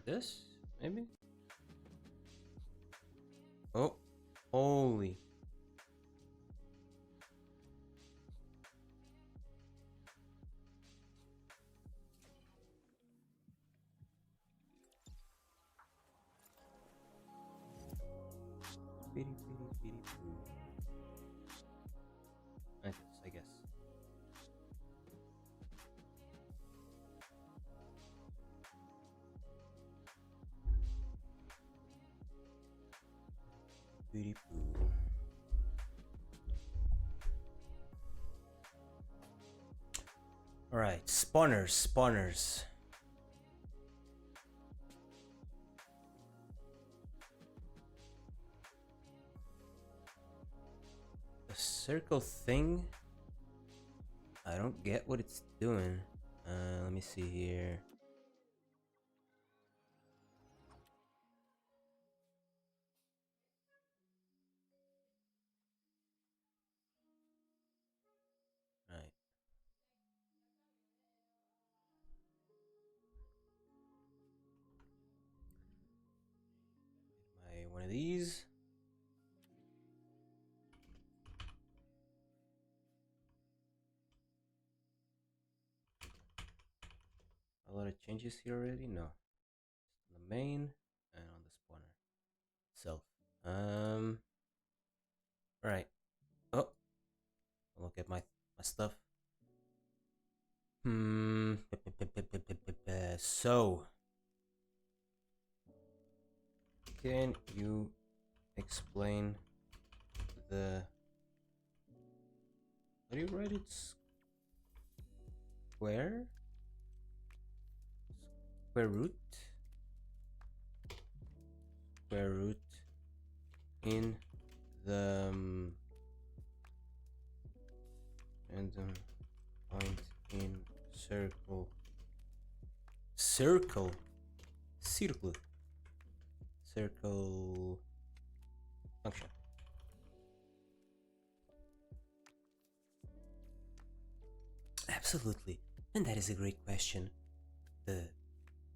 this, maybe? Oh, holy. I guess. All right, spawners. The circle thing, I don't get what it's doing. Let me see here. Right. One of these. A lot of changes here already? No. On the main and on the spawner itself. Right. Oh, look at my stuff. So, can you explain the... How do you write it? Square? Square root? Square root in the random point in circle function. Absolutely, and that is a great question. The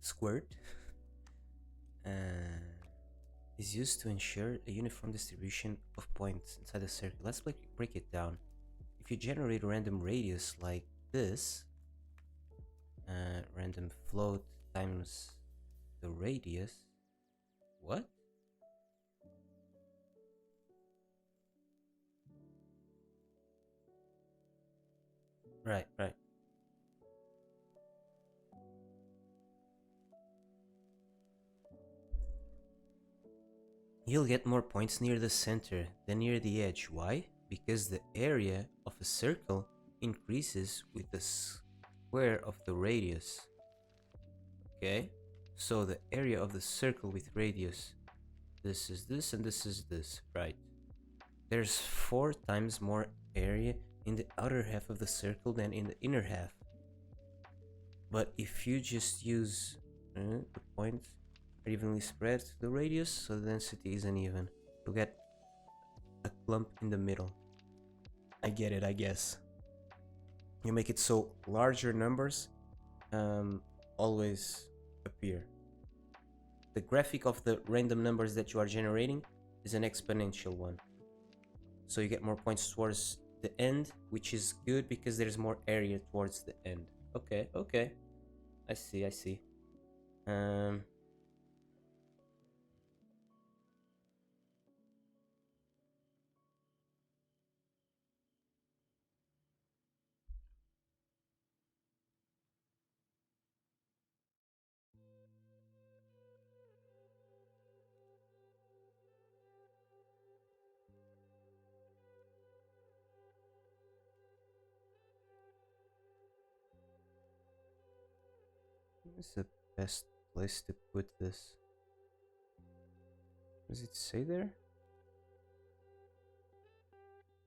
squirt is used to ensure a uniform distribution of points inside the circle. Let's break it down. If you generate a random radius like this, random float times the radius. What? Right. You'll get more points near the center than near the edge. Why? Because the area of a circle increases with the square of the radius. Okay? So the area of the circle with radius, this is this and this is this, right? There's 4 times more area in the outer half of the circle than in the inner half. But if you just use the points are evenly spread the radius, so the density is uneven, you'll get a clump in the middle. I get it, I guess. You make it so larger numbers always appear. The graphic of the random numbers that you are generating is an exponential one. So you get more points towards the end, which is good because there's more area towards the end. Okay. I see. Where's the best place to put this? Does it say there?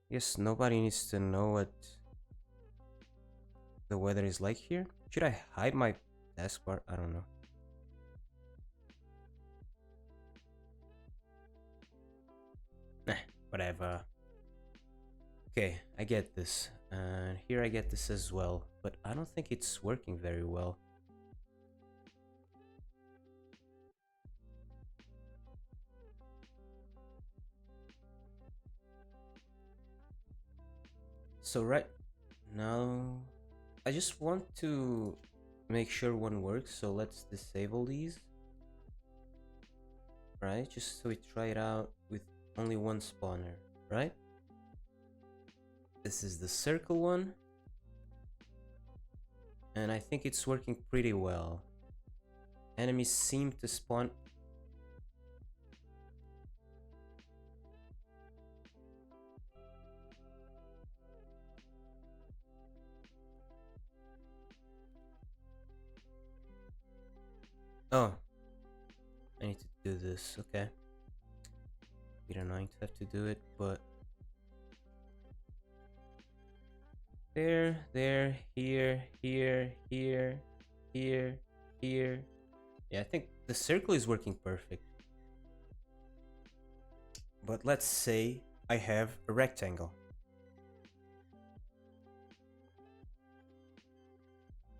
Yes, nobody needs to know what the weather is like here. Should I hide my taskbar? I don't know. Whatever. Okay, I get this. And here I get this as well. But I don't think it's working very well. So right now, I just want to make sure one works, so let's disable these. Right, just so we try it out with only one spawner, right? This is the circle one. And I think it's working pretty well. Enemies seem to spawn. Oh, I need to do this. Okay. Bit annoying to have to do it, but there, here, here, here, here, here. Yeah, I think the circle is working perfect. But let's say I have a rectangle.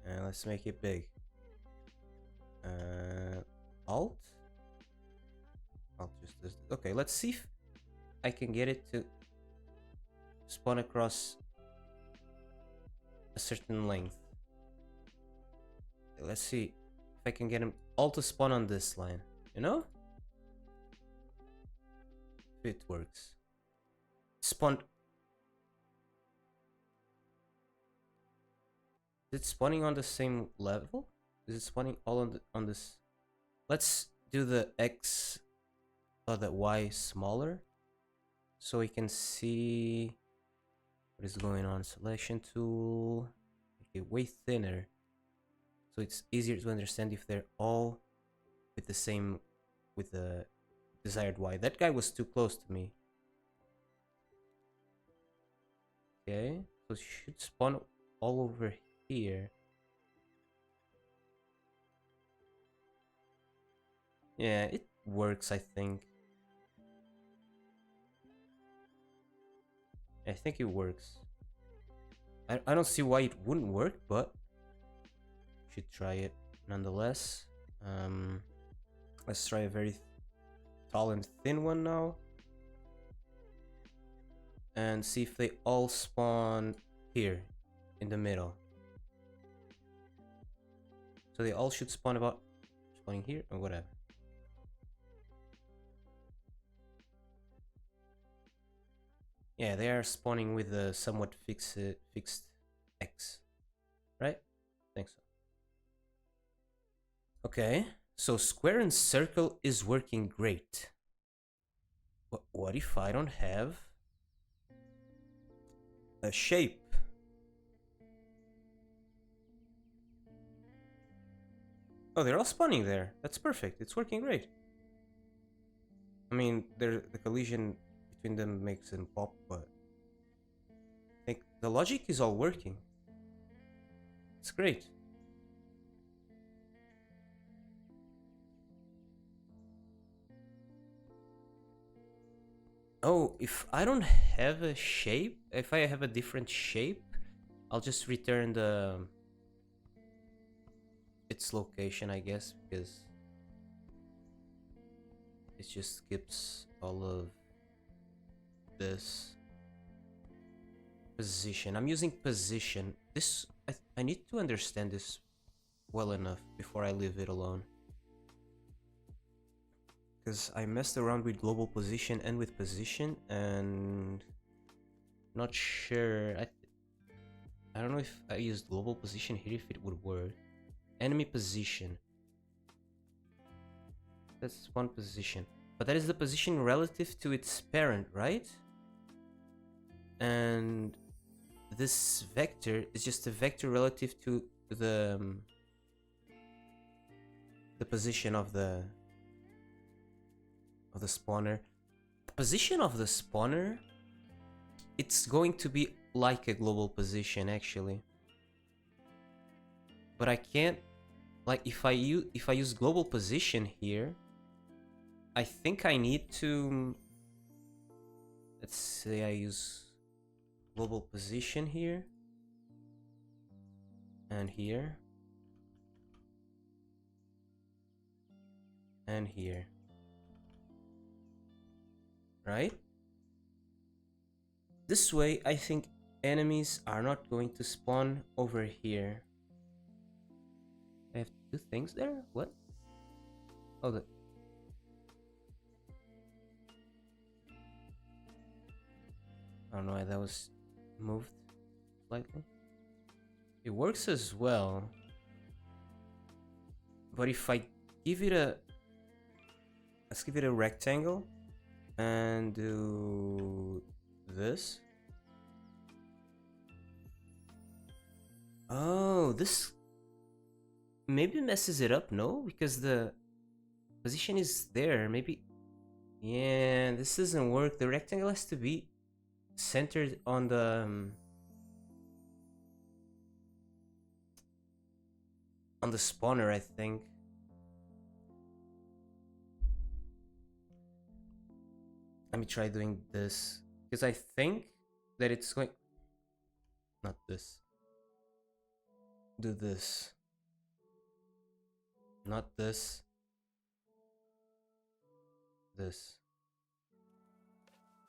And let's make it big. Alt? Alt just does. Okay, let's see if I can get it to spawn across a certain length. Let's see if I can get him all to spawn on this line, you know? If it works. Spawn. Is it spawning on the same level? Is it spawning all on this? Let's do the X or the Y smaller so we can see what is going on. Selection tool. Okay, way thinner. So it's easier to understand if they're all with the same, with the desired Y. That guy was too close to me. Okay, so it should spawn all over here. Yeah, it works, I think. I think it works. I don't see why it wouldn't work, but should try it nonetheless. Let's try a very tall and thin one now. And see if they all spawn here in the middle. So they all should spawn about spawning here or whatever. Yeah, they are spawning with a somewhat fixed X, right? I think so. Okay, so square and circle is working great. But what if I don't have a shape? Oh, they're all spawning there. That's perfect. It's working great. I mean, the collision between them makes them pop, but I think the logic is all working. It's great. Oh, if I don't have a shape, if I have a different shape, I'll just return its location, I guess, because it just skips all of this. Position. I'm using position. This I need to understand this well enough before I leave it alone. Because I messed around with global position and with position and not sure. I don't know if I used global position here if it would work. Enemy position. That's one position. But that is the position relative to its parent, right? And this vector is just a vector relative to the position of the spawner. The position of the spawner, it's going to be like a global position actually. But I can't, like, if I use global position here, I think I need to, let's say I use global position here and here and here, right? This way I think enemies are not going to spawn over here. I have two things there? What? Oh, I don't know why that was moved slightly. It works as well. But if I give it a... Let's give it a rectangle and do this. Oh, this maybe messes it up, no? Because the position is there. Maybe... Yeah, this doesn't work. The rectangle has to be centered on the spawner, I think. Let me try doing this, because I think that it's going... Not this. Do this. Not this. This.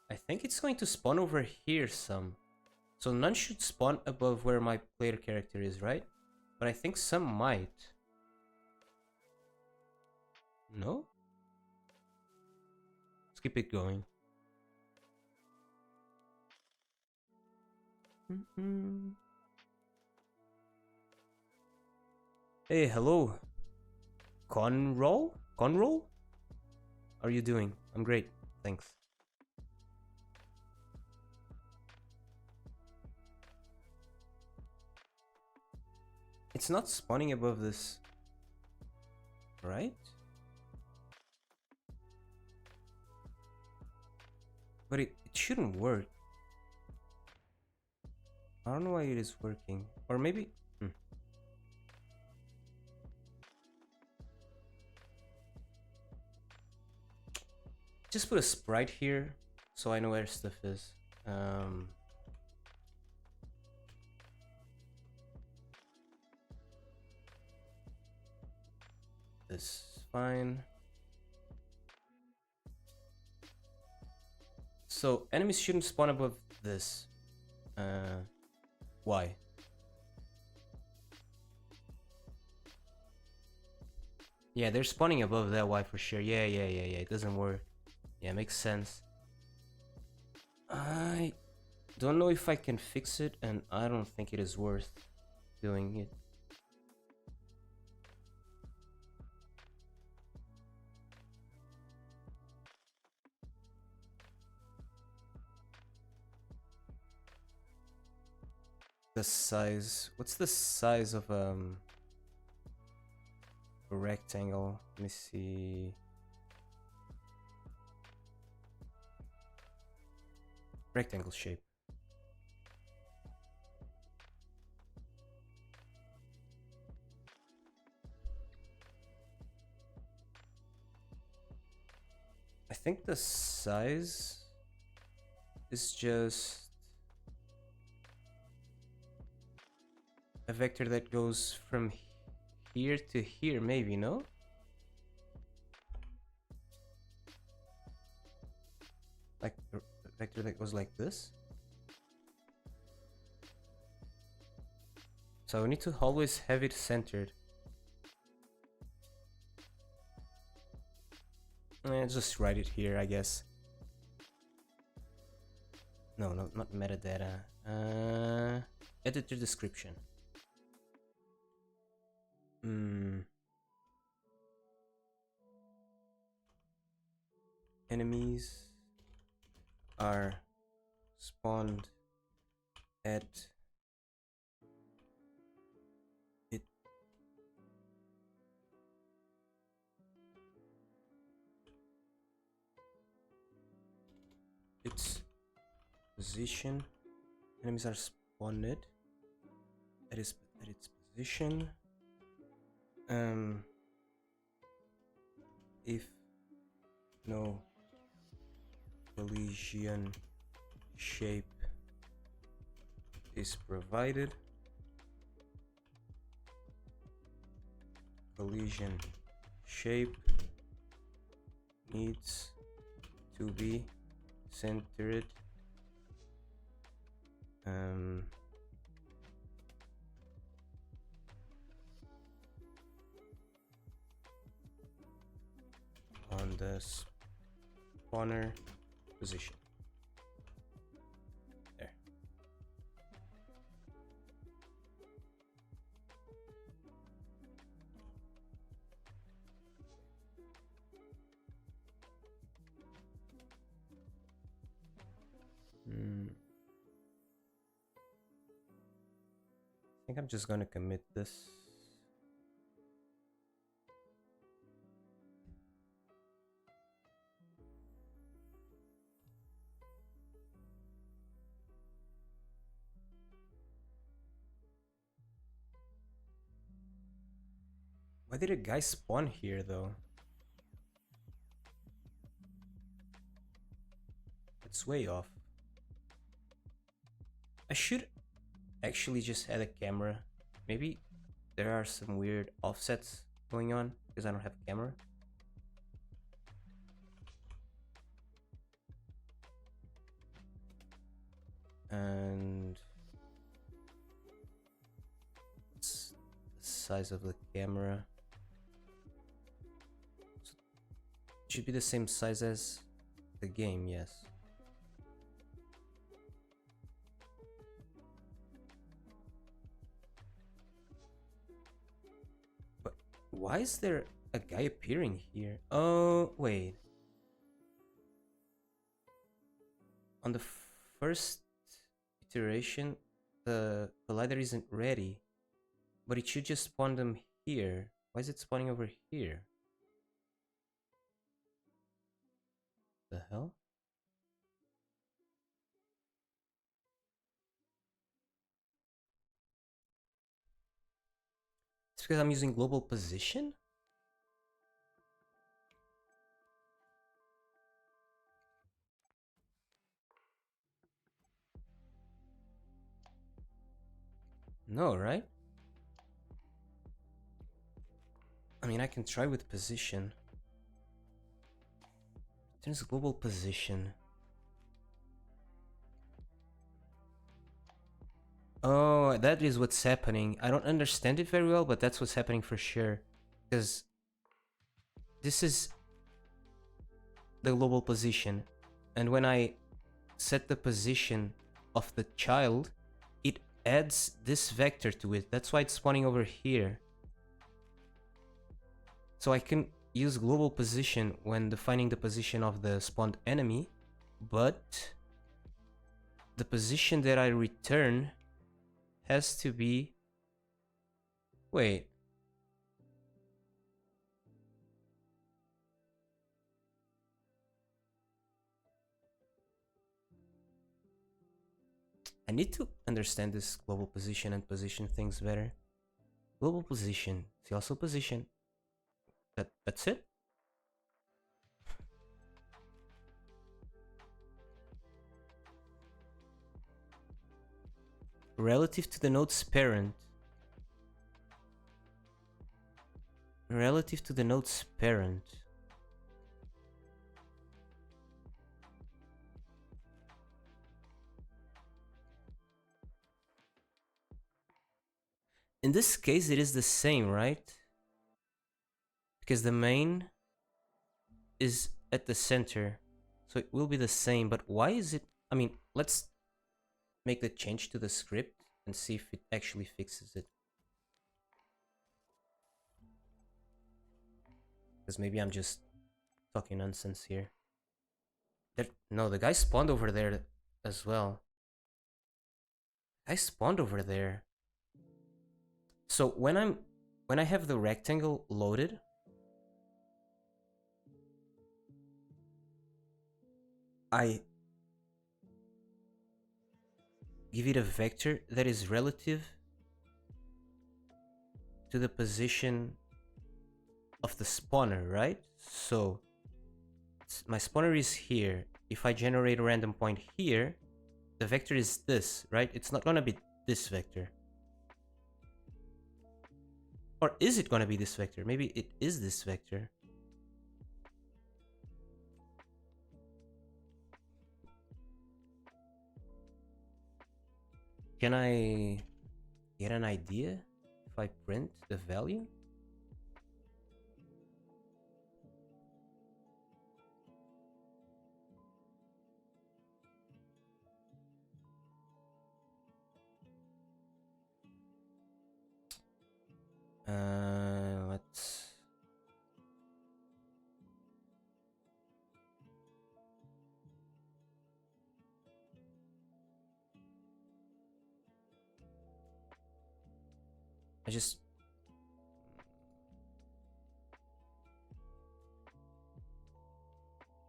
I think it's going to spawn over here some. So none should spawn above where my player character is, right? But I think some might. No? Let's keep it going. Hey, hello. Conroll? Conroll? How are you doing? I'm great, thanks. It's not spawning above this, right? But it shouldn't work. I don't know why it is working. Or maybe... Just put a sprite here, so I know where stuff is. This is fine. So enemies shouldn't spawn above this. Why? Yeah, they're spawning above that. Why for sure? Yeah. It doesn't work. Yeah, makes sense. I don't know if I can fix it, and I don't think it is worth doing it. The size. What's the size of a rectangle? Let me see. Rectangle shape. I think the size is just a vector that goes from here to here, maybe, no? Like a vector that goes like this. So we need to always have it centered. Just write it here, I guess. No, not metadata. Editor description. Enemies are spawned at its position. Enemies are spawned at its position. If no collision shape is provided, collision shape needs to be centered Um, on the spawner position. There. I think I'm just gonna commit this. Why did a guy spawn here though? It's way off. I should actually just add a camera. Maybe there are some weird offsets going on because I don't have a camera. And it's the size of the camera. So it should be the same size as the game, yes. But why is there a guy appearing here? Oh, wait. On the first iteration, the collider isn't ready, but it should just spawn them here. Why is it spawning over here? The hell? It's because I'm using global position? No, right? I mean, I can try with position. There's global position. Oh, that is what's happening. I don't understand it very well, but that's what's happening for sure. Because this is the global position. And when I set the position of the child, it adds this vector to it. That's why it's spawning over here. So I can use global position when defining the position of the spawned enemy, but the position that I return has to be... Wait. I need to understand this global position and position things better. Global position. See also position. That's it? Relative to the node's parent. Relative to the node's parent. In this case, it is the same, right? Because the main is at the center. So it will be the same, but why is it... I mean, let's make the change to the script and see if it actually fixes it. Because maybe I'm just talking nonsense here. No, the guy spawned over there as well. I spawned over there. So when I have the rectangle loaded, I give it a vector that is relative to the position of the spawner, right? So my spawner is here. If I generate a random point here, the vector is this, right? It's not gonna be this vector. Or is it gonna be this vector? Maybe it is this vector. Can I get an idea if I print the value? Let's... I just...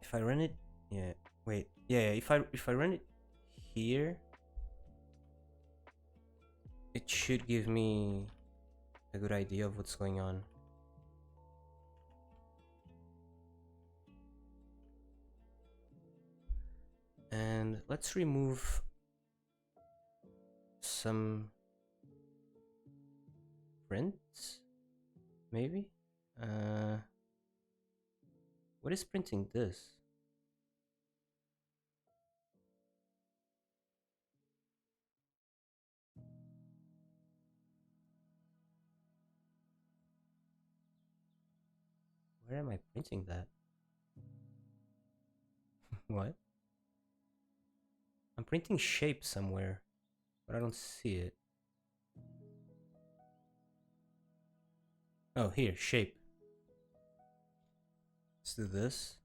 If I run it... Yeah, wait. Yeah, if I run it here, it should give me a good idea of what's going on. And let's remove some prints, maybe? What is printing this? Where am I printing that? What? I'm printing shape somewhere, but I don't see it. Oh, here, shape. Let's do this.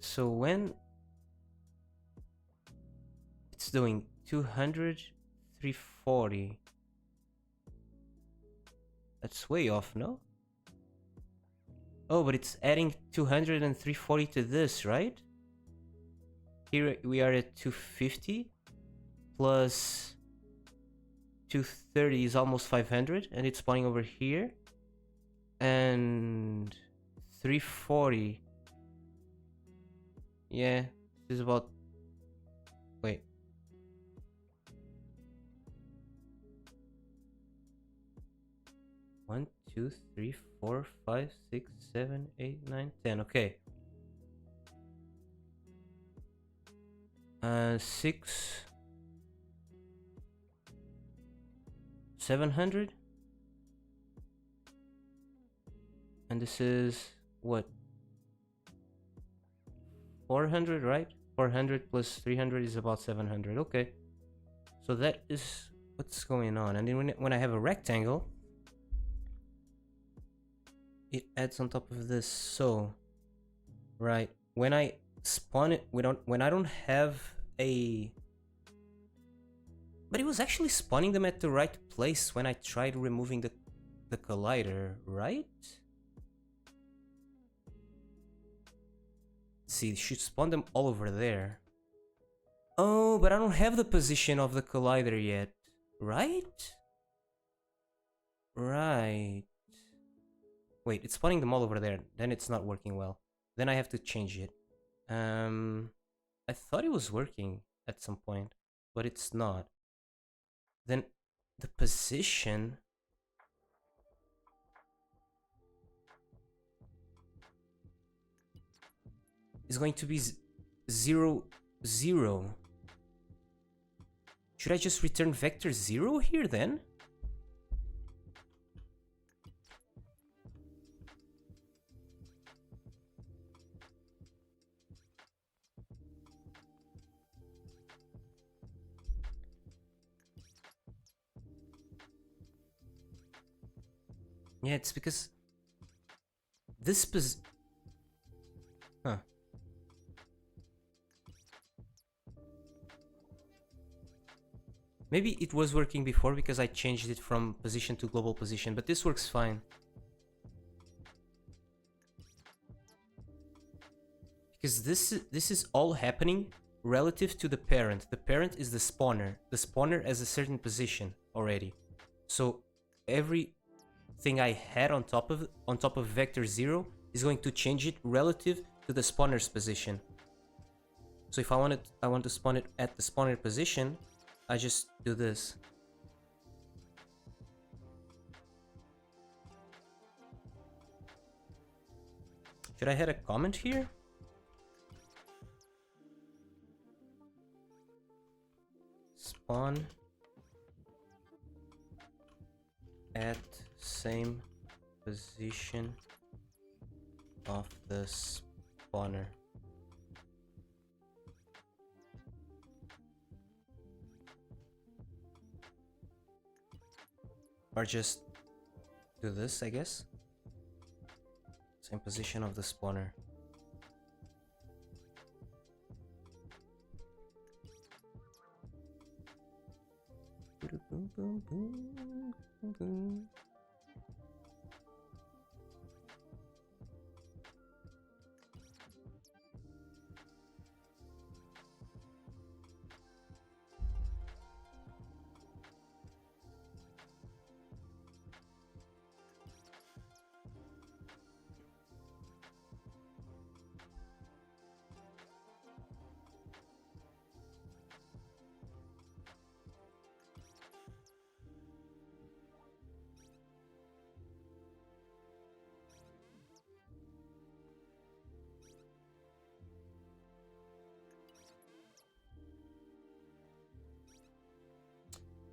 So when it's doing 200, 340, that's way off, no? Oh, but it's adding 200 and 340 to this, right? Here we are at 250 plus 230 is almost 500, and it's spawning over here. And 340. Yeah, this is about... Wait. One, two, three, 4, 5, 6, 7, 8, 9, 10. Okay. 6, 700. And this is what? 400, right? 400 plus 300 is about 700. Okay. So that is what's going on. And then when I have a rectangle, it adds on top of this. So, right, when I spawn it, when I don't have a... But it was actually spawning them at the right place when I tried removing the collider, right? See, it should spawn them all over there. Oh, but I don't have the position of the collider yet, right? Right. Wait, it's spawning them all over there. Then it's not working well. Then I have to change it. I thought it was working at some point, but it's not. Then the position... is going to be 0, 0. Should I just return vector 0 here then? Yeah, it's because this Huh. Maybe it was working before because I changed it from position to global position, but this works fine. Because this is all happening relative to the parent. The parent is the spawner. The spawner has a certain position already. So everything I had on top of vector 0 is going to change it relative to the spawner's position. So if I want to spawn it at the spawner position, I just do this. Should I add a comment here? Spawn at same position of the spawner. Or just do this, I guess. Same position of the spawner.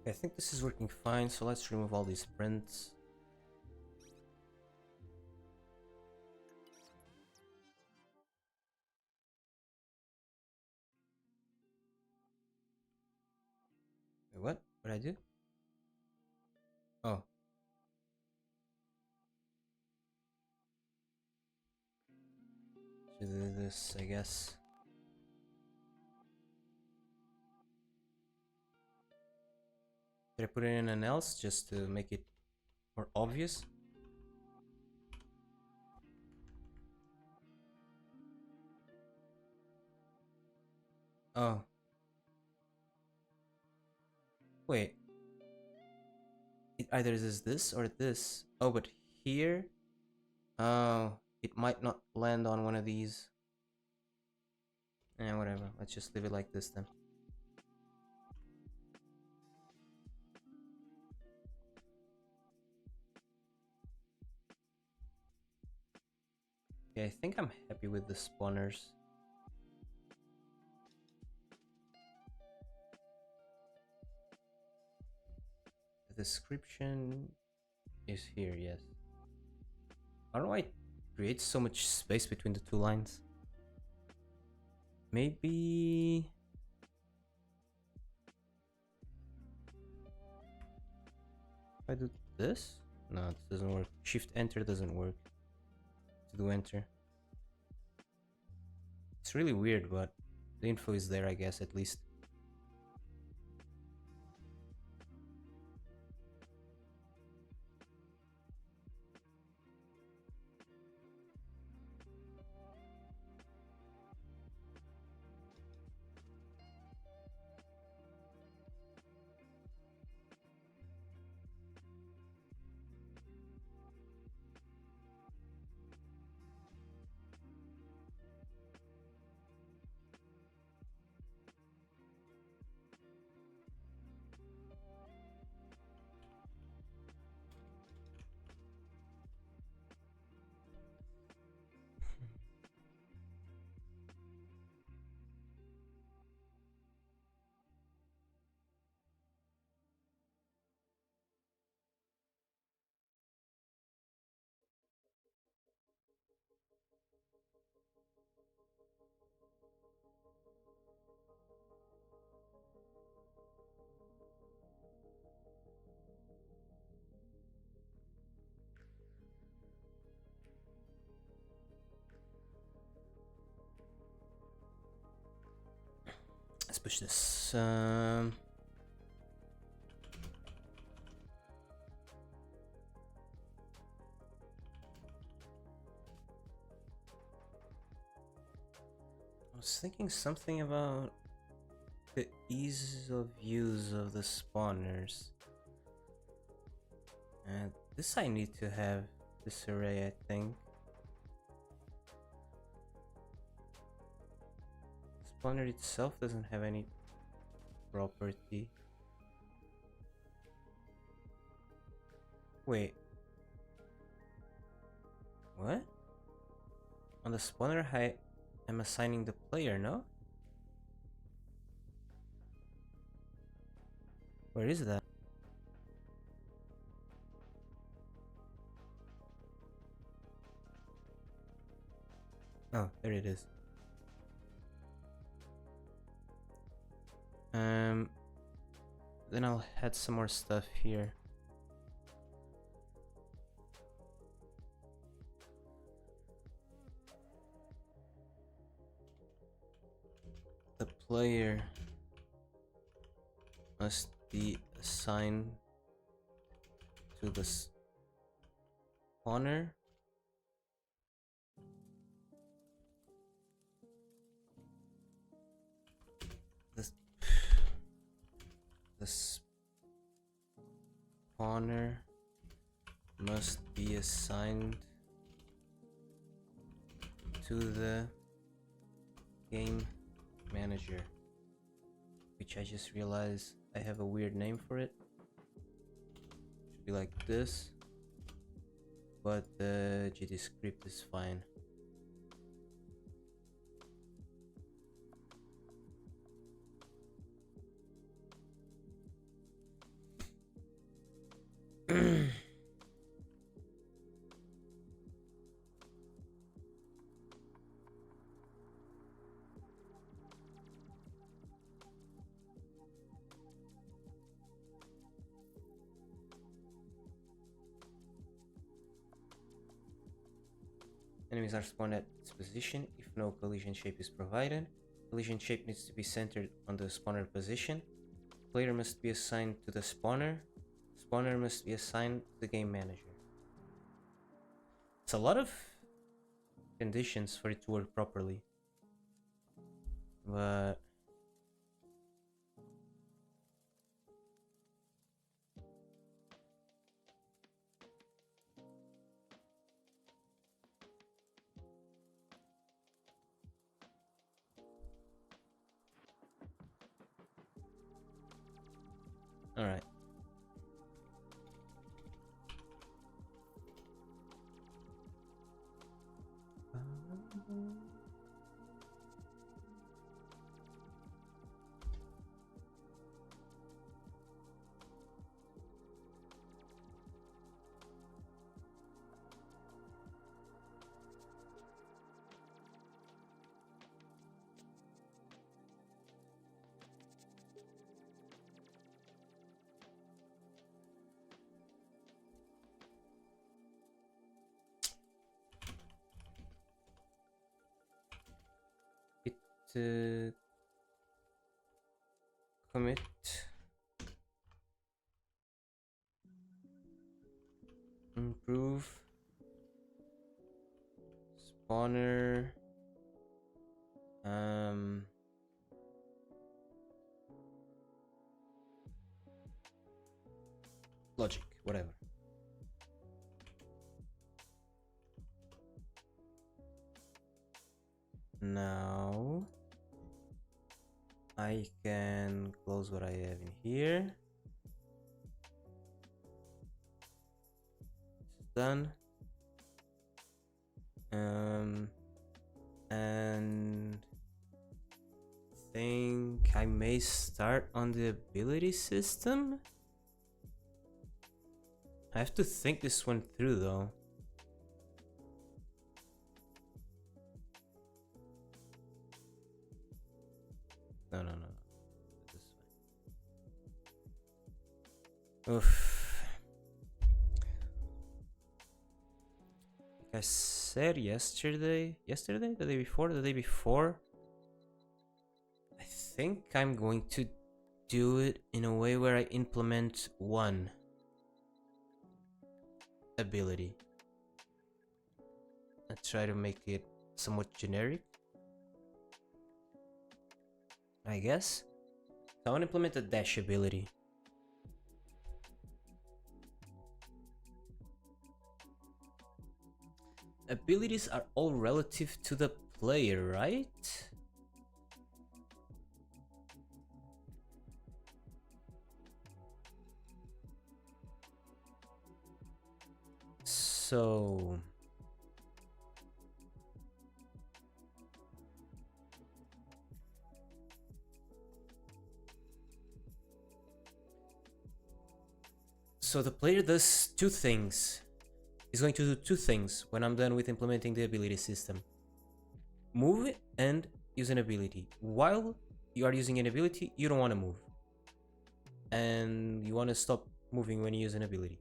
I think this is working fine, so let's remove all these prints. Wait, what? What did I do? Oh. Should do this, I guess. Did I put it in an else just to make it more obvious? Oh. Wait. It either is this or this. Oh, but here? Oh, it might not land on one of these. Eh, whatever. Let's just leave it like this then. Okay, I think I'm happy with the spawners. The description is here, yes. I don't know why it creates so much space between the two lines. Maybe... if I do this? No, this doesn't work. Shift enter doesn't work. To do enter. It's really weird, but the info is there, I guess, at least. Let's push this. I was thinking something about the ease of use of the spawners. And this I need to have this array, I think. Spawner itself doesn't have any property. Wait. What? on the spawner, I'm assigning the player, no? Where is that? Oh, there it is. Then I'll add some more stuff here. The player must be assigned to the spawner. The spawner must be assigned to the game manager, which I just realized I have a weird name for it. Should be like this, but the GDScript is fine. Enemies are spawned at its position if no collision shape is provided. Collision shape needs to be centered on the spawner position. Player must be assigned to the spawner. Spawner must be assigned to the game manager. It's a lot of conditions for it to work properly. But all right. Commit improve spawner logic, whatever. Now I can close what I have in here. It's done. And I think I may start on the ability system. I have to think this one through though. No. This way. Oof. Like I said yesterday, the day before, I think I'm going to do it in a way where I implement one ability. I try to make it somewhat generic, I guess. So I want to implement a dash ability. Abilities are all relative to the player, right? So So the player does two things. He's going to do two things when I'm done with implementing the ability system. Move and use an ability. While you are using an ability, you don't want to move. And you want to stop moving when you use an ability.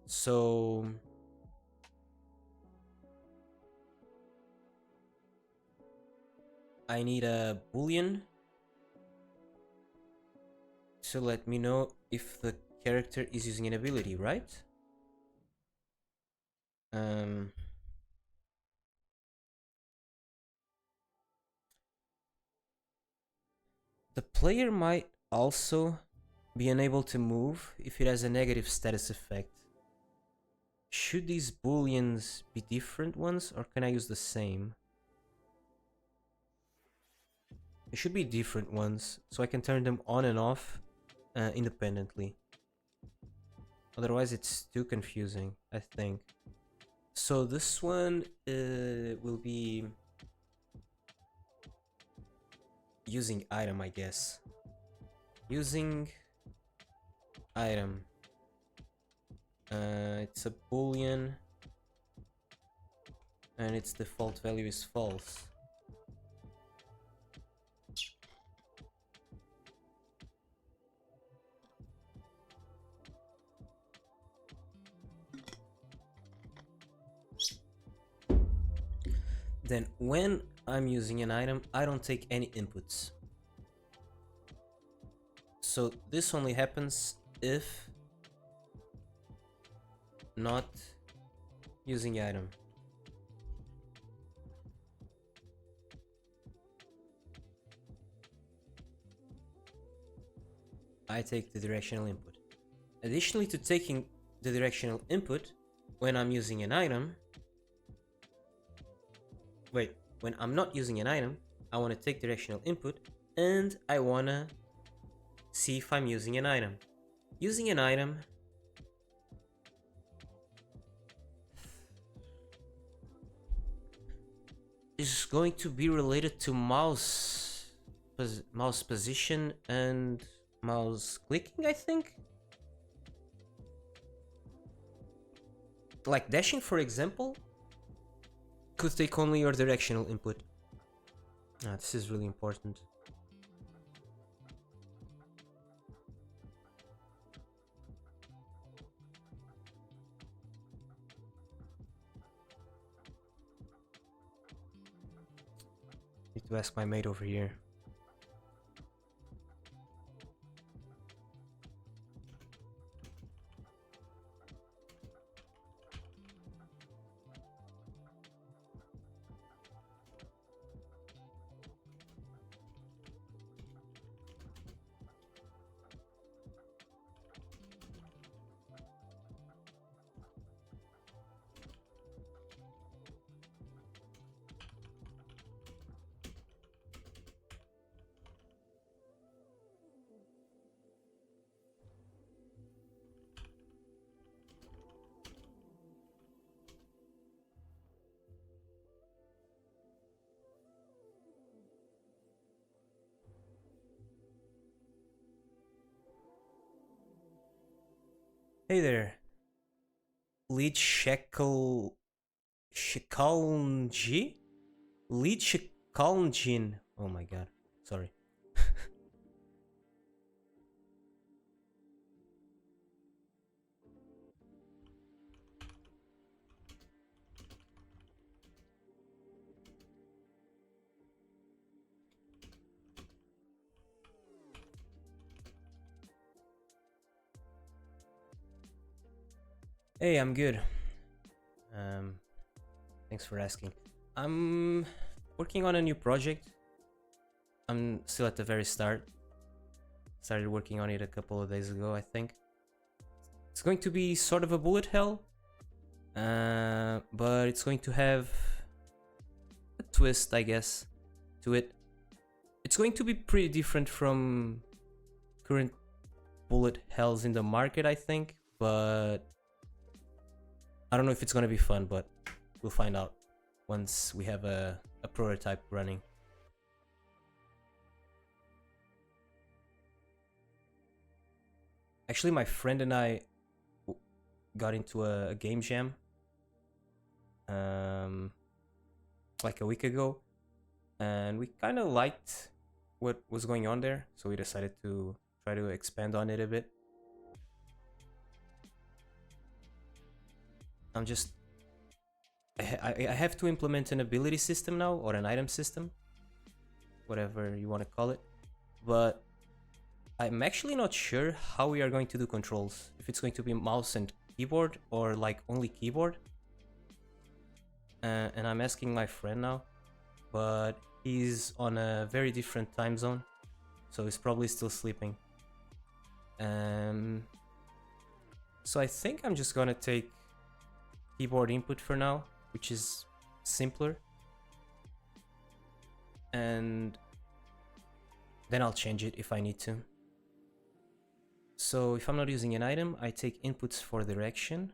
So I need a boolean to let me know if the character is using an ability, right? The player might also be unable to move if it has a negative status effect. Should these booleans be different ones, or can I use the same? It should be different ones, so I can turn them on and off independently. Otherwise it's too confusing, I think. So this one will be using item, I guess. Using item. It's a boolean and its default value is false. Then when I'm using an item, I don't take any inputs. So this only happens if not using item. I take the directional input. Additionally to taking the directional input, when I'm using an item, when I'm not using an item, I want to take directional input and I want to see if I'm using an item. Using an item is going to be related to mouse position and mouse clicking, I think. Like dashing, for example, could take only your directional input. This is really important. Need to ask my mate over here. Hey there, lead shekel Shekalnji? Lead Shekalnjin. Oh my god, sorry. Hey, I'm good. Thanks for asking. I'm working on a new project. I'm still at the very start. Started working on it a couple of days ago, I think. It's going to be sort of a bullet hell, but it's going to have a twist, I guess, to it. It's going to be pretty different from current bullet hells in the market, I think, but I don't know if it's gonna be fun, but we'll find out once we have a prototype running. Actually, my friend and I got into a game jam like a week ago, and we kind of liked what was going on there, so we decided to try to expand on it a bit. I have to implement an ability system now, or an item system, whatever you want to call it, but I'm actually not sure how we are going to do controls, if it's going to be mouse and keyboard or like only keyboard. And I'm asking my friend now, but he's on a very different time zone, so he's probably still sleeping. So I think I'm just gonna take keyboard input for now, which is simpler, and then I'll change it if I need to. So if I'm not using an item, I take inputs for direction,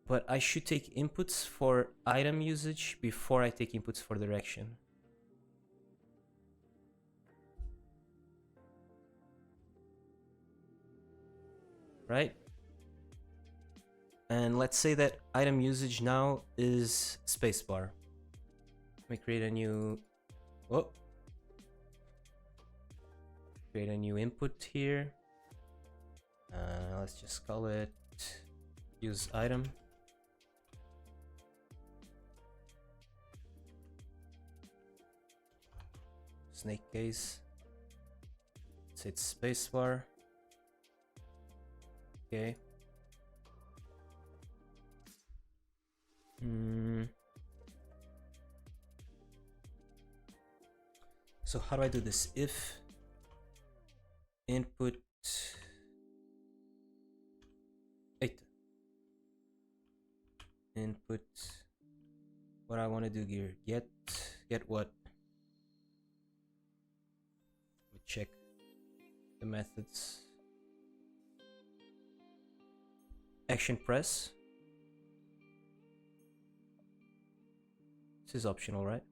but I should take inputs for item usage before I take inputs for direction. Right? And let's say that item usage now is spacebar. Let me create a new... Whoa. Create a new input here. Let's just call it use item. Snake case. Let's hit spacebar. Okay. So how do I do this? If input input, what I want to do here, get what? Let me check the methods. Action press. This is optional, right?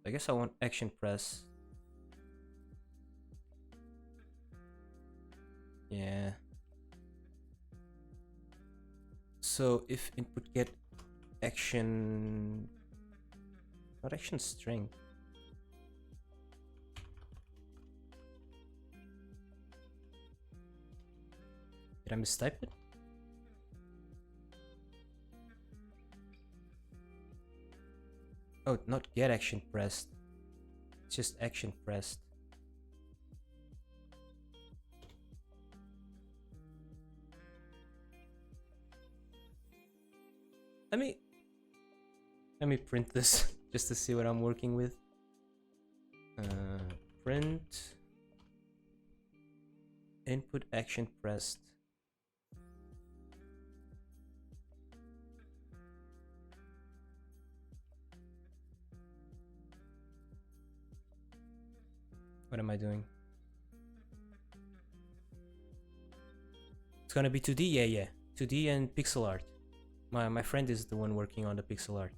I guess I want action press. Yeah. So if input get action, not action string. Did I mistype it? Oh, not get action pressed. It's just action pressed. Let me print this just to see what I'm working with. Print input action pressed. What am I doing? It's gonna be 2D, yeah. 2D and pixel art. My friend is the one working on the pixel art.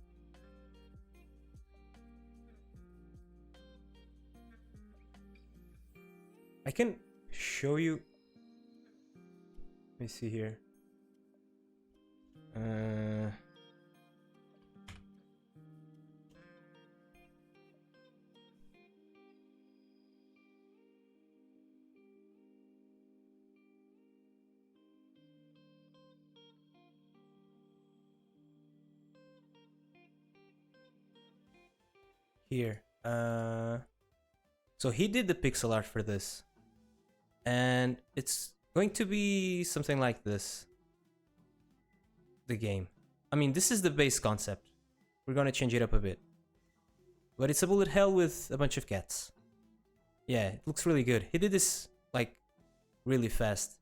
I can show you. Let me see here. Here. So he did the pixel art for this. And it's going to be something like this. The game. I mean, this is the base concept. We're gonna change it up a bit. But it's a bullet hell with a bunch of cats. Yeah, it looks really good. He did this like really fast.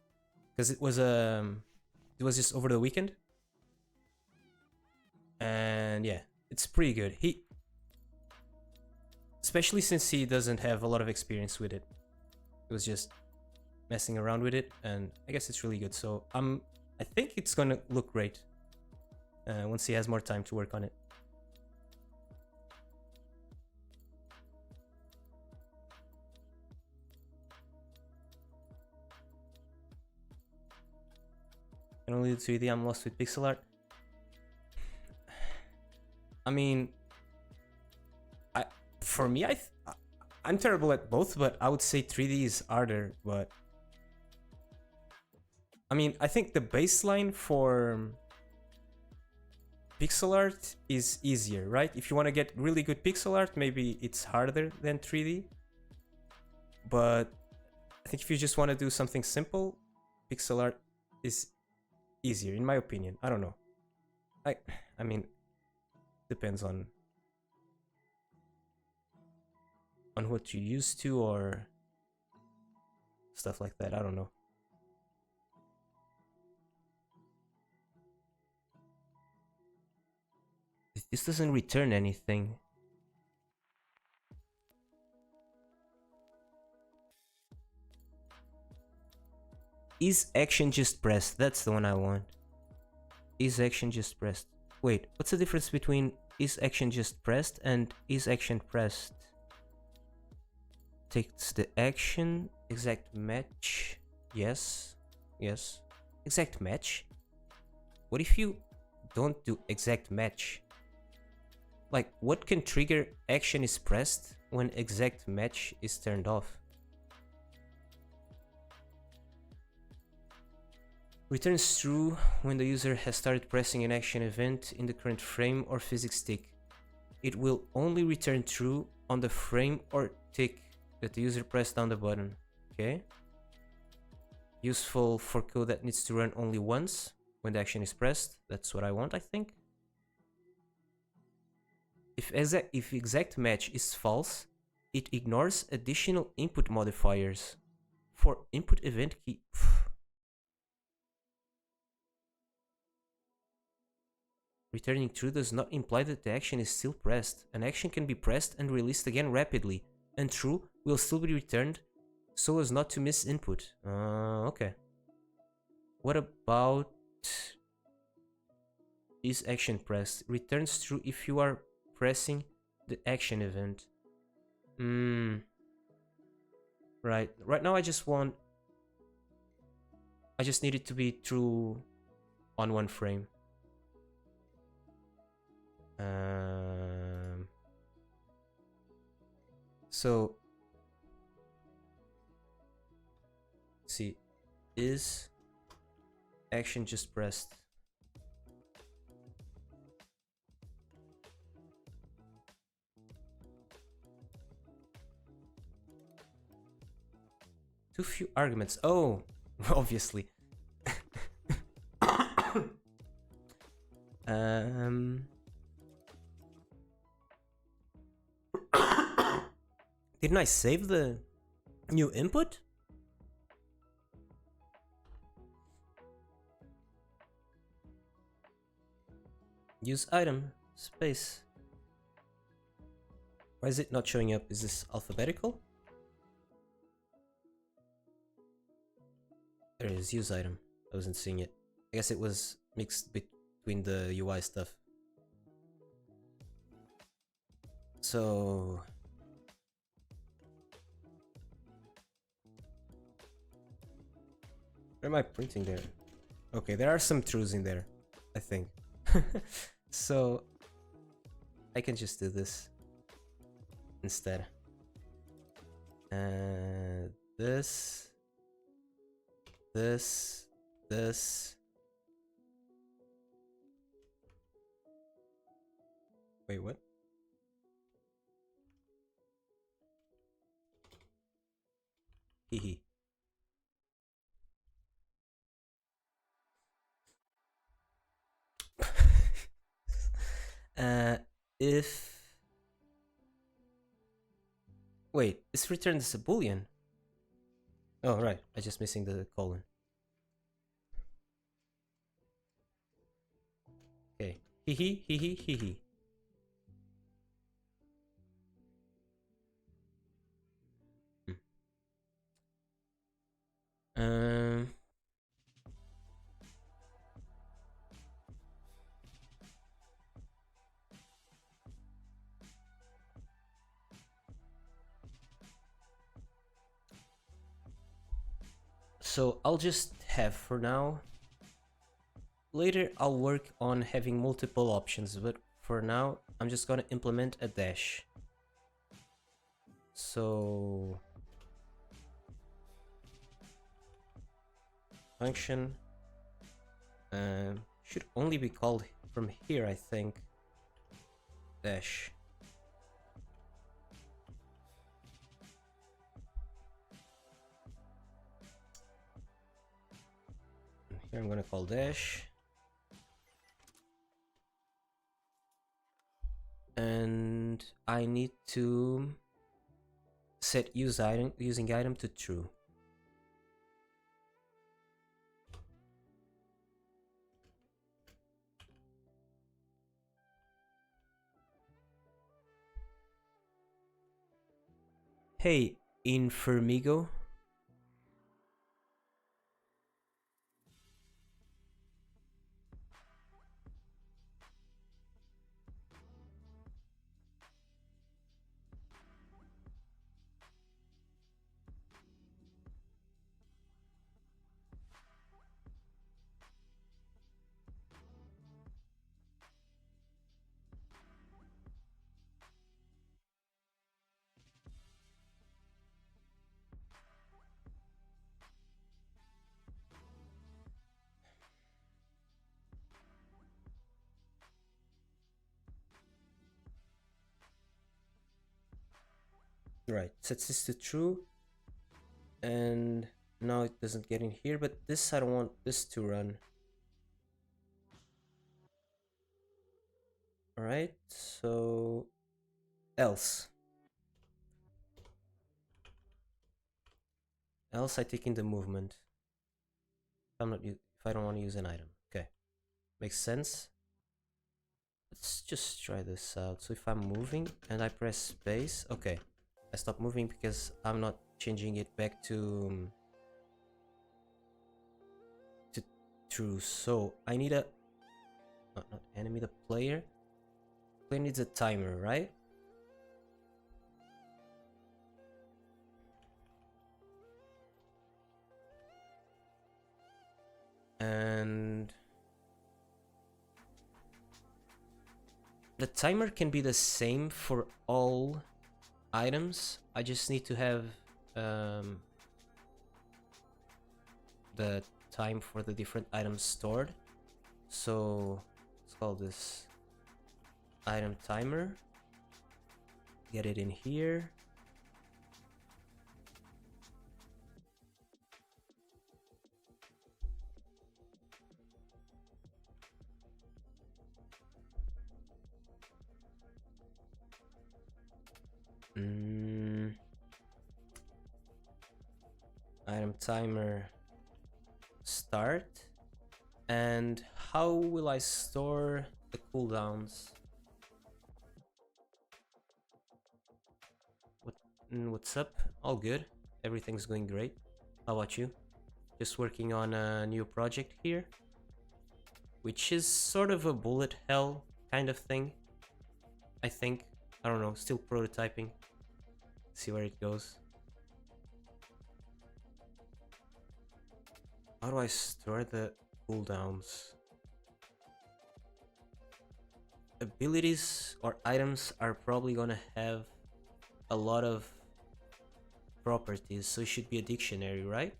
Because it was just over the weekend. And yeah, it's pretty good. Especially since he doesn't have a lot of experience with it. It was just messing around with it, and I guess it's really good. So I think it's gonna look great once he has more time to work on it. can only do 3D. I'm lost with pixel art. I mean, for me, I'm terrible at both, but I would say 3D is harder. But I mean, I think the baseline for pixel art is easier, right? If you want to get really good pixel art, maybe it's harder than 3D. But I think if you just want to do something simple, pixel art is easier, in my opinion. I don't know. I mean, depends on what you're used to or stuff like that. I don't know. This doesn't return anything. Is action just pressed? That's the one I want. Is action just pressed? Wait, what's the difference between is action just pressed and is action pressed? Takes the action, exact match. Yes, yes. Exact match? What if you don't do exact match? Like, what can trigger action is pressed when exact match is turned off? Returns true when the user has started pressing an action event in the current frame or physics tick. It will only return true on the frame or tick that the user pressed down the button. Okay. Useful for code that needs to run only once when the action is pressed. That's what I want, I think. If exact match is false, it ignores additional input modifiers. For input event key... Returning true does not imply that the action is still pressed. An action can be pressed and released again rapidly, and true will still be returned so as not to miss input. Okay. What about is action pressed? Returns true if you are pressing the action event. Right. Right now I just need it to be true on one frame. So see, is action just pressed? Too few arguments. Oh, obviously. Didn't I save the new input? Use item space. Why is it not showing up? Is this alphabetical? There it is, use item. I wasn't seeing it. I guess it was mixed between the UI stuff. So where am I printing there? Okay, there are some truths in there, I think. So I can just do this instead. This. Wait, what? Hehe. If... Wait, this returns a boolean. Oh, right. I'm just missing the colon. Okay. Hee. So I'll just have for now Later I'll work on having multiple options, but for now I'm just gonna implement a dash. So function should only be called from here, I think. Dash. Here I'm gonna call dash. And I need to set using item to true. Hey, Infermigo. Right, sets this to true. And now it doesn't get in here, but this I don't want this to run. Alright, so else. Else I take in the movement. If I don't want to use an item. Okay. Makes sense. Let's just try this out. So if I'm moving and I press space, okay. I stop moving because I'm not changing it back to true. So I need a not enemy, the player. Player needs a timer, right? And the timer can be the same for all items. I just need to have the time for the different items stored. So let's call this item timer. Get it in here. Item timer start. And how will I store the cooldowns? What's up? All good. Everything's going great. How about you? Just working on a new project here, which is sort of a bullet hell kind of thing, I think. I don't know, still prototyping. See where it goes. How do I store the cooldowns? Abilities or items are probably gonna have a lot of properties, so it should be a dictionary, right?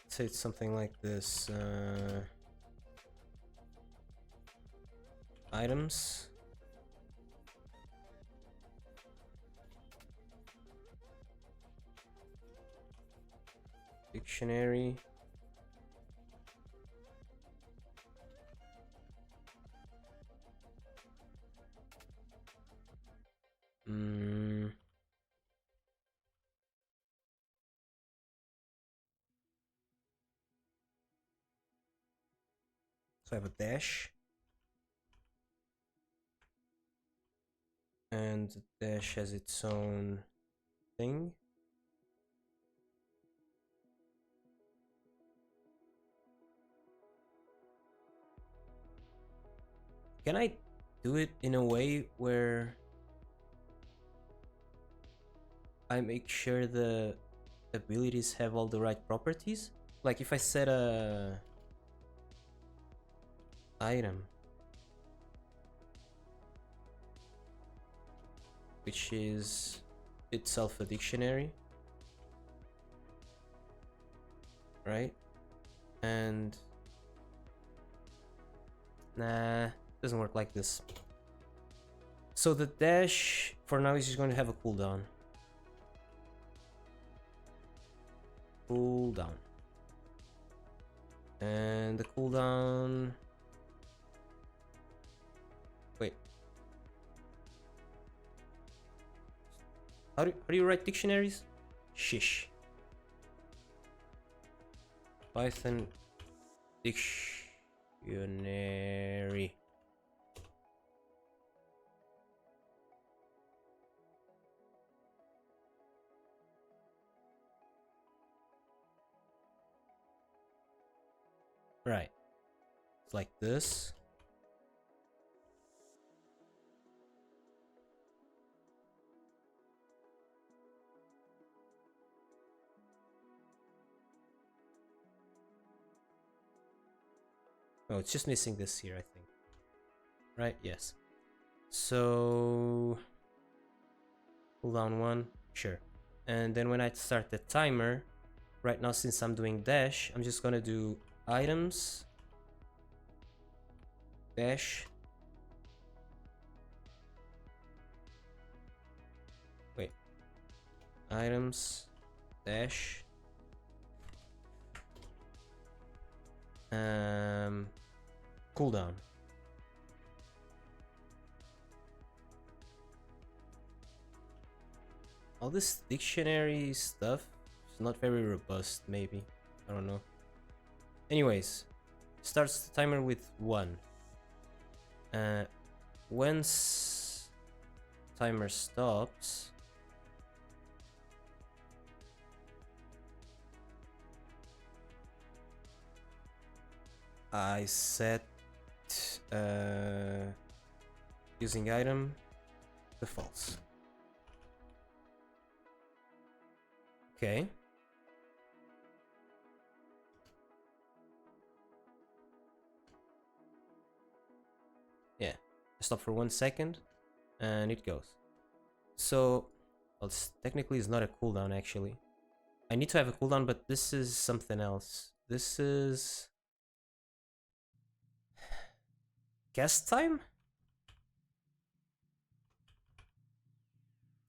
Say it's something like this. Items. Dictionary. So I have a dash. And the dash has its own thing. Can I do it in a way where I make sure the abilities have all the right properties. Like if I set a item which is itself a dictionary, right? And nah, doesn't work like this. So the dash for now is just going to have a cooldown. Cooldown. And the cooldown. Wait. How do you write dictionaries? Shish. Python dictionary. Right. It's like this. Oh, it's just missing this here, I think. Right? Yes. So cooldown 1, sure. And then when I start the timer, right now since I'm doing dash, I'm just gonna do items dash. Wait. Items dash. Cooldown. All this dictionary stuff is not very robust, maybe. I don't know. Anyways, starts the timer with 1. Once timer stops, I set using item to false. Okay. Yeah. Stop for 1 second and it goes. So, well, technically it's not a cooldown actually. I need to have a cooldown, but this is something else. This is cast time,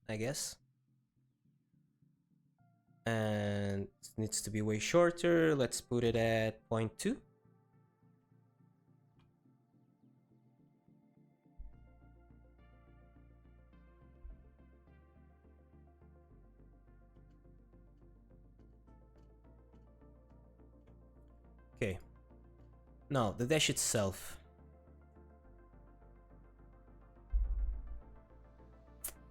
I guess. And it needs to be way shorter. Let's put it at 0.2. Okay. Now, the dash itself.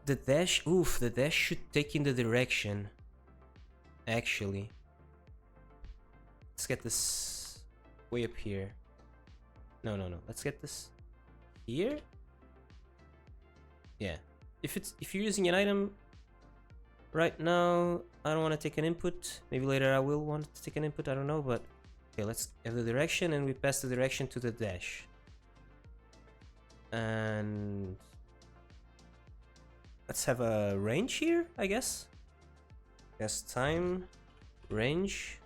The dash, oof, the dash should take in the direction. Actually. Let's get this way up here. No. Let's get this here. Yeah. If you're using an item right now, I don't want to take an input. Maybe later I will want to take an input, I don't know, but okay, let's have the direction and we pass the direction to the dash. And let's have a range here, I guess. Yes, time, range.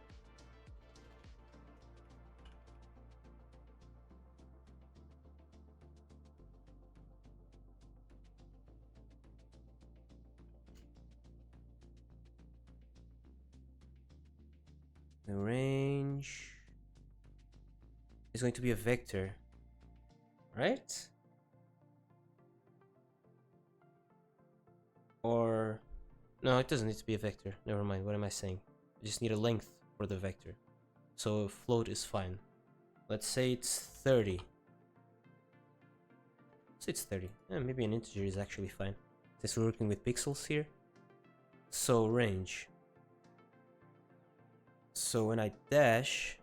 The range is going to be a vector, right? Or no, it doesn't need to be a vector. Never mind. What am I saying? I just need a length for the vector. So float is fine. Let's say it's 30. So it's 30. Yeah, maybe an integer is actually fine, since we're working with pixels here. So range. So when I dash,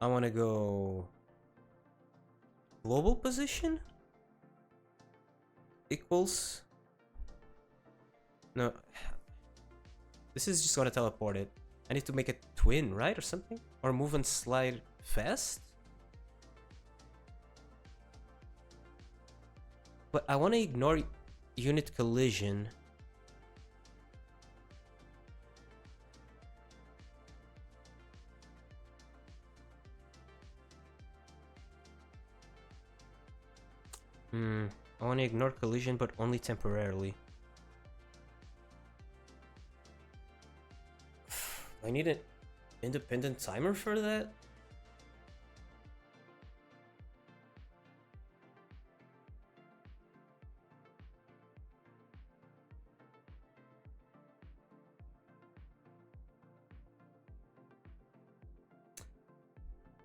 I want to go global position. equals. No, this is just gonna teleport it. I need to make it twin, right, or something, or move and slide fast. But I want to ignore unit collision. I want to ignore collision, but only temporarily. I need an independent timer for that?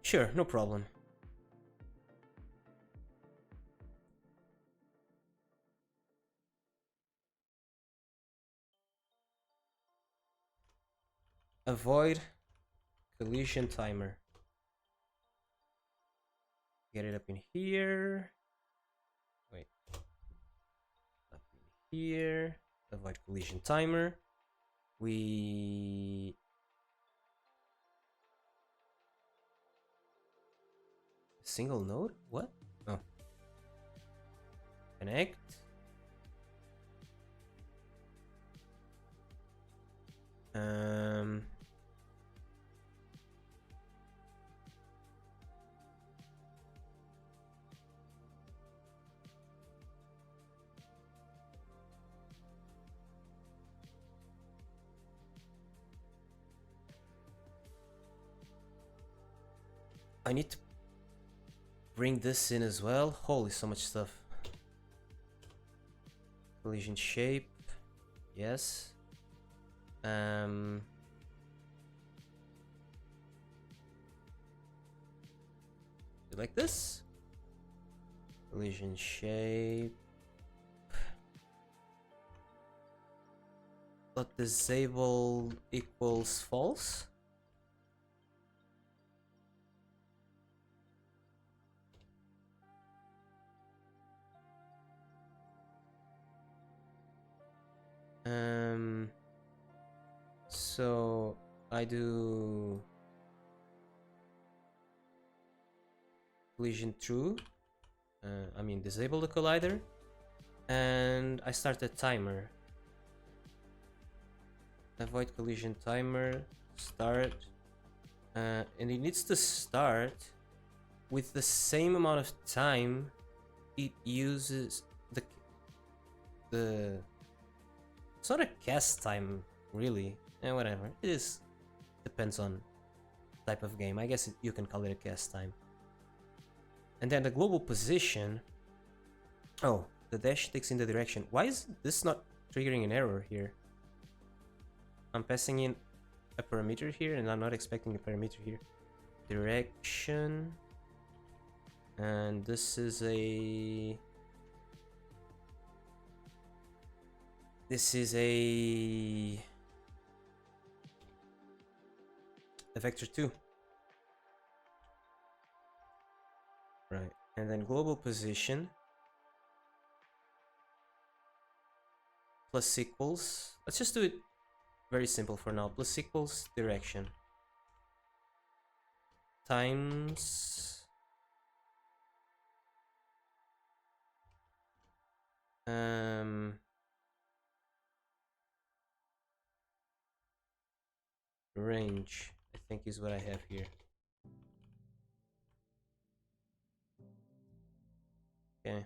Sure, no problem. Avoid collision timer. Get it up in here. Wait. Up in here. Avoid collision timer. We... Single node? What? Oh. Connect. I need to bring this in as well. Holy, so much stuff. Collision shape. Yes. Like this. Collision shape. But disabled equals false. So I do collision true. I mean disable the collider, and I start a timer. Avoid collision timer. Start, and it needs to start with the same amount of time it uses the. It's not a cast time, really. Whatever. It is. Depends on type of game. I guess you can call it a cast time. And then the global position. Oh, the dash takes in the direction. Why is this not triggering an error here? I'm passing in a parameter here, and I'm not expecting a parameter here. Direction. And this is a... This is a vector 2. Right, and then global position plus equals, let's just do it very simple for now, plus equals direction times range, I think is what I have here. Okay.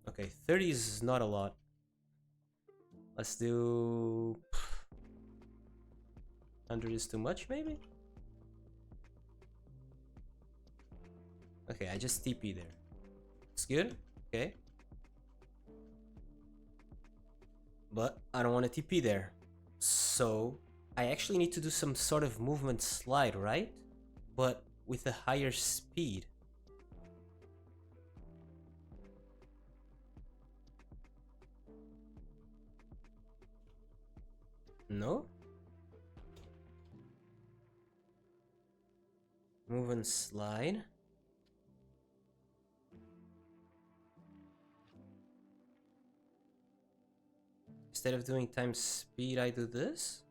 Okay, 30 is not a lot. Let's do 100 is too much, maybe? Okay, I just TP there. It's good. Okay. But I don't want to TP there. So I actually need to do some sort of movement slide, right? But with a higher speed. No? Move move and slide. Instead of doing times speed, I do this.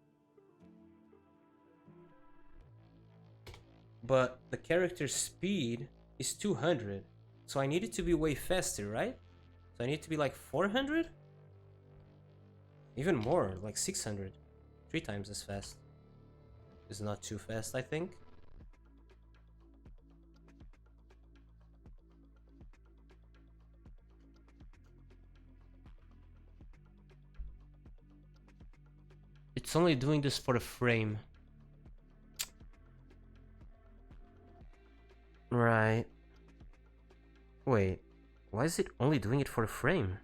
But the character's speed is 200. So I need it to be way faster, right? So I need it to be like 400? Even more, like 600. 3 times as fast. It's not too fast, I think. It's only doing this for a frame. Right. Wait, why is it only doing it for a frame?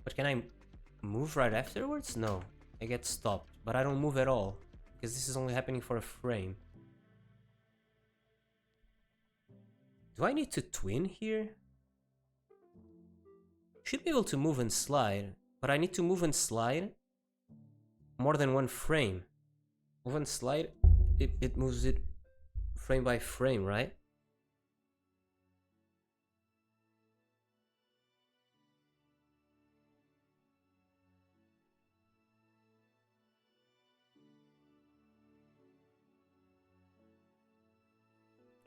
But can I move right afterwards? No, I get stopped, but I don't move at all, because this is only happening for a frame. Do I need to twin here? Should be able to move and slide, but I need to move and slide more than one frame. Move and slide, it moves it frame by frame, right?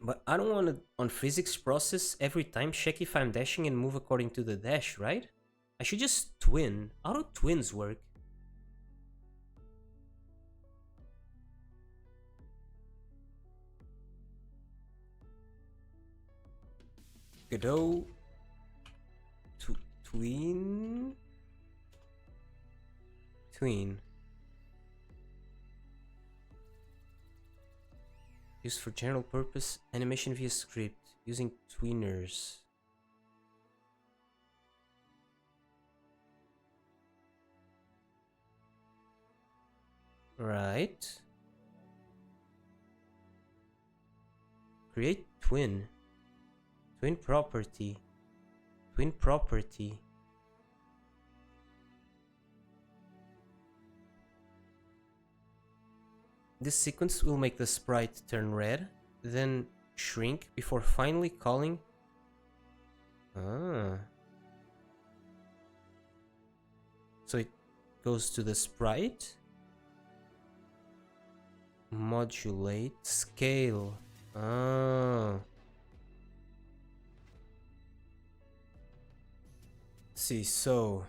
But I don't want to, on physics process, every time check if I'm dashing and move according to the dash, right? I should just twin. How do twins work? Godot... Tween... Tween. Used for general purpose animation via script using tweeners. Right. Create twin. Twin property. Twin property. This sequence will make the sprite turn red, then shrink before finally calling. Ah. So it goes to the sprite. Modulate scale. Ah. See, so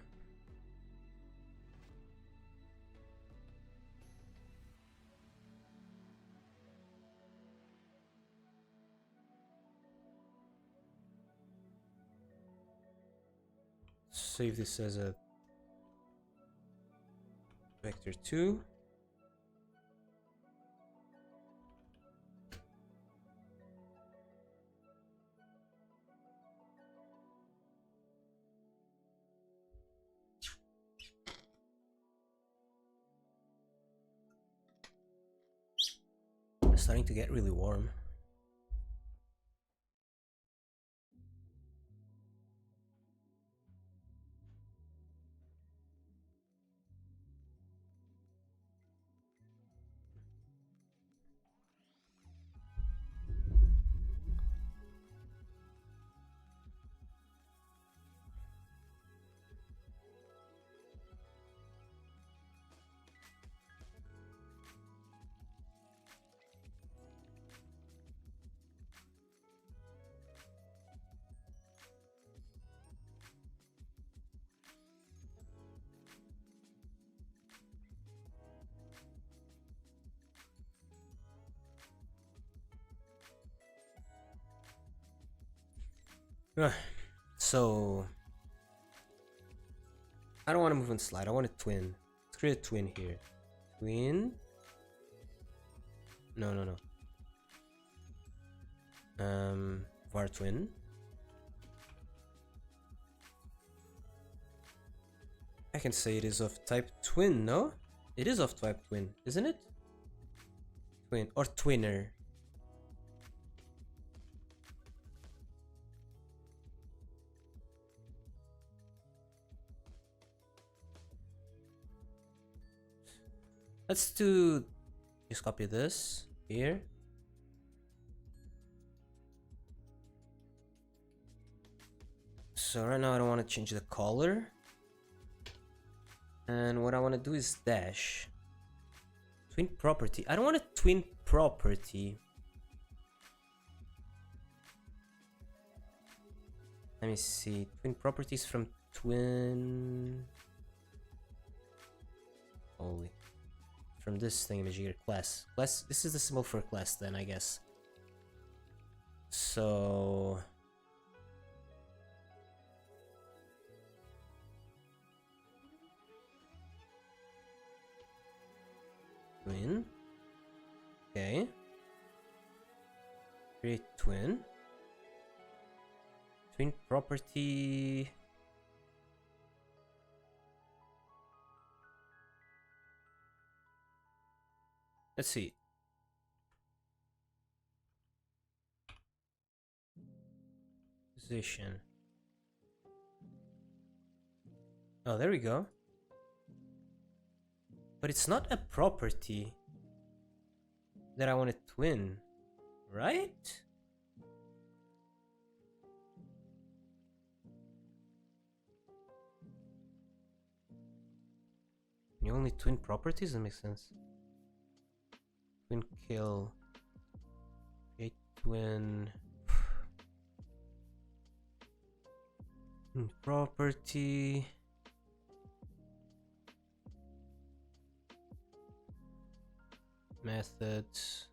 save this as a vector 2. It's starting to get really warm. So I don't want to move and slide. I want a twin. Let's create a twin here. Twin. No. Var twin. I can say it is of type twin, no? It is of type twin, isn't it? Twin or twinner. Let's do Just copy this here. So right now I don't want to change the color. And what I want to do is dash. Twin property. I don't want a twin property. Let me see. Twin properties from twin. Holy. From this thingamajig here. Class. Class. This is the symbol for class then, I guess. So. Twin. Okay. Create twin. Twin property. Let's see. Position. Oh, there we go. But it's not a property that I want to twin, right? You only twin properties? That makes sense. Twin kill. Create twin. Property. Methods.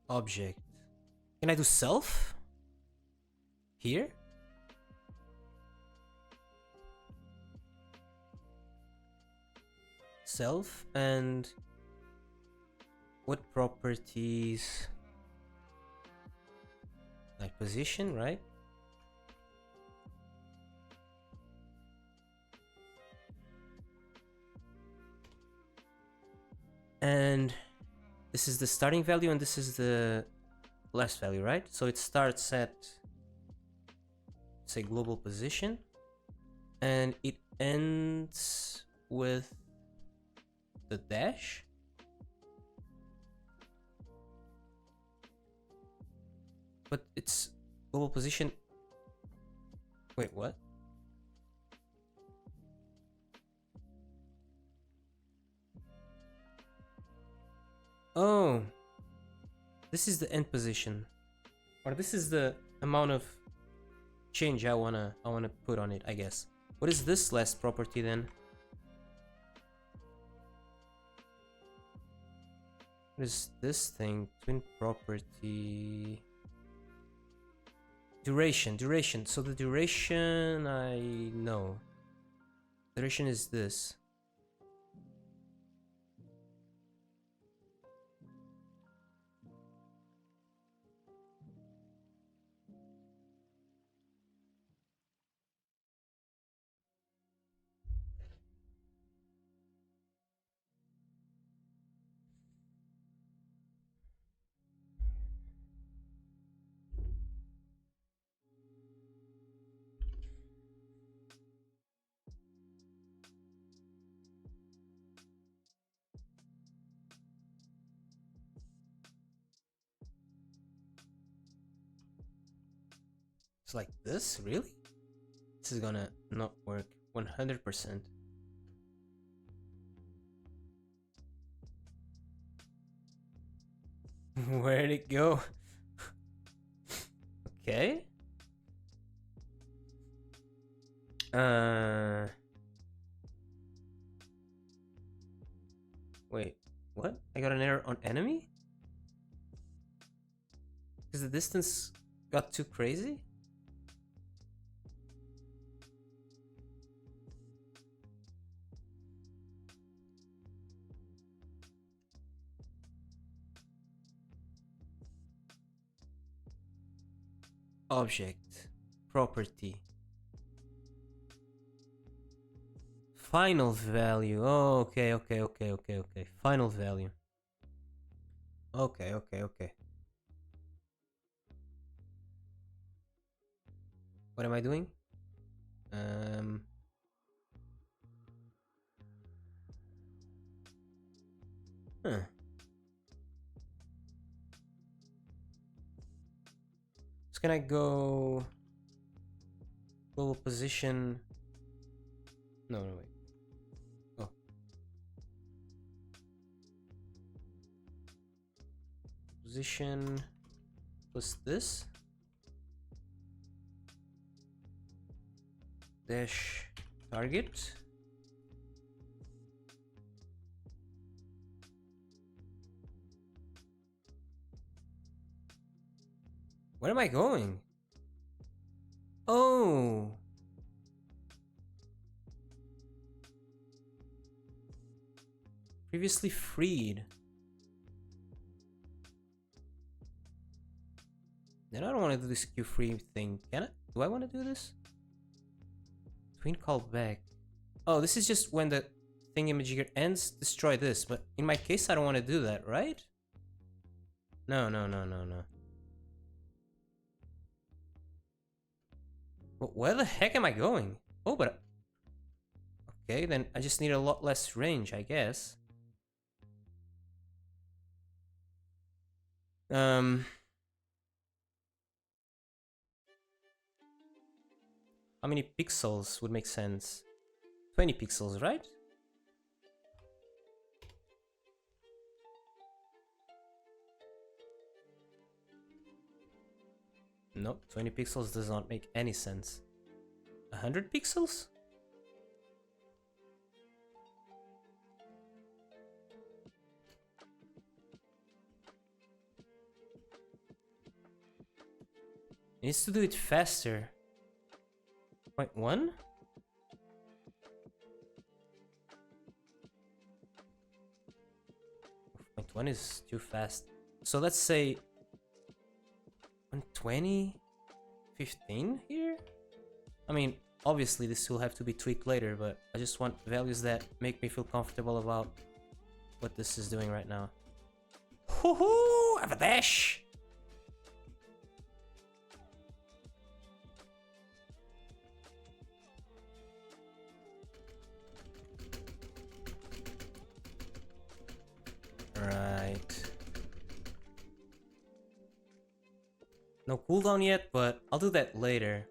Object. Can I do self? Here? Self and what properties? Like position, right? And this is the starting value and this is the last value, right? So it starts at, say, global position and it ends with the dash. But it's global position. Wait, what? Oh, this is the end position, or this is the amount of change I wanna put on it, I guess. What is this last property then? What is this thing? Twin property. Duration. So the duration, I know. Duration is this. It's like this, really? This is gonna not work 100%. Where'd it go? Okay. Wait, what? I got an error on enemy? Because the distance got too crazy? Object. Property. Final value. Oh, okay. Final value. Okay. What am I doing? Huh. So can I go global position? No, no, wait. Oh. Position plus this. Dash target. Where am I going? Oh. Previously freed. Then I don't want to do this queue free thing. Can I? Do I want to do this? Twin call back. Oh, this is just when the thingamajigger ends, destroy this. But in my case, I don't want to do that, right? No, no, no, no, no. But where the heck am I going? Oh, but... Okay, then I just need a lot less range, I guess. How many pixels would make sense? 20 pixels, right? No, 20 pixels does not make any sense. 100 pixels? It needs to do it faster. 0.1? Point 1 is too fast. So let's say 120? 15 here? I mean, obviously this will have to be tweaked later, but I just want values that make me feel comfortable about what this is doing right now. Hoo-hoo! I have a dash! Right. No cooldown yet, but I'll do that later.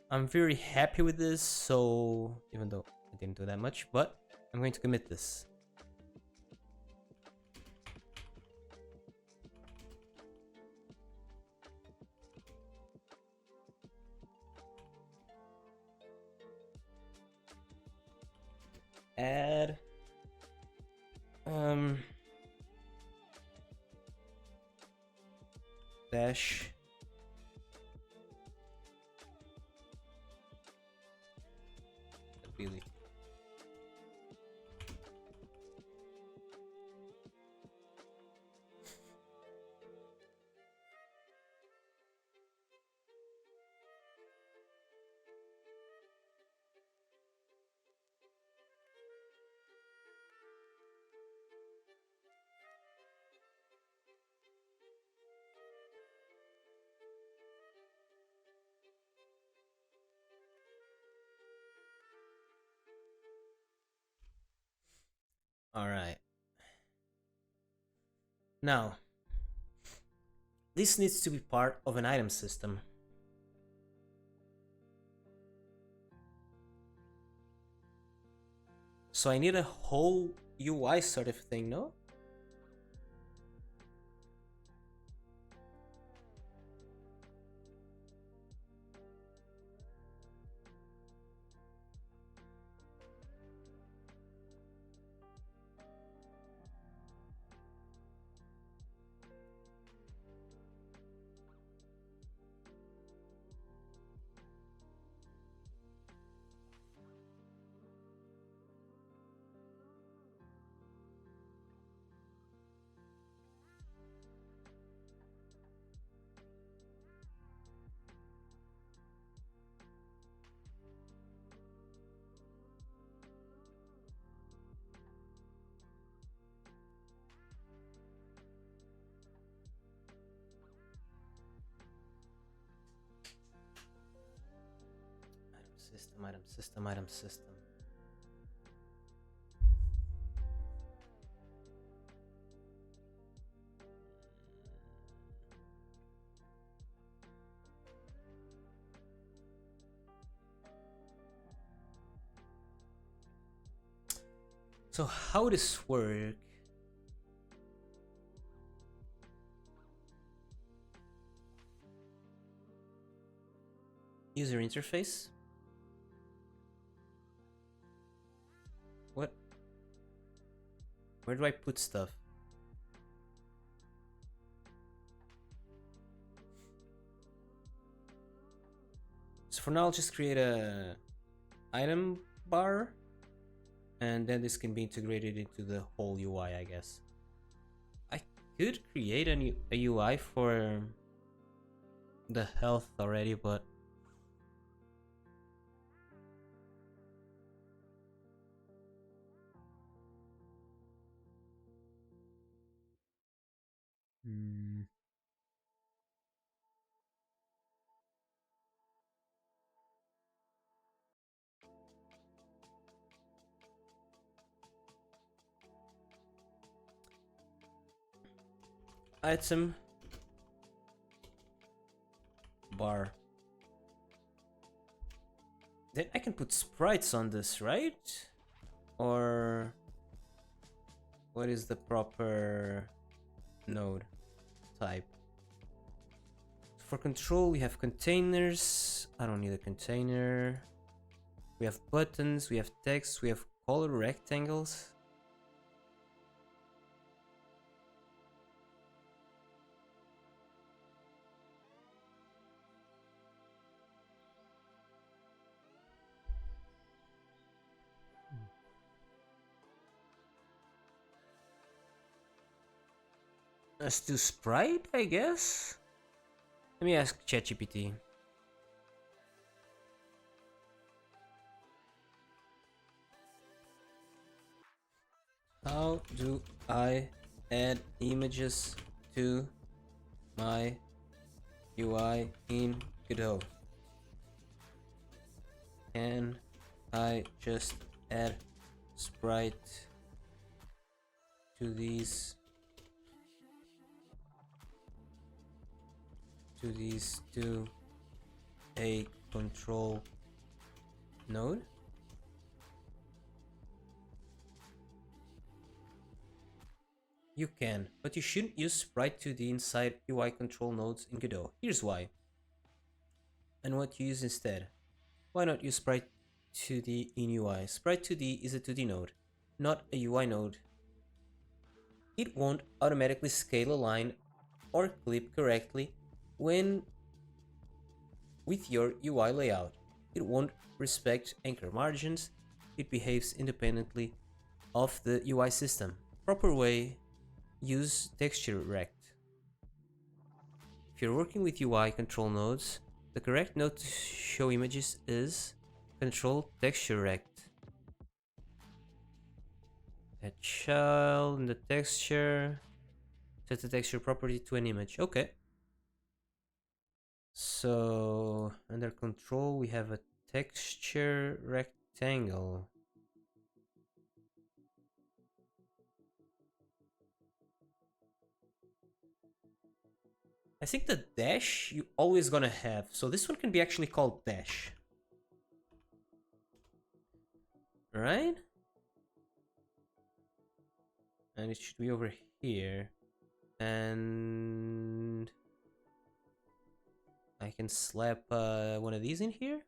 I'm very happy with this, so even though I didn't do that much, but I'm going to commit this. Add dash ability. All right. Now, this needs to be part of an item system. So I need a whole UI sort of thing, no? Item system. So how this work? User interface. What? Where do I put stuff? So for now, I'll just create a item bar, and then this can be integrated into the whole UI, I guess. I could create a UI for the health already, but item bar. Then I can put sprites on this, right? Or what is the proper node type? For control, we have containers. I don't need a container. We have buttons, we have text, we have color rectangles. Let's do sprite, I guess. Let me ask ChatGPT. How do I add images to my UI in Godot? Can I just add sprite to these to a control node? You can, but you shouldn't use sprite to the inside UI control nodes in Godot. Here's why. And what you use instead. Why not use sprite 2D in UI? Sprite 2D is a 2D node, not a UI node. It won't automatically scale a line or clip correctly when with your UI layout. It won't respect anchor margins. It behaves independently of the UI system. Proper way, use texture rect. If you're working with UI control nodes, the correct node to show images is control texture rect. Add child in the texture. Set the texture property to an image. Okay. So under control we have a texture rectangle. I think the dash you always gonna have. So this one can be actually called dash. Right? And it should be over here. And I can slap one of these in here.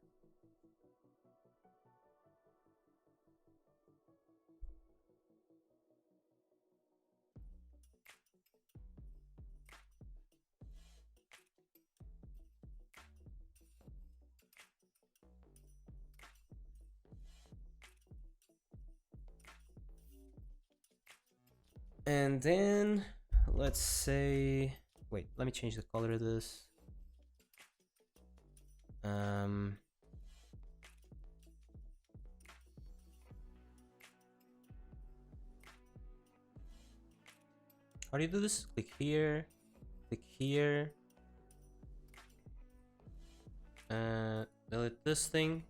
And then let's say, wait, let me change the color of this. How do you do this? Click here, delete this thing.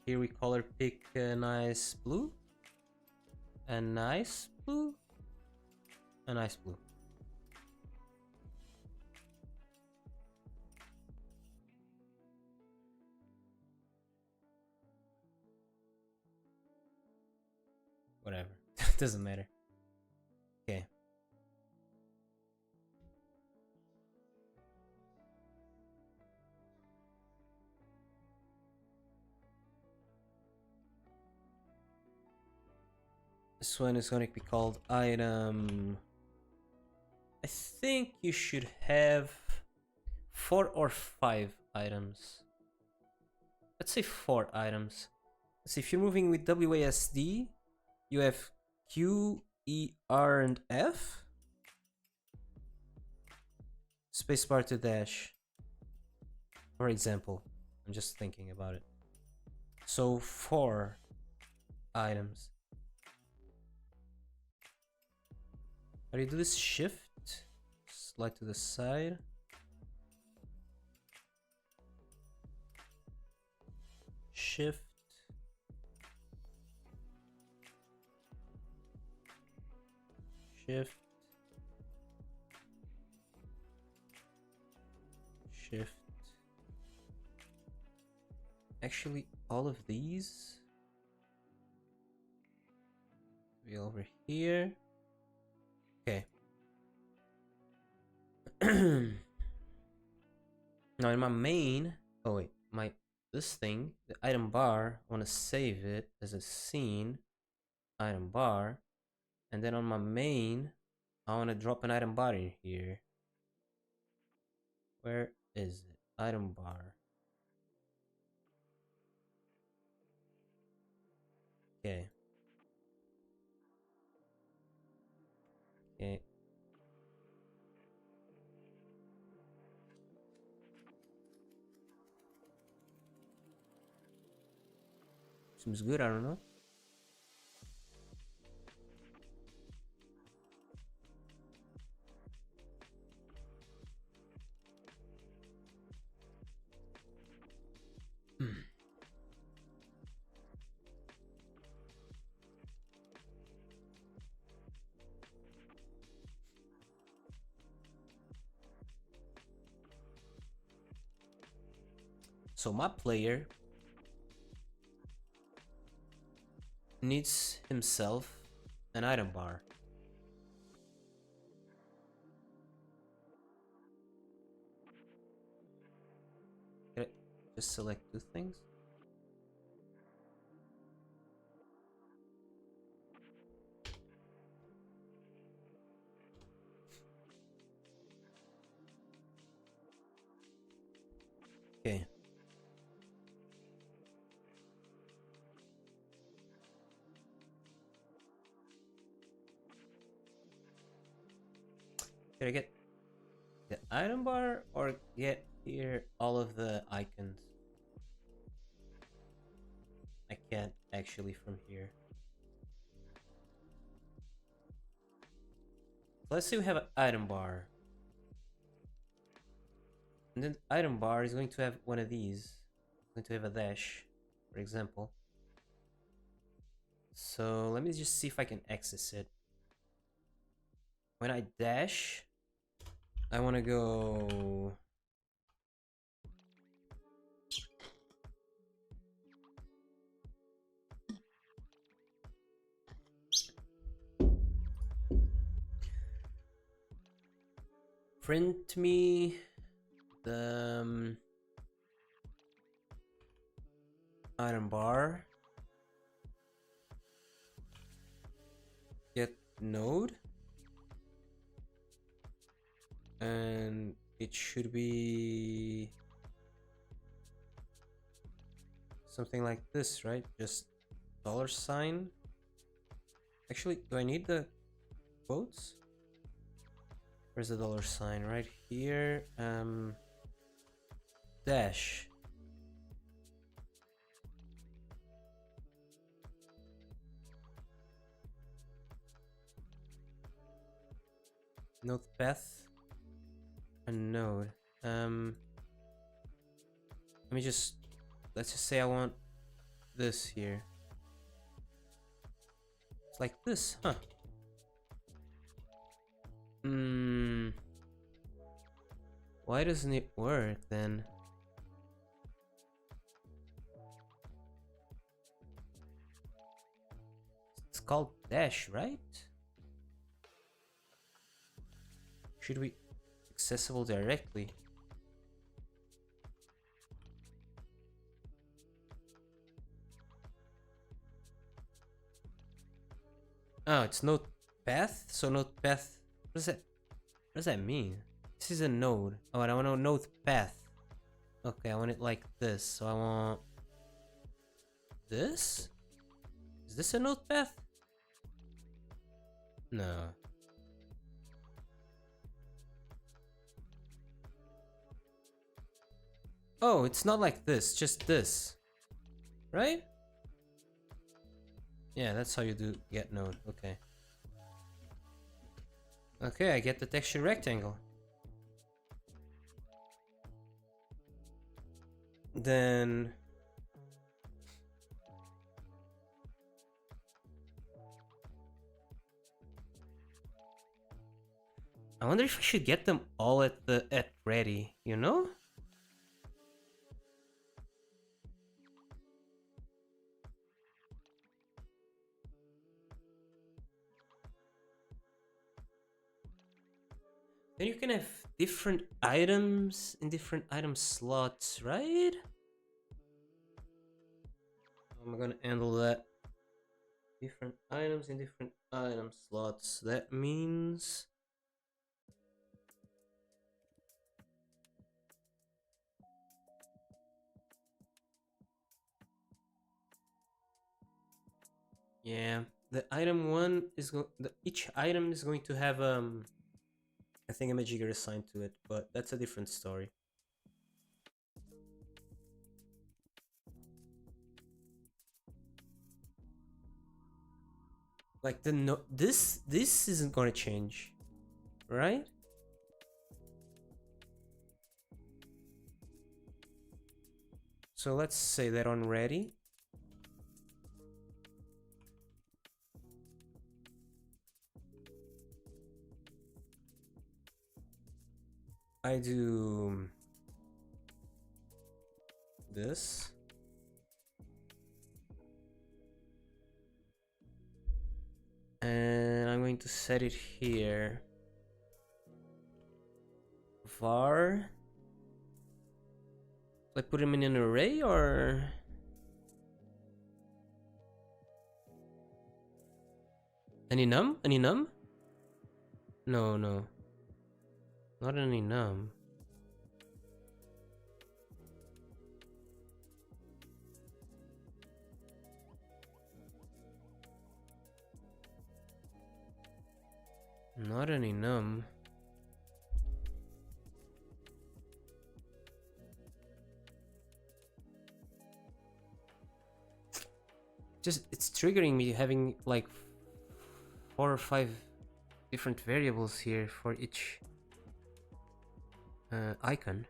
Here we color pick a nice blue, a nice blue, a nice blue. whatever. Doesn't matter. Okay. This one is going to be called item. I think you should have 4 or 5 items. Let's say 4 items. Let's see, if you're moving with WASD, you have Q, E, R, and F. Spacebar to dash. For example, I'm just thinking about it. So 4 items. How do you do this? Shift, slide to the side. Shift. Shift. Shift. Actually, all of these be over here. Okay. Now in my main, oh wait, this thing, the item bar, I want to save it as a scene item bar, and then on my main, I want to drop an item bar in here. Where is it? Item bar. Okay. Okay. Seems good, I don't know. So my player needs himself an item bar. Can I just select 2 things? Okay. Should I get the item bar or get here all of the icons? I can't actually from here. Let's say we have an item bar. And then the item bar is going to have one of these. It's going to have a dash, for example. So let me just see if I can access it. When I dash, I want to go print me the item bar, get node, and it should be something like this, right? Just $sign. Actually, do I need the quotes? Where's the $sign? Right here. Dash. Node path and node. Let's just say I want this here. It's like this, huh? Why doesn't it work then? It's called dash, right? Should be accessible directly. Oh, it's node path? So node path. What does that mean? This is a node. Oh, and I want a node path. Okay, I want it like this. So I want this? Is this a node path? No. Oh, it's not like this, just this. Right? Yeah, that's how you do get node. Okay. Okay, I get the texture rectangle. Then I wonder if I should get them all at ready, you know? Then you can have different items in different item slots, right? How am I gonna handle that? Different items in different item slots. That means yeah, the item one is each item is going to have I think a majigger assigned to it, but that's a different story. Like the no, this isn't going to change, right? So let's say that on ready. I do this. And I'm going to set it here. Var. Do I put them in an array or? Any num? Any num? No, no. Not any num. Not any num. Just it's triggering me having like 4 or 5 different variables here for each icon.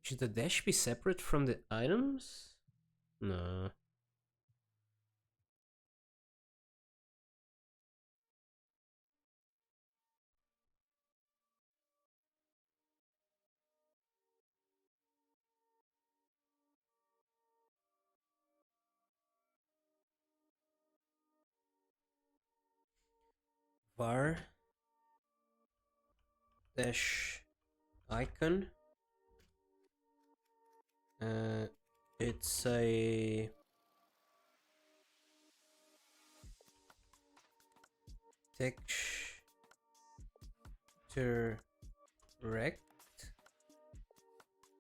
Should the dash be separate from the items? No. Var dash icon. It's a texture rect,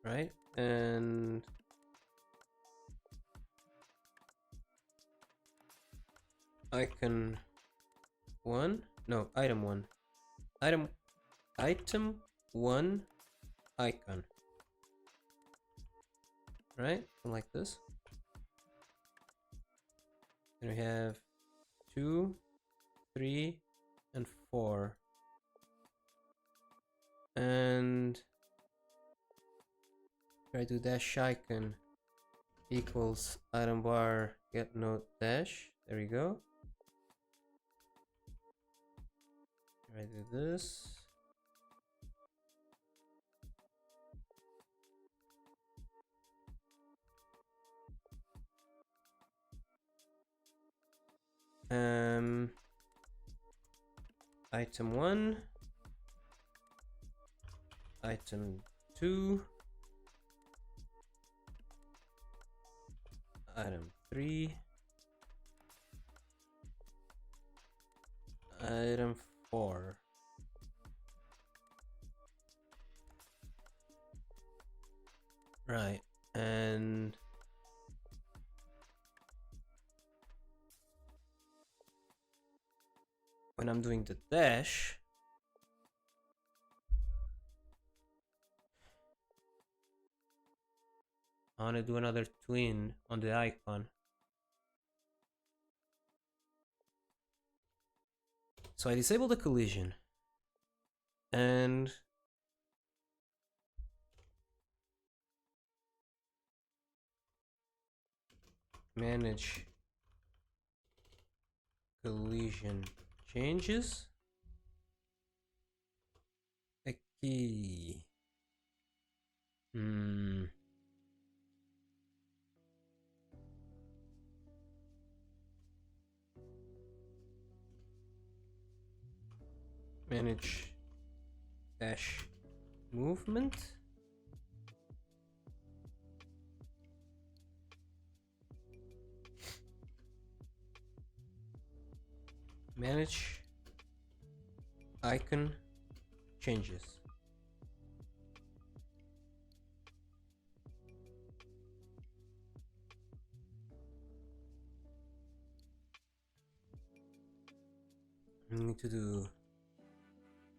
right? And icon one, no, item one, item one icon, right? Like this. Then we have 2, 3, and 4. And if I do dash icon equals item bar get node dash, there we go. I do this. Item 1, item 2, item 3, item 4. Right, and when I'm doing the dash, I want to do another twin on the icon. So I disable the collision and manage collision changes. A key. Manage dash movement. Manage icon changes. I need to do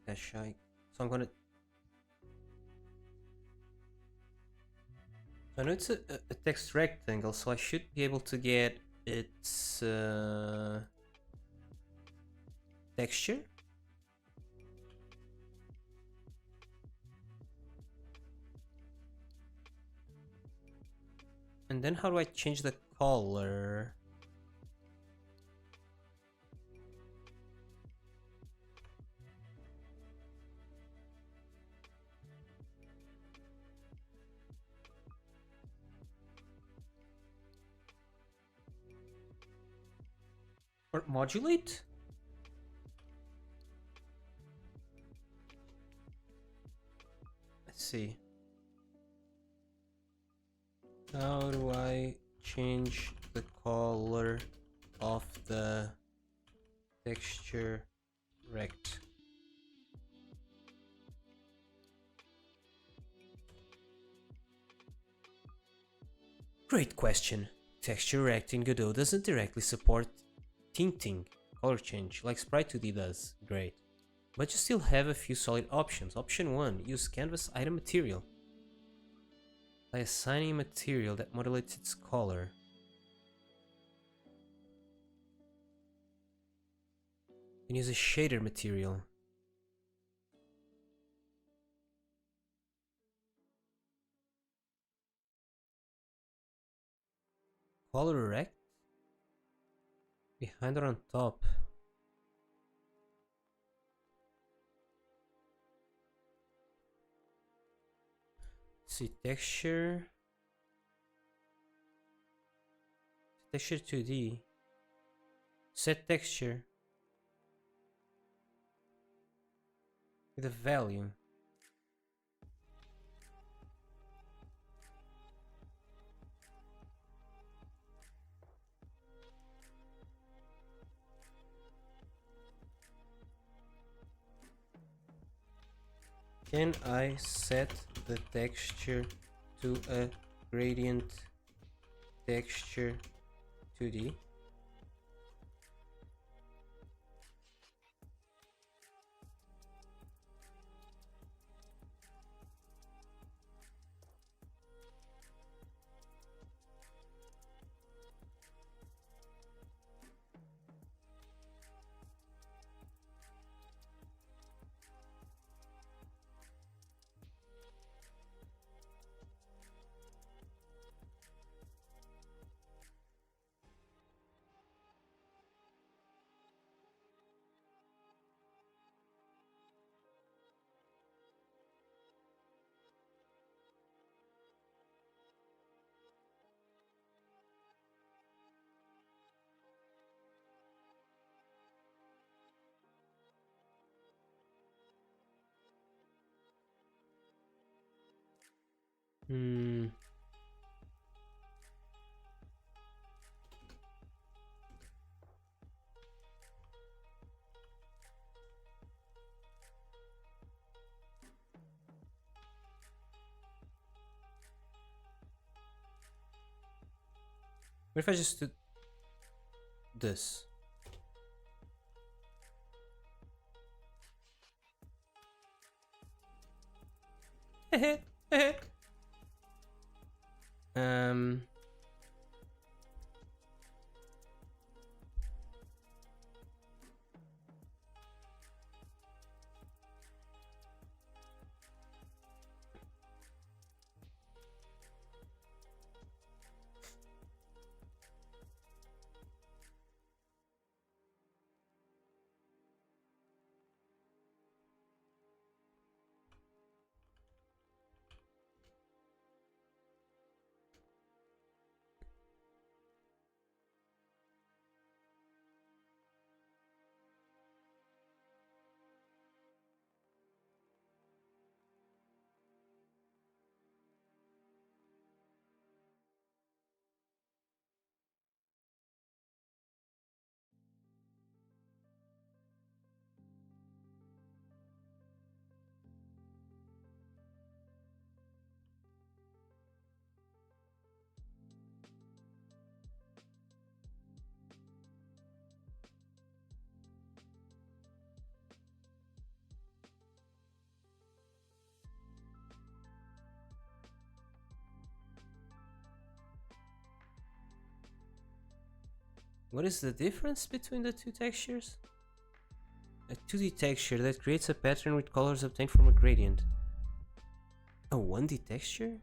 dash icon. So I'm gonna. I know it's a text rectangle, so I should be able to get its texture. And then how do I change the color? Or modulate? Let's see. How do I change the color of the texture rect? Great question. Texture rect in Godot doesn't directly support tinting, color change, like Sprite 2D does. Great. But you still have a few solid options. Option 1, use canvas item material. By assigning a material that modulates its color. And use a shader material. Color rect? Behind or on top? See texture. Texture 2D. Set texture. With a value. Can I set the texture to a gradient texture 2D? Hmm. What if I just do this? um. What is the difference between the two textures? A 2D texture that creates a pattern with colors obtained from a gradient. A 1D texture?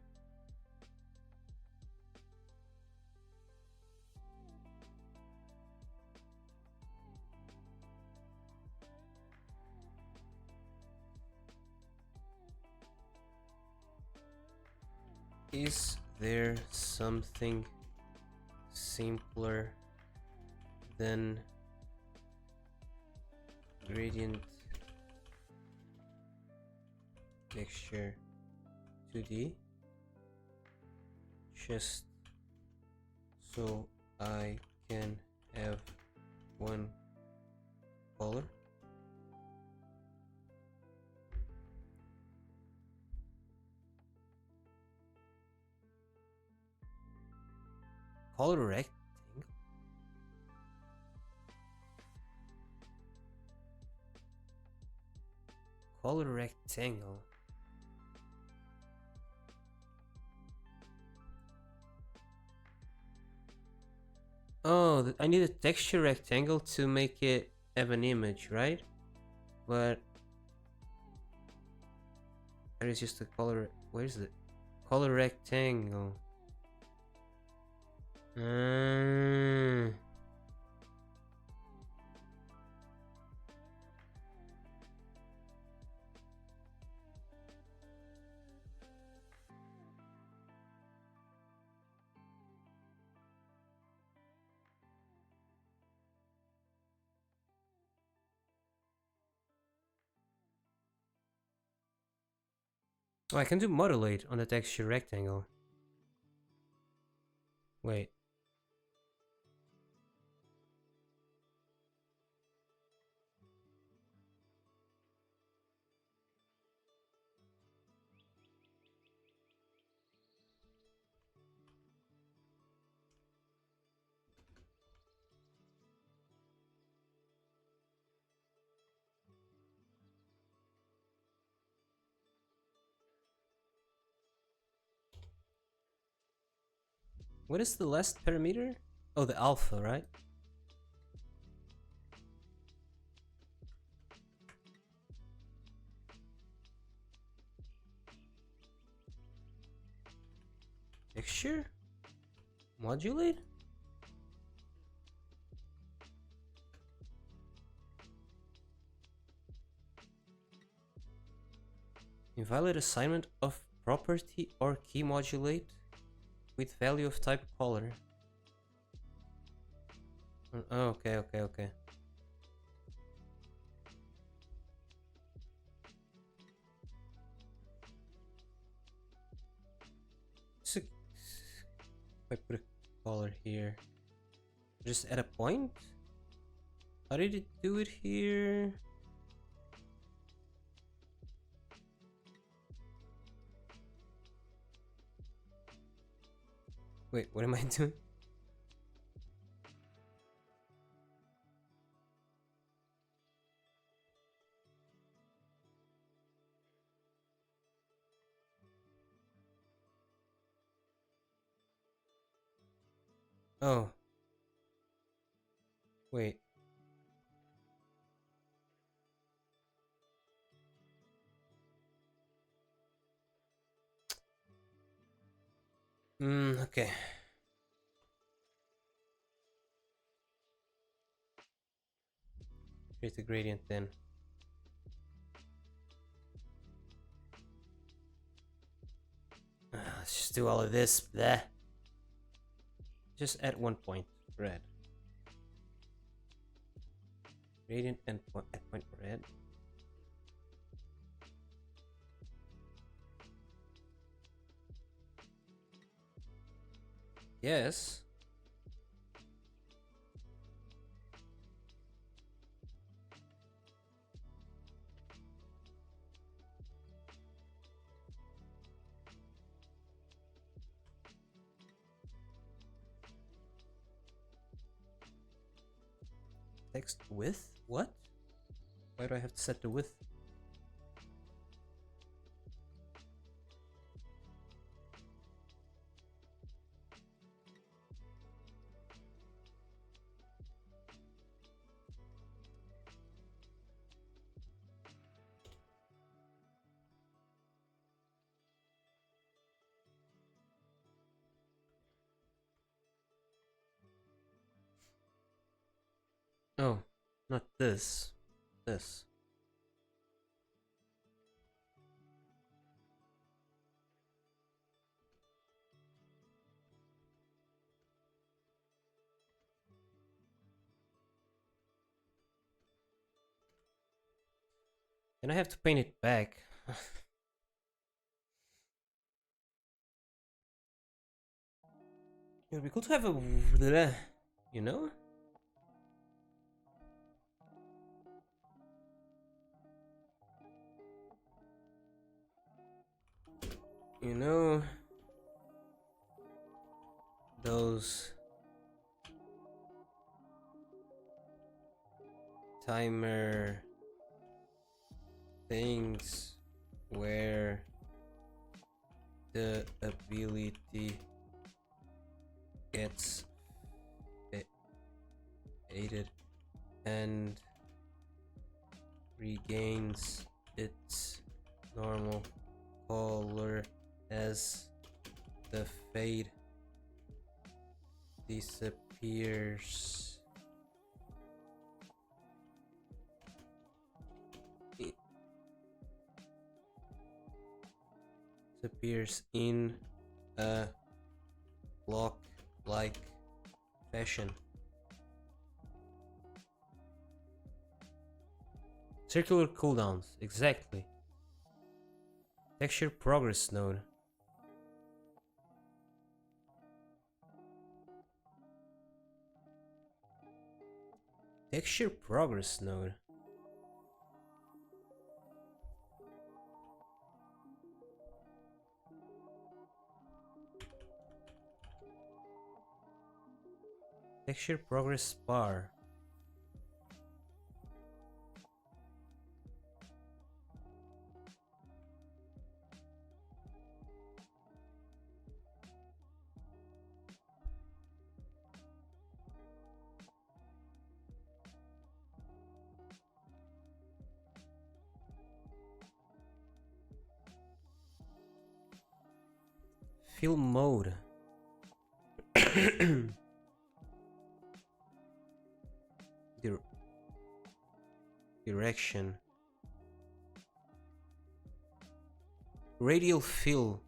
Is there something simpler than gradient texture 2D? Just so I can have one color? Color rectangle? Color rectangle. Oh, I need a texture rectangle to make it have an image, right? But there is just a color. Where's the color rectangle? Oh, I can do modulate on the texture rectangle. Wait. What is the last parameter? Oh, the alpha, right? Texture? Modulate? Invalid assignment of property or key modulate with value of type color. Oh, okay. If I put a color here, just at a point. How did it do it here? Wait, what am I doing? Oh. Wait. Okay. Create a gradient then. Let's just do all of this. Bleh. Just at one point, red. Gradient and at point red. Yes. Text width? What? Why do I have to set the width? Oh, not this. This. And I have to paint it back. It would be cool to have a, you know? You know, those timer things where the ability gets faded and regains its normal color as the fade disappears. It disappears in a block-like fashion. Circular cooldowns, exactly. Texture progress node. Texture progress node. Texture progress bar. Fill mode. Direction. Radial fill.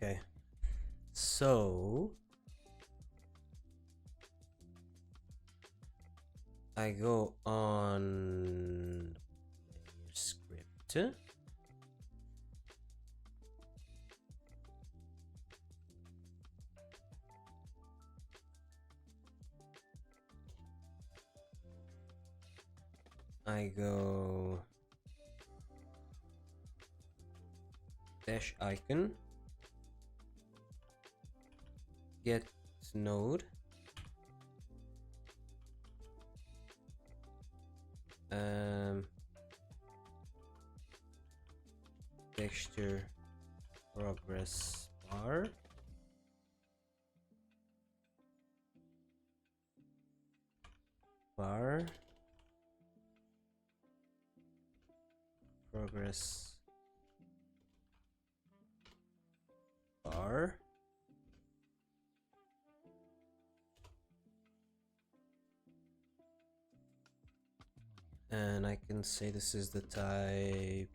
Okay, so I go on script. I go dash icon, get node, texture progress bar, progress bar, and I can say this is the type.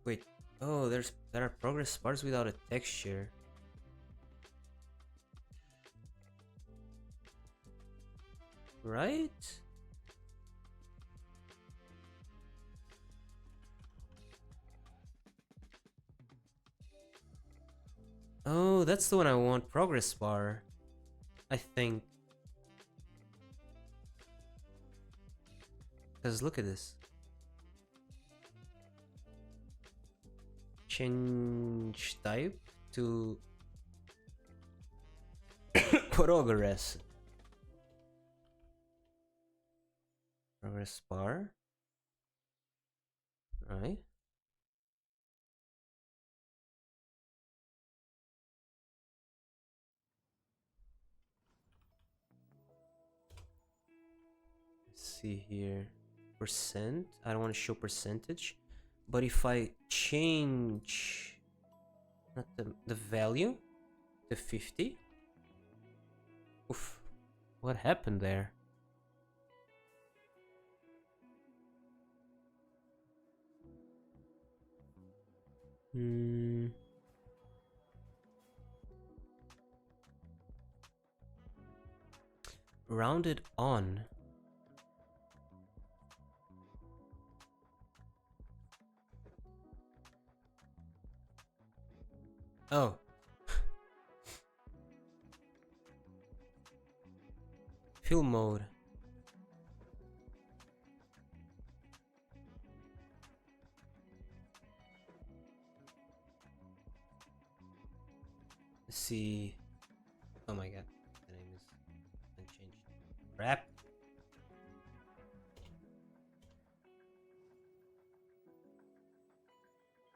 Wait. Oh, there are progress bars without a texture. Right? Oh, that's the one I want. Progress bar, I think. Because look at this. Change type to progress. Progress bar. Right. Let's see here. Percent. I don't want to show percentage. But if I change not the value to 50. Oof. What happened there? Rounded on. Oh. Fill mode. Let's see. Oh my god. The name is unchanged. Crap.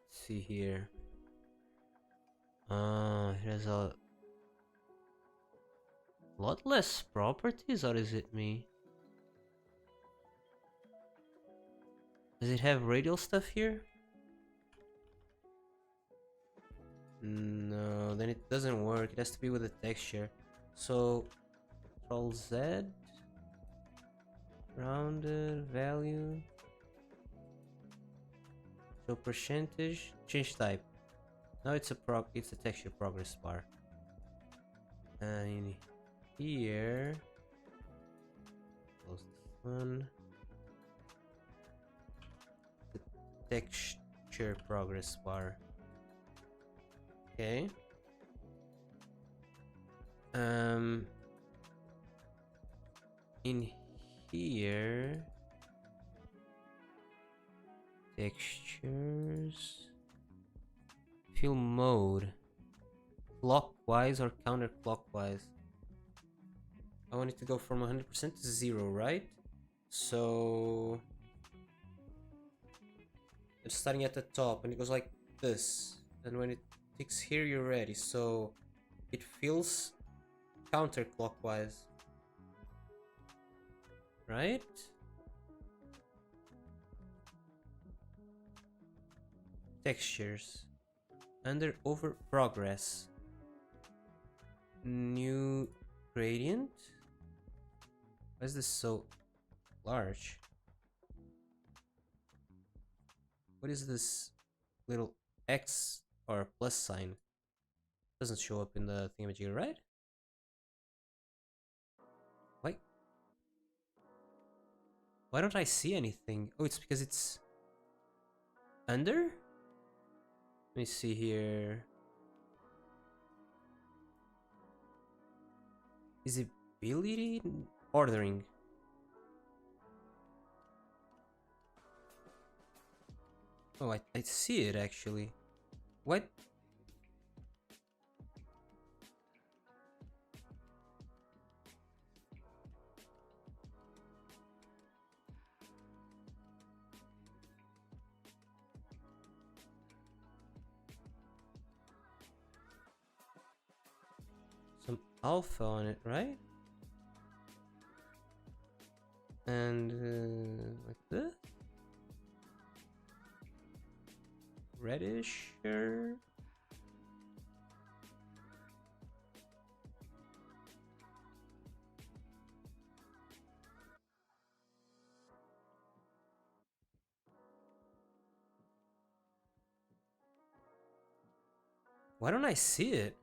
Let's see here. Here's a lot less properties, or is it me? Does it have radial stuff here? No, then it doesn't work. It has to be with a texture. So, Ctrl Z, rounded value. So percentage, change type. Now it's a texture progress bar. And here, close this one. The texture progress bar. Okay. In here, textures, fill mode, clockwise or counterclockwise. I want it to go from 100% to 0, right? So it's starting at the top and it goes like this, and when it ticks here you're ready. So it fills counterclockwise, right? Textures, under over progress, new gradient. Why is this so large? What is this little X or plus sign? Doesn't show up in the thingamajigger, right? Why? Why don't I see anything? Oh, it's because it's under? Let me see here. Visibility? Ordering. Oh, I see it actually. What? Some alpha on it, right? And like this? Reddish or why don't I see it?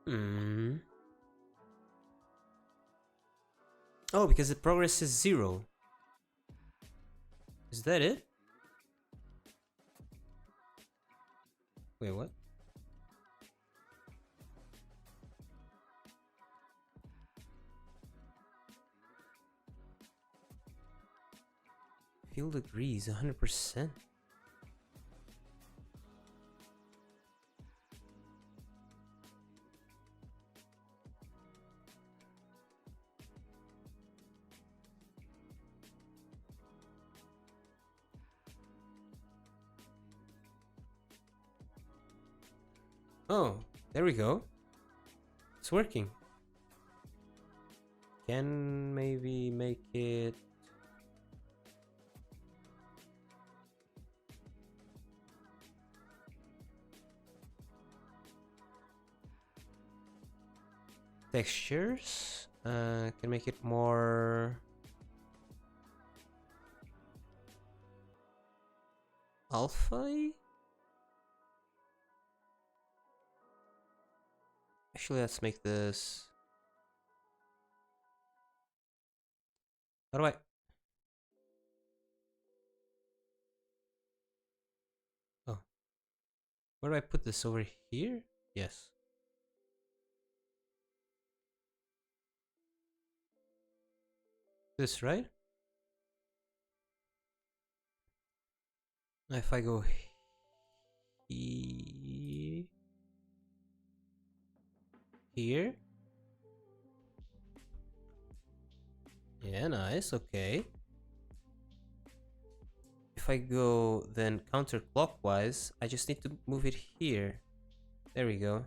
Hmm. Oh, because the progress is 0. Is that it? Wait, what? Field agrees 100%. Oh, there we go. It's working. Can maybe make it textures? Can make it more alpha-y? Actually, let's make this. How do I? Oh, where do I put this? Over here? Yes. This, right? If I go here. Yeah, nice. Okay. If I go then counterclockwise, I just need to move it here. There we go.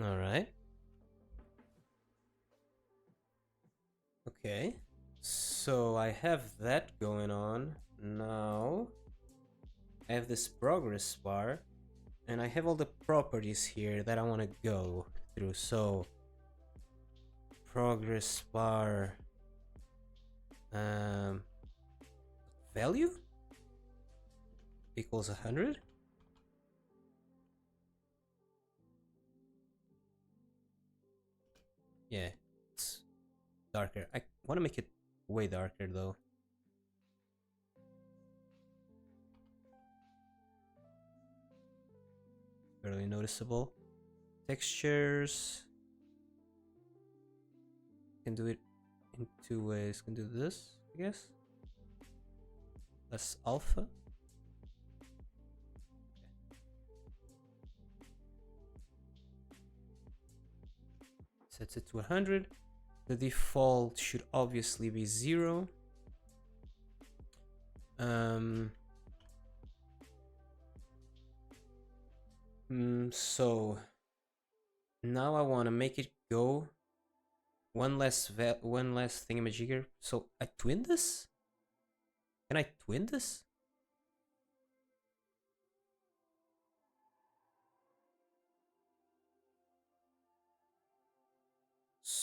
All right. Okay. So I have that going on. Now I have this progress bar and I have all the properties here that I want to go through. So progress bar value equals 100. Yeah, it's darker. I want to make it way darker though. Barely noticeable. Textures. Can do it in 2 ways. Can do this, I guess. That's alpha. Sets it to 100. The default should obviously be 0. So now I want to make it go one less thingamajigger. So I twin this? Can I twin this?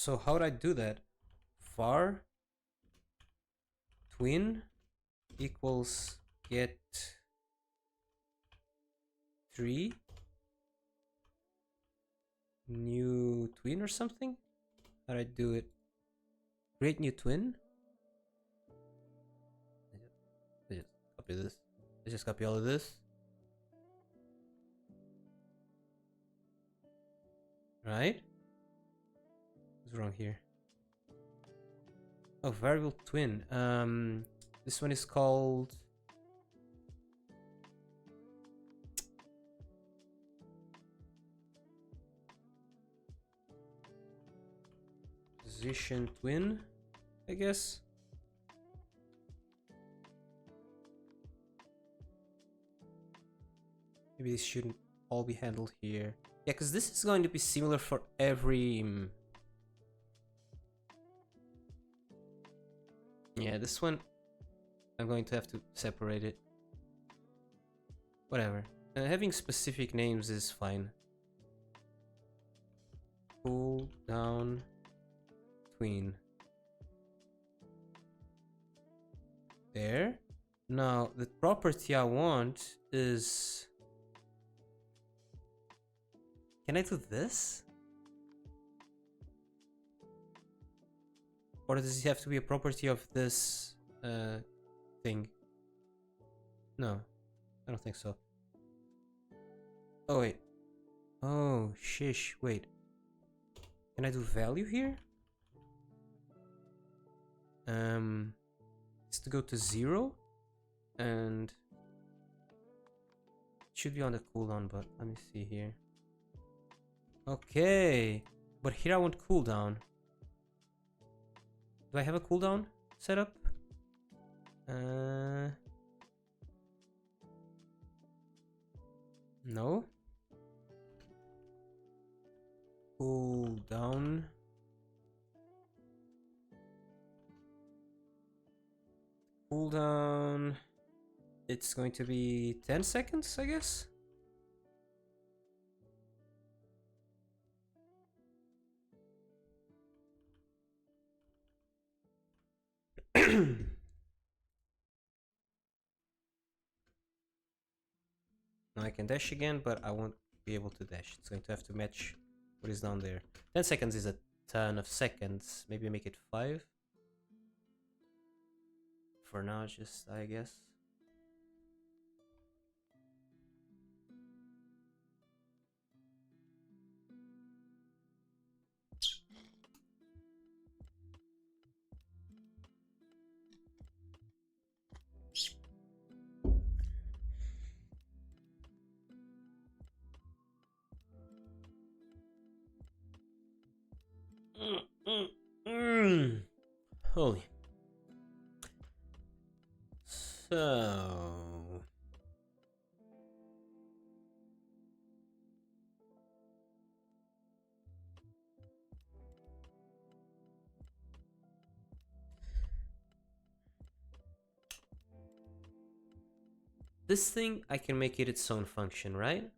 So how would I do that? Var twin equals get 3 new twin or something? How do I do it? Create new twin? I just copy this. I just copy all of this. Right? What's wrong here? Oh, variable twin. This one is called position twin, I guess. Maybe this shouldn't all be handled here. Yeah, because this is going to be similar for every... Yeah, this one, I'm going to have to separate it. Whatever. Having specific names is fine. Cool down tween. There. Now, the property I want is... Can I do this? Or does it have to be a property of this thing? No, I don't think so. Oh wait. Oh, shish, wait. Can I do value here? It's to go to 0 and it should be on the cooldown, but let me see here. Okay, but here I want cooldown. Do I have a cooldown set up? No. Cooldown. Cooldown. It's going to be 10 seconds, I guess. Now I can dash again, but I won't be able to dash. It's going to have to match what is down there. 10 seconds is a ton of seconds. Maybe make it 5. For now, just, I guess. Holy. So... This thing, I can make it its own function, right?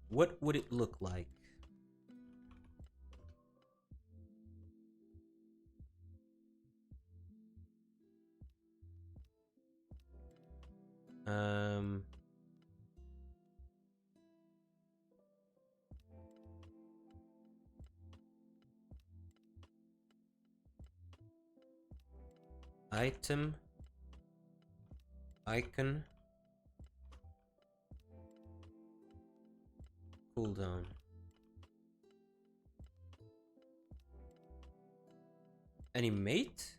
What would it look like? Item, icon, cooldown. Animate?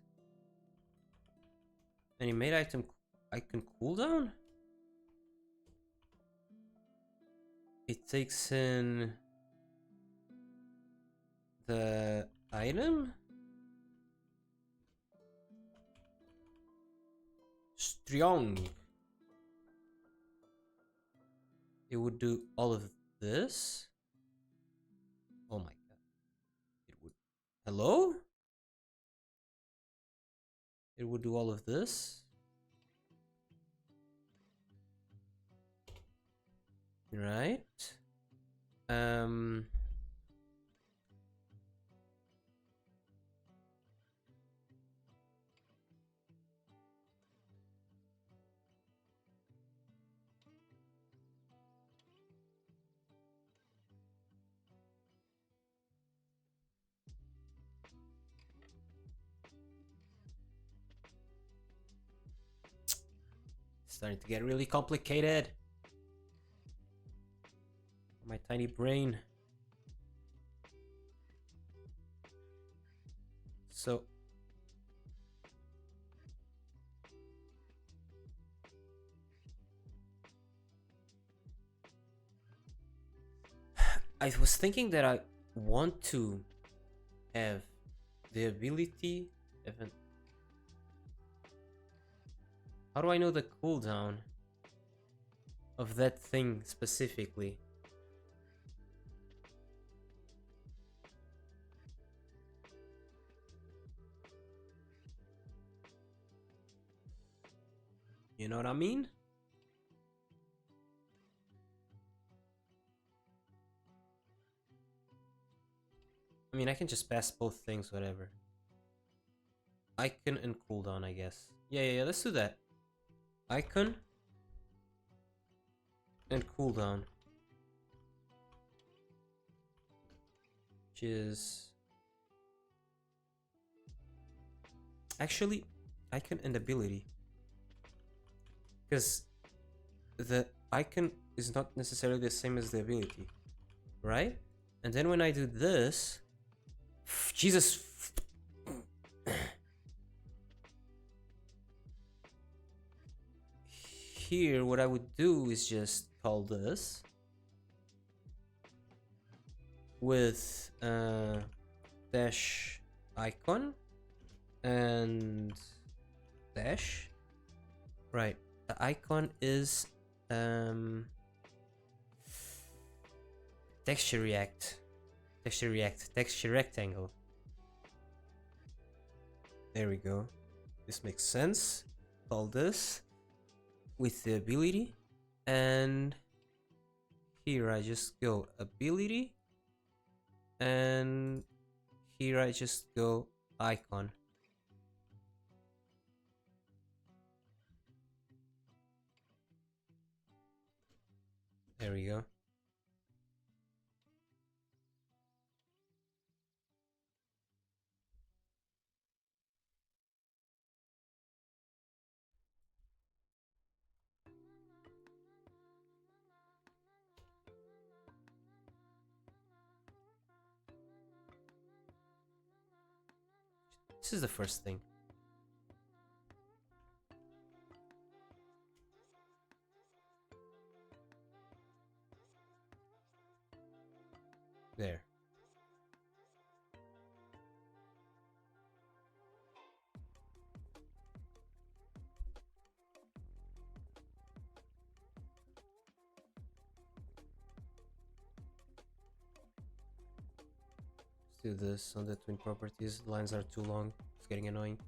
Animate item, icon cooldown? It takes in the item? Strong. It would do all of this? Oh my god. It would Hello? It would do all of this. Right. Um. Starting to get really complicated. My tiny brain. So I was thinking that I want to have the ability of an... How do I know the cooldown of that thing specifically? You know what I mean? I mean, I can just pass both things, whatever. Icon and cooldown, I guess. Yeah, let's do that. Icon and cooldown. Which is... Actually, icon and ability. Because the icon is not necessarily the same as the ability. Right? And then when I do this... Jesus... Here, what I would do is just call this with dash icon and dash. Right, the icon is texture rectangle. There we go. This makes sense. Call this with the ability, and here I just go ability, and here I just go icon. There we go. This is the first thing. There. Let's do this on the twin properties. Lines are too long. It's getting annoying.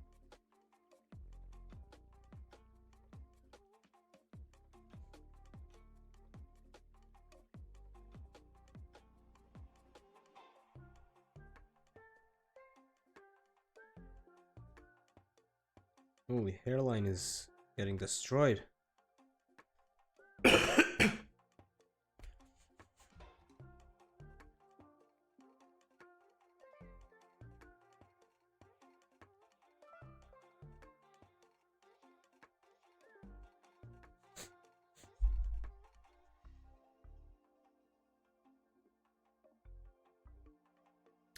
Holy, hairline is getting destroyed.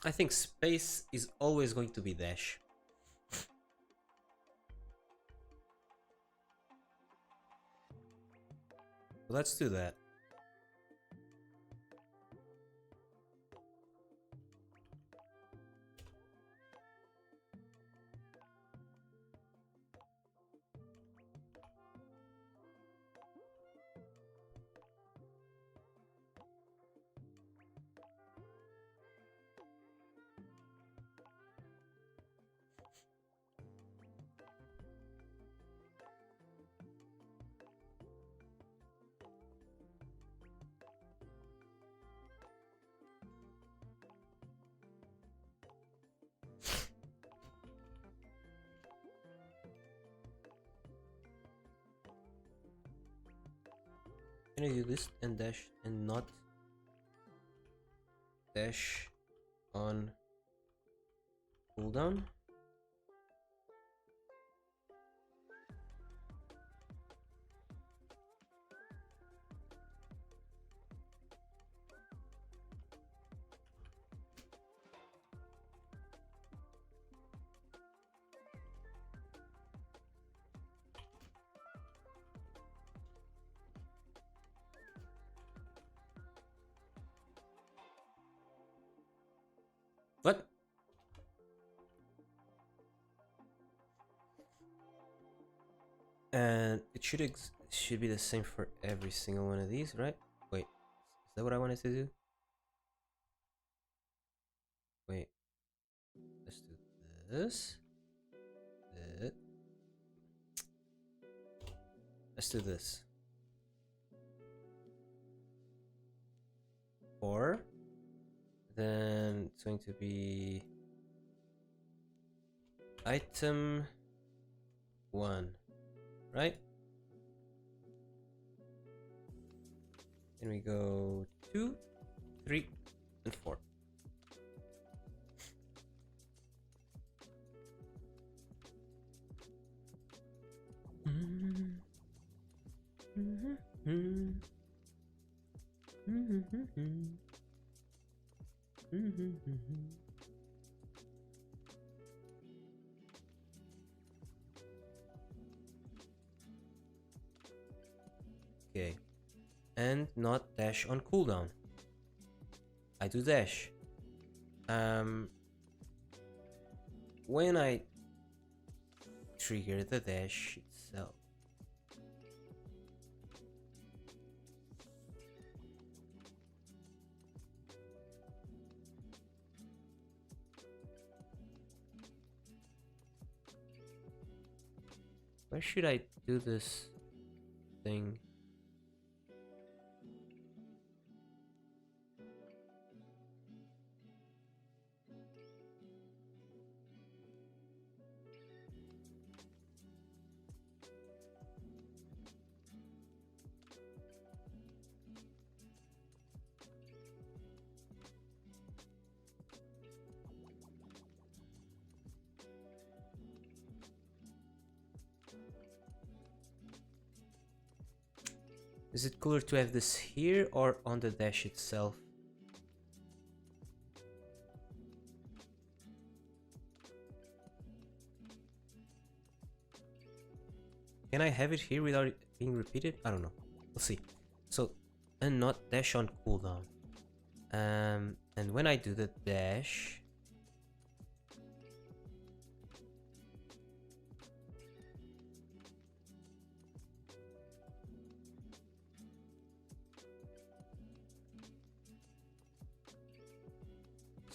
I think space is always going to be dash. Let's do that. Can I do this and dash and not dash on cooldown? What? And it should be the same for every single one of these, right? Wait, is that what I wanted to do? Wait, let's do this. Let's do this. Or then it's going to be item 1, right? Then we go 2, 3, and 4. Okay, and not dash on cooldown. I do dash. When I trigger the dash itself, where should I do this thing? Is it cooler to have this here or on the dash itself? Can I have it here without it being repeated? I don't know. We'll see. So, and not dash on cooldown. And when I do the dash,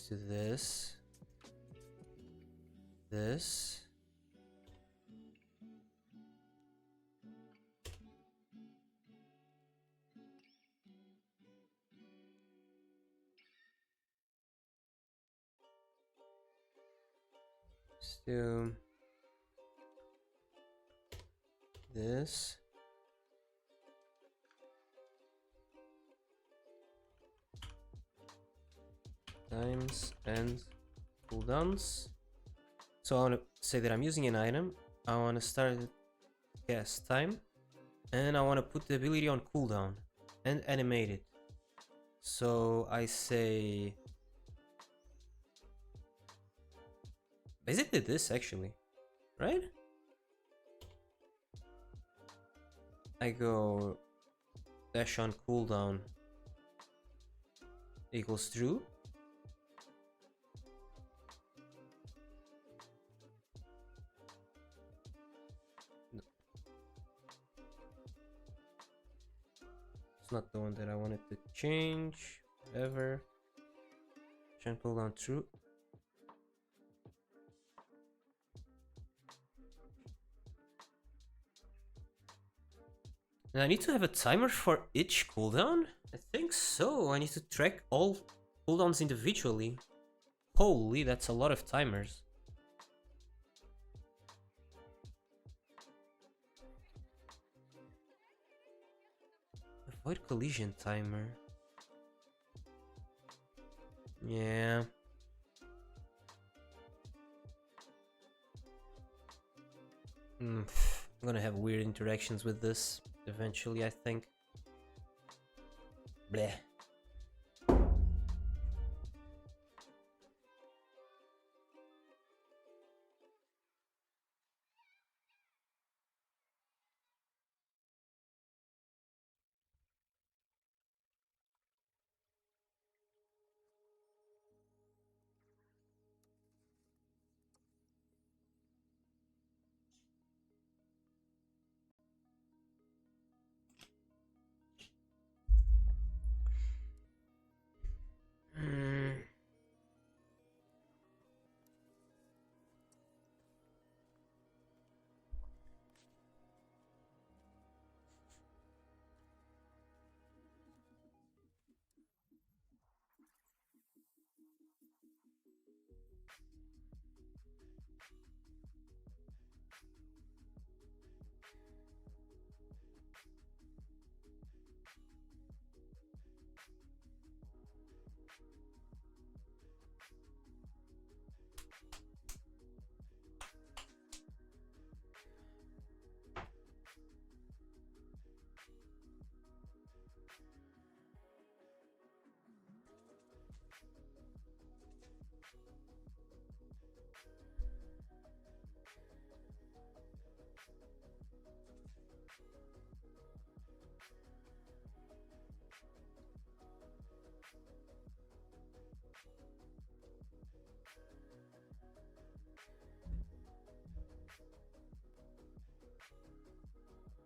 to this, to this, times and cooldowns. So I want to say that I'm using an item. I want to start cast time, and I want to put the ability on cooldown and animate it. So I say basically this actually, right? I go dash on cooldown equals true. It's not the one that I wanted to change. Whatever. Dash on cooldown true. And I need to have a timer for each cooldown? I think so. I need to track all cooldowns individually. Holy, that's a lot of timers. Avoid collision timer. Yeah. I'm gonna have weird interactions with this eventually, I think. Bleh.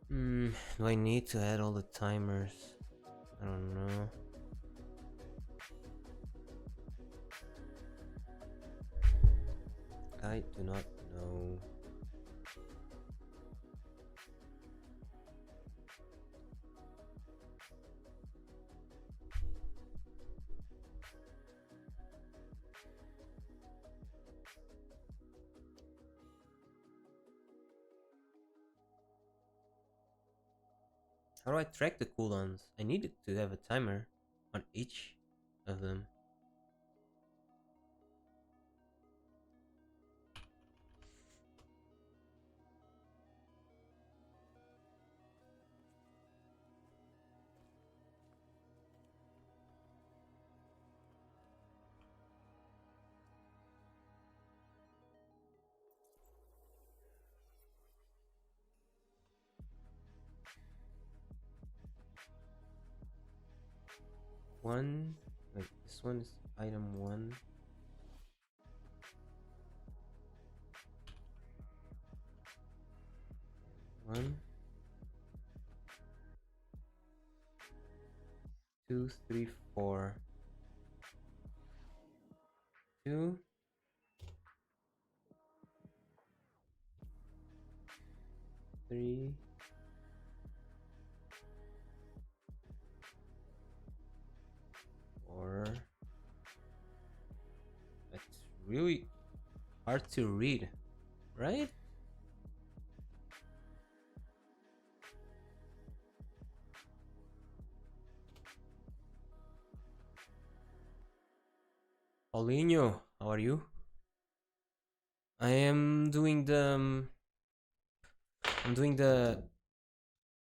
Mm. Do I need to add all the timers? I don't know. I do not know. How do I track the cooldowns? I needed to have a timer on each of them. One, wait, this one is item 1. One, 2, 3, 4. 2. 3. 4. It's really hard to read, right? Paulinho, how are you? I am doing the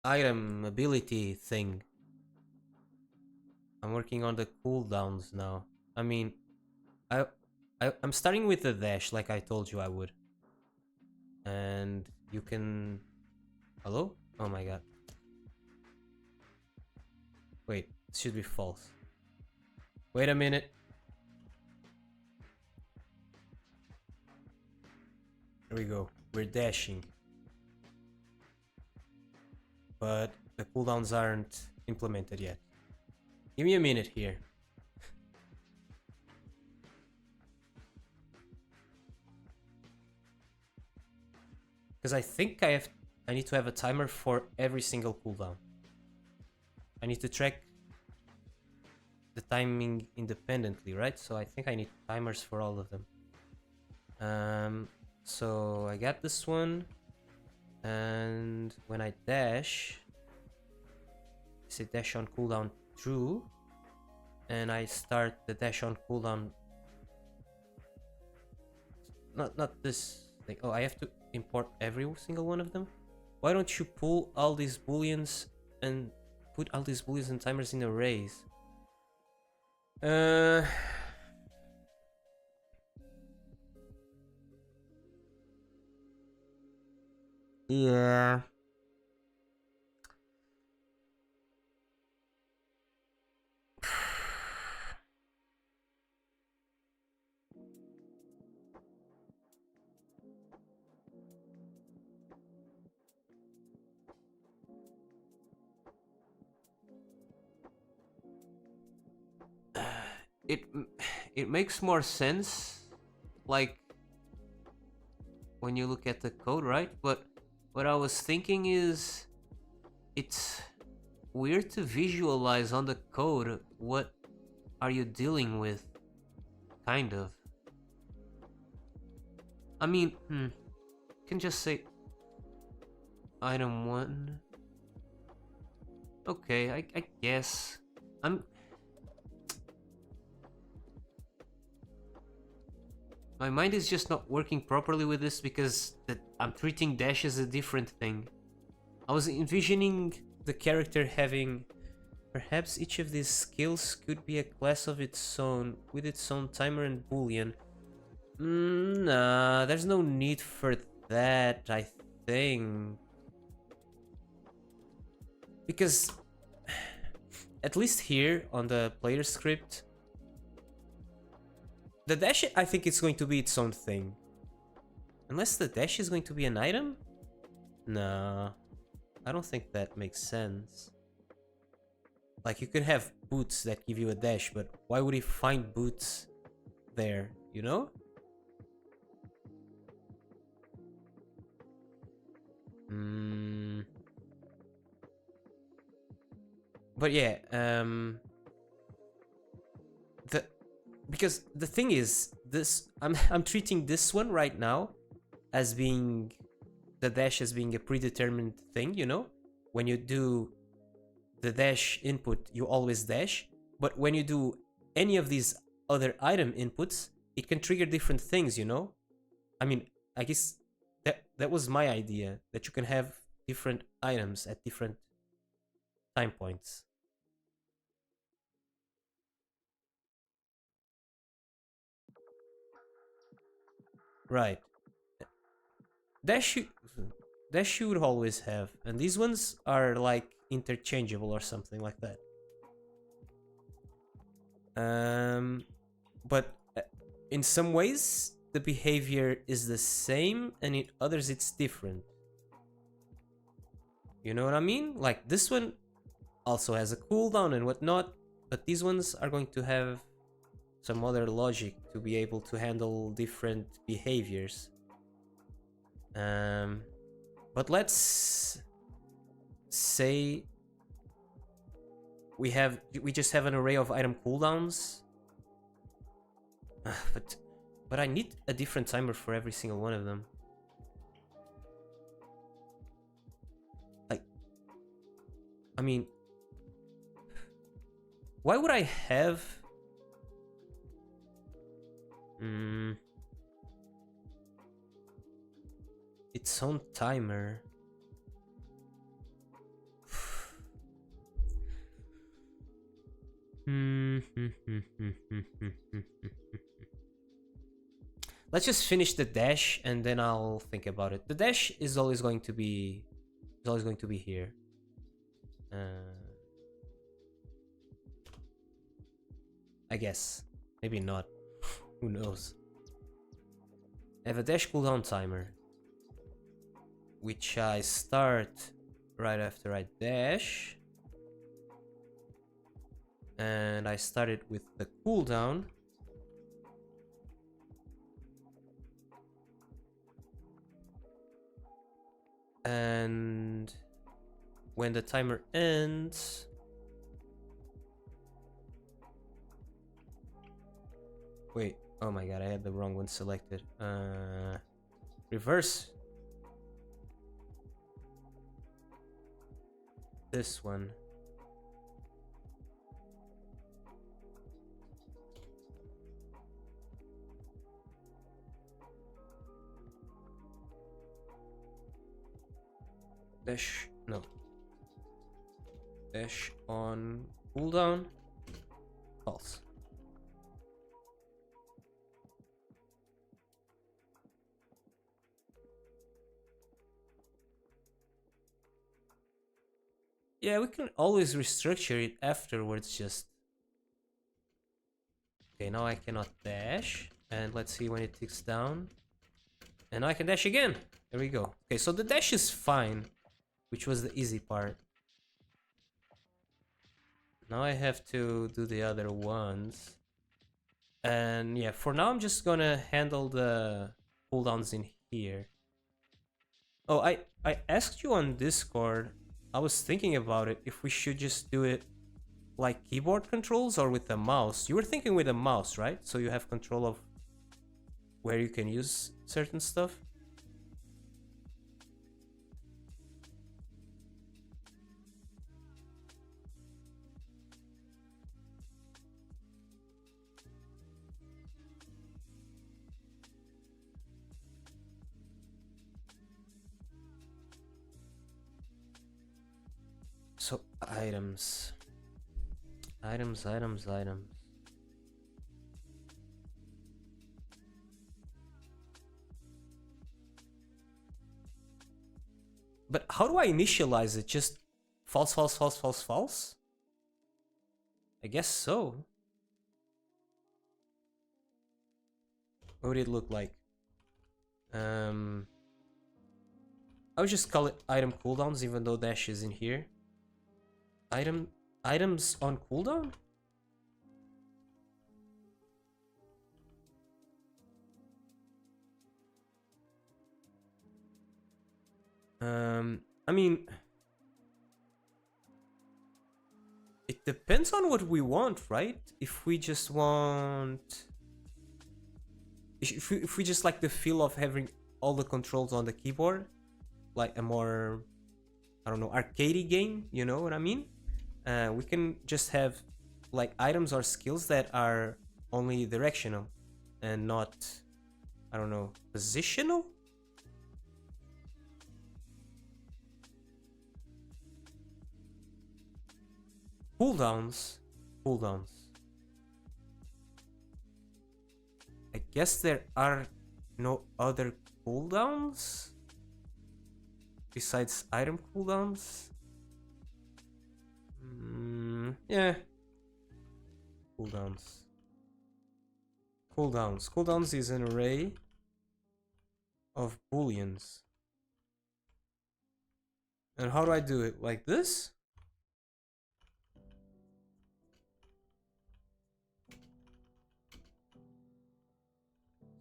item ability thing. I'm working on the cooldowns now. I mean, I, I'm starting with the dash like I told you I would. And you can... Hello? Oh my god. Wait, it should be false. Wait a minute. There we go. We're dashing. But the cooldowns aren't implemented yet. Give me a minute here. Because I think I need to have a timer for every single cooldown. I need to track the timing independently, right? So I think I need timers for all of them. So I got this one, and when I dash, set dash on cooldown true, and I start the dash on cooldown. Not this thing. Oh, I have to import every single one of them. Why don't you pull all these booleans and put all these booleans and timers in arrays? Yeah. It it makes more sense, like when you look at the code, right? But what I was thinking is, it's weird to visualize on the code what are you dealing with, kind of. I mean, you can just say item 1. Okay, I guess. My mind is just not working properly with this because I'm treating dash as a different thing. I was envisioning the character having... Perhaps each of these skills could be a class of its own, with its own timer and boolean. Nah, there's no need for that, I think. Because, at least here on the player script, the dash, I think it's going to be its own thing. Unless the dash is going to be an item? No, I don't think that makes sense. Like, you could have boots that give you a dash, but why would he find boots there, you know? But yeah, because the thing is, this I'm treating this one right now as being the dash as being a predetermined thing, you know? When you do the dash input, you always dash, but when you do any of these other item inputs, it can trigger different things, you know? I mean, I guess that was my idea, that you can have different items at different time points. Right. Dash you would always have, and these ones are like interchangeable or something like that. But in some ways the behavior is the same, and in others it's different. You know what I mean? Like this one also has a cooldown and whatnot, but these ones are going to have some other logic to be able to handle different behaviors. But let's say we just have an array of item cooldowns. But I need a different timer for every single one of them. Like, I mean, why would I have its own timer? Let's just finish the dash and then I'll think about it. The dash is always going to be here. I guess. Maybe not. Who knows? I have a dash cooldown timer, which I start right after I dash. And I started with the cooldown. And when the timer ends, wait, oh my god, I had the wrong one selected. Reverse this one. Dash, no. Dash on cooldown. False. Yeah, we can always restructure it afterwards, just... Okay, now I cannot dash. And let's see when it ticks down. And now I can dash again. There we go. Okay, so the dash is fine, which was the easy part. Now I have to do the other ones. And yeah, for now I'm just gonna handle the cooldowns in here. Oh, I asked you on Discord, I was thinking about it, if we should just do it like keyboard controls or with the mouse. You were thinking with a mouse, right? So you have control of where you can use certain stuff. So items. Items. But how do I initialize it? Just false, false, false, false, false? I guess so. What would it look like? I would just call it item cooldowns, even though dash is in here. Items on cooldown? I mean, it depends on what we want, right? If we just want... If we just like the feel of having all the controls on the keyboard, like a more, I don't know, arcadey game, you know what I mean? We can just have like items or skills that are only directional and not, I don't know, positional? Cooldowns. I guess there are no other cooldowns besides item cooldowns. Yeah. Cooldowns is an array of booleans. And how do I do it? Like this?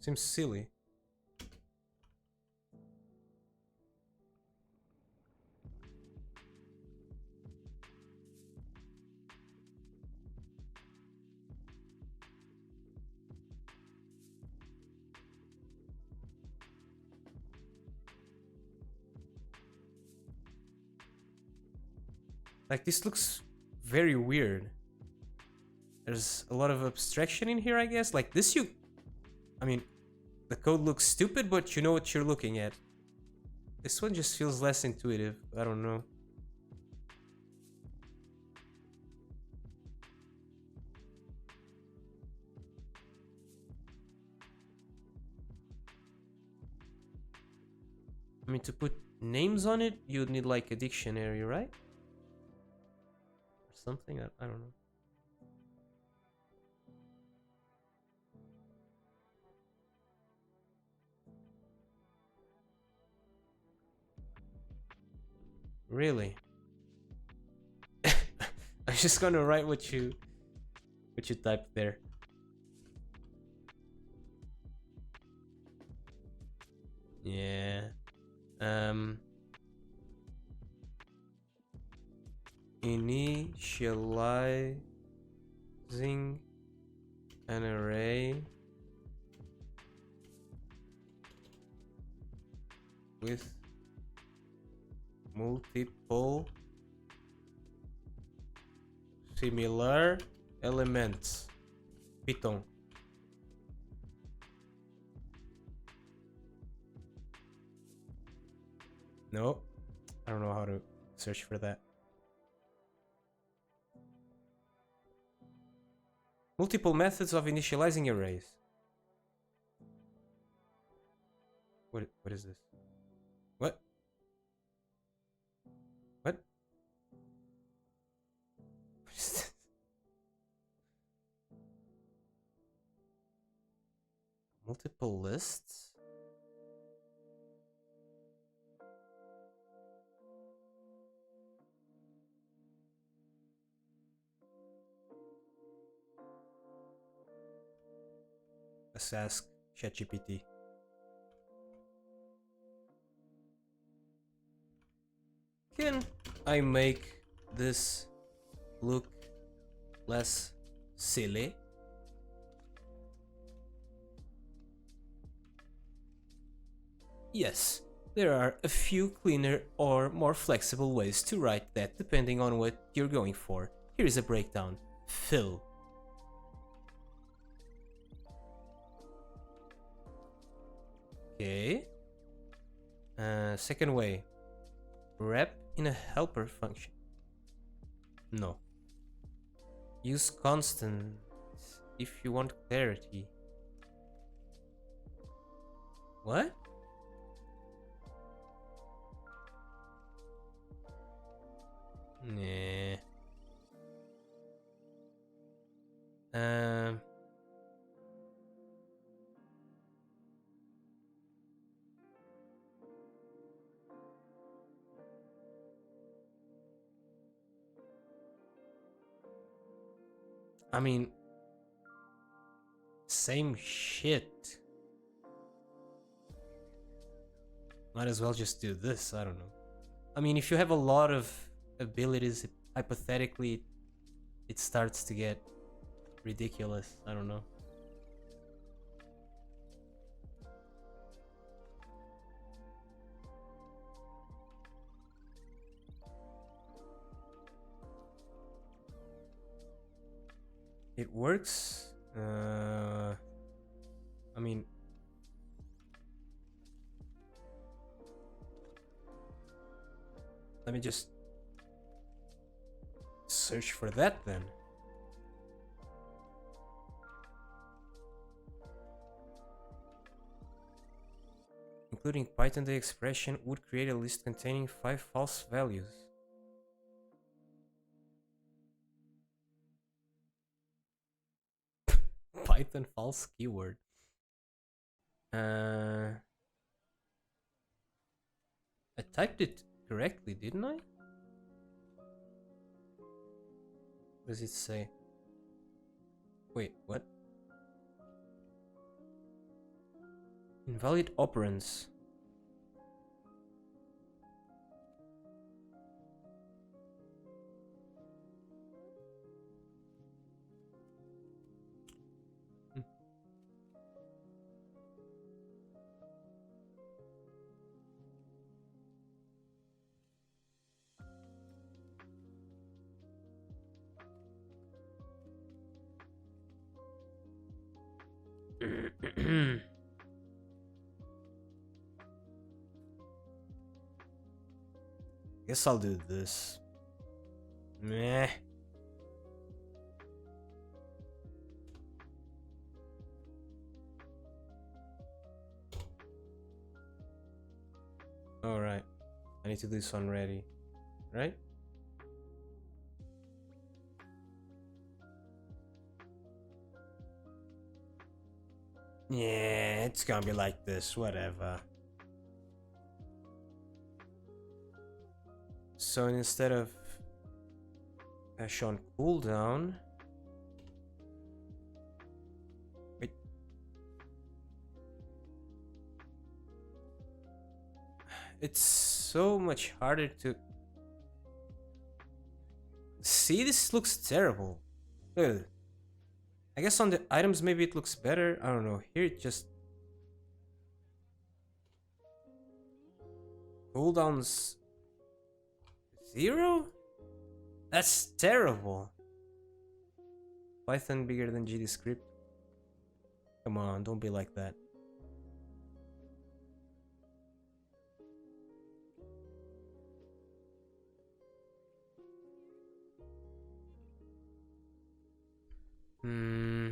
Seems silly. Like, this looks very weird. There's a lot of abstraction in here, I guess. Like this, I mean, the code looks stupid, but you know what you're looking at. This one just feels less intuitive. I don't know. I mean, to put names on it, you'd need like a dictionary, right? Or something, I don't know. Really? I'm just gonna write what you typed there. Yeah. Initializing an array with multiple similar elements. Python. No. I don't know how to search for that. Multiple methods of initializing arrays. What is this? What? What? What is this? Multiple lists? Let's ask ChatGPT. Can I make this look less silly? Yes, there are a few cleaner or more flexible ways to write that depending on what you're going for. Here is a breakdown. Fill. Okay. Second way. Wrap in a helper function. No. Use constant if you want clarity. What? Nah. I mean, same shit. Might as well just do this, I don't know. I mean, if you have a lot of abilities, hypothetically, it starts to get ridiculous. I don't know. It works. I mean, let me just search for that then. Including Python, the expression would create a list containing 5 false values. Python false keyword. I typed it correctly, didn't I? What does it say? Wait, what? Invalid operands. Guess I'll do this. Meh. Alright. I need to do this one ready. Right? Yeah, it's gonna be like this, whatever. So instead of hash on cooldown, wait. It's so much harder to see. This looks terrible. Ugh. I guess on the items maybe it looks better. I don't know. Here it just cooldowns 0? That's terrible. Python bigger than GDScript. Come on, don't be like that. Hmm.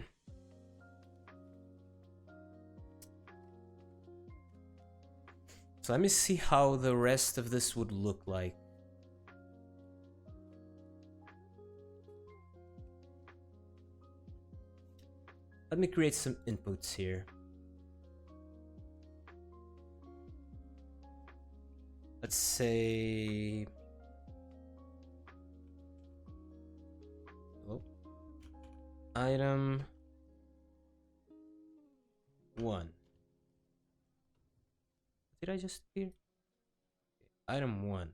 So let me see how the rest of this would look like. Let me create some inputs here. Let's say... Oh. Item 1. Did I just hear? Item 1.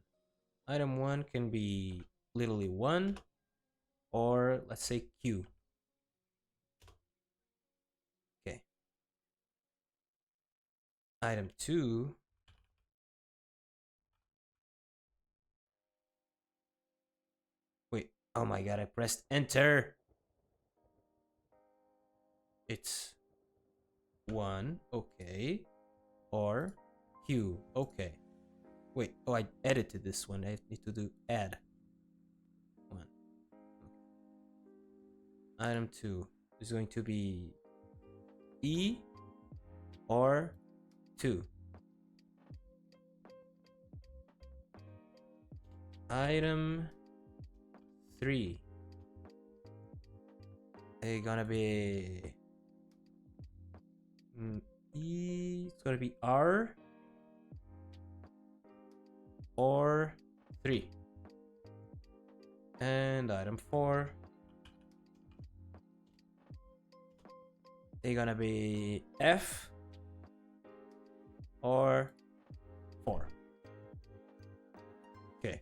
Item 1 can be literally 1, or let's say Q. Okay. Item 2. Wait, oh my god, I pressed enter. It's 1, okay. Or Q, okay. Wait, oh, I edited this one. I need to do add 1. Okay. Item 2 is going to be E or 2. Item 3 is gonna be E. It's gonna be R or 3. And item 4 is gonna be F or 4. Okay.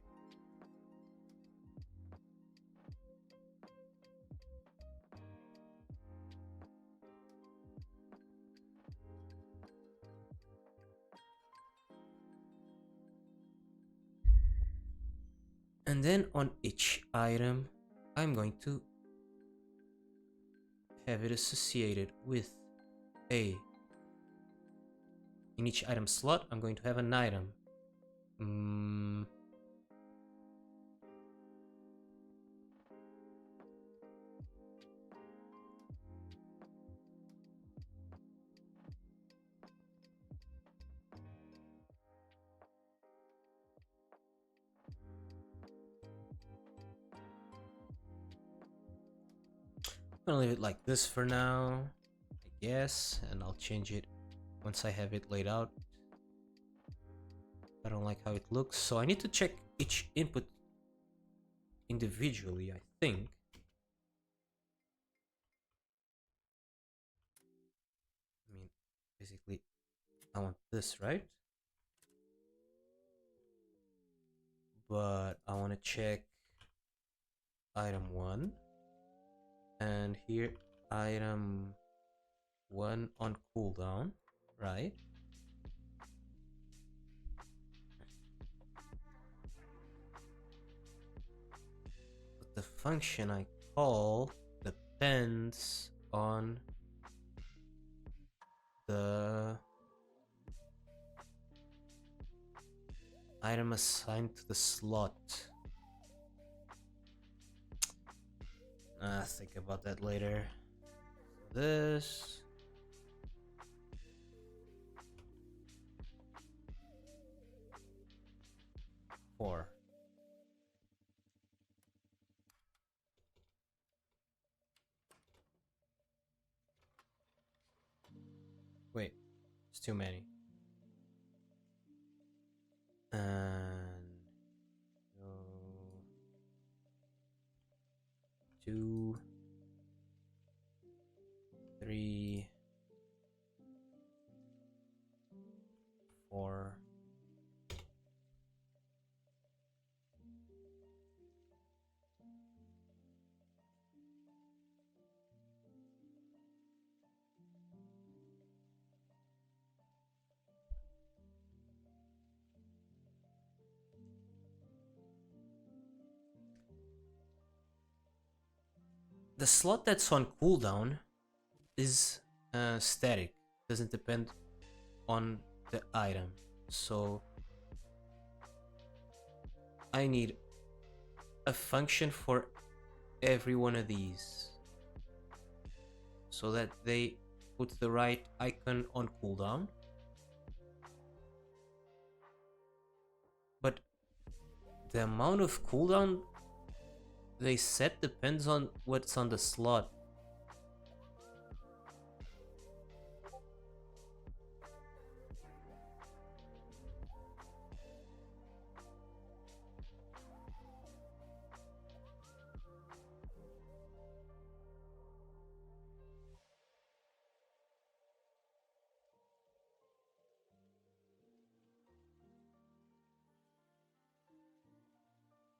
And then on each item, I'm going to have it associated with a... In each item slot, I'm going to have an item. I'm gonna leave it like this for now, I guess, and I'll change it once I have it laid out. I don't like how it looks, so I need to check each input individually, I think. I mean, basically, I want this, right? But I want to check item 1, and here item 1 on cooldown, right? But the function I call depends on the item assigned to the slot. Think about that later. This. Four. Wait, it's too many. And 2, 3, 4. The slot that's on cooldown is static, doesn't depend on the item. So I need a function for every one of these. so that they put the right icon on cooldown. But the amount of cooldown they set depends on what's on the slot.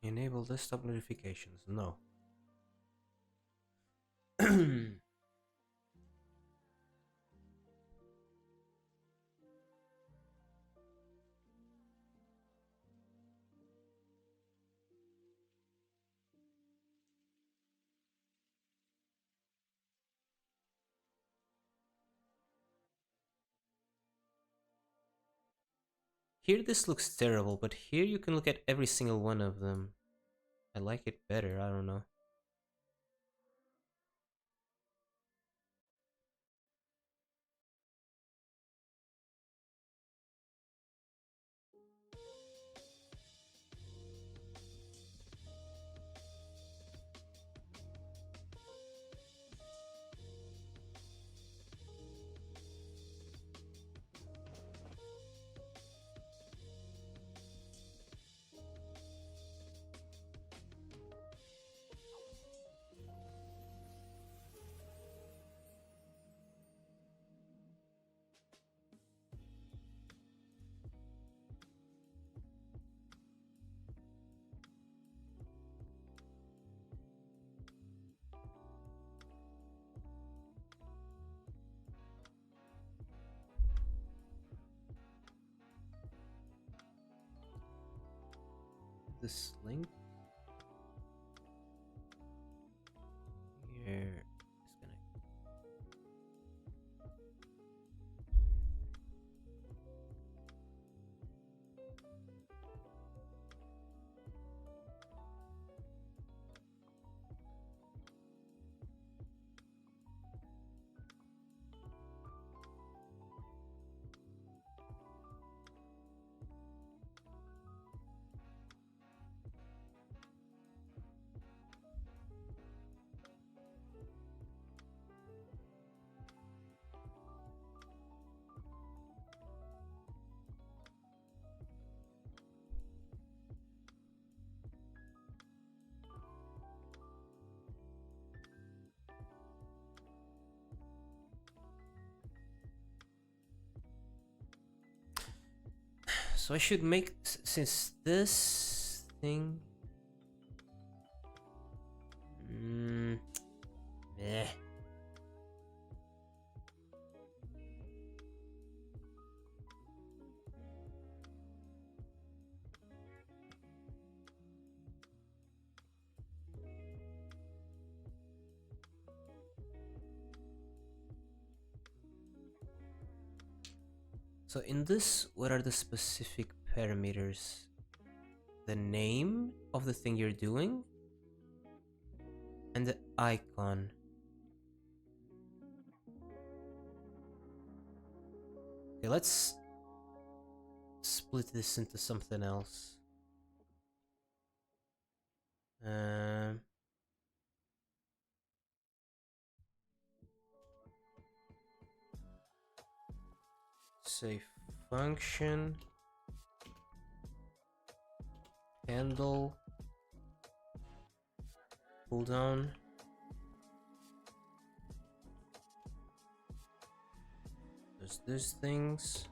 Enable desktop notifications. No. Here this looks terrible, but here you can look at every single one of them. I like it better, I don't know. This link here is gonna. So I should make, since this thing. Eh. So in this, what are the specific parameters? The name of the thing you're doing and the icon. Okay, let's split this into something else. Say function handle cooldown. There's these things.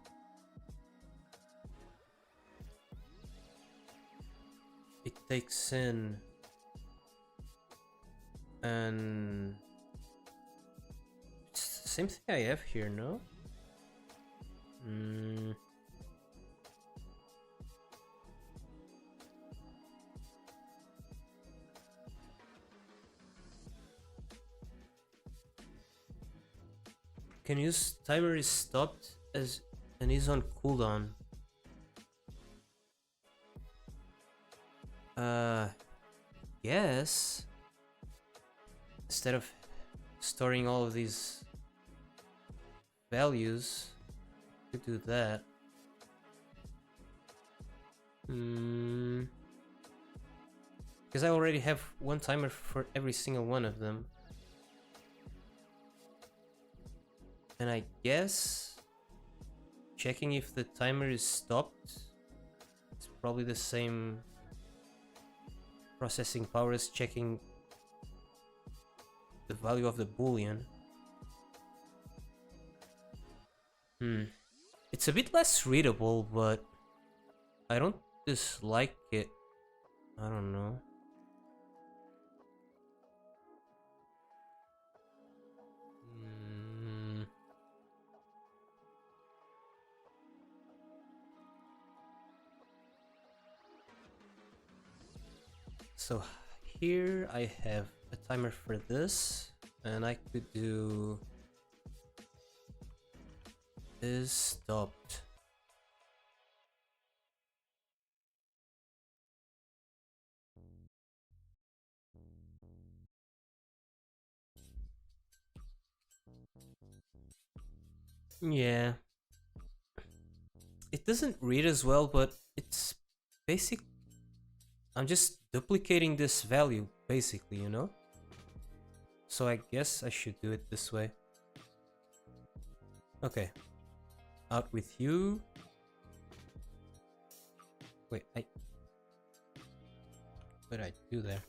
It takes in and it's the same thing I have here, no? Can use timer is stopped as and is on cooldown. Yes. Instead of storing all of these values to do that. Because I already have one timer for every single one of them. And I guess checking if the timer is stopped, it's probably the same processing power as checking the value of the boolean. It's a bit less readable, but I don't dislike it. I don't know. So here I have a timer for this, and I could do is stopped. Yeah. It doesn't read as well, but it's basic. I'm just duplicating this value, basically, you know? So I guess I should do it this way. Okay. Out with you. Wait, what did I do there?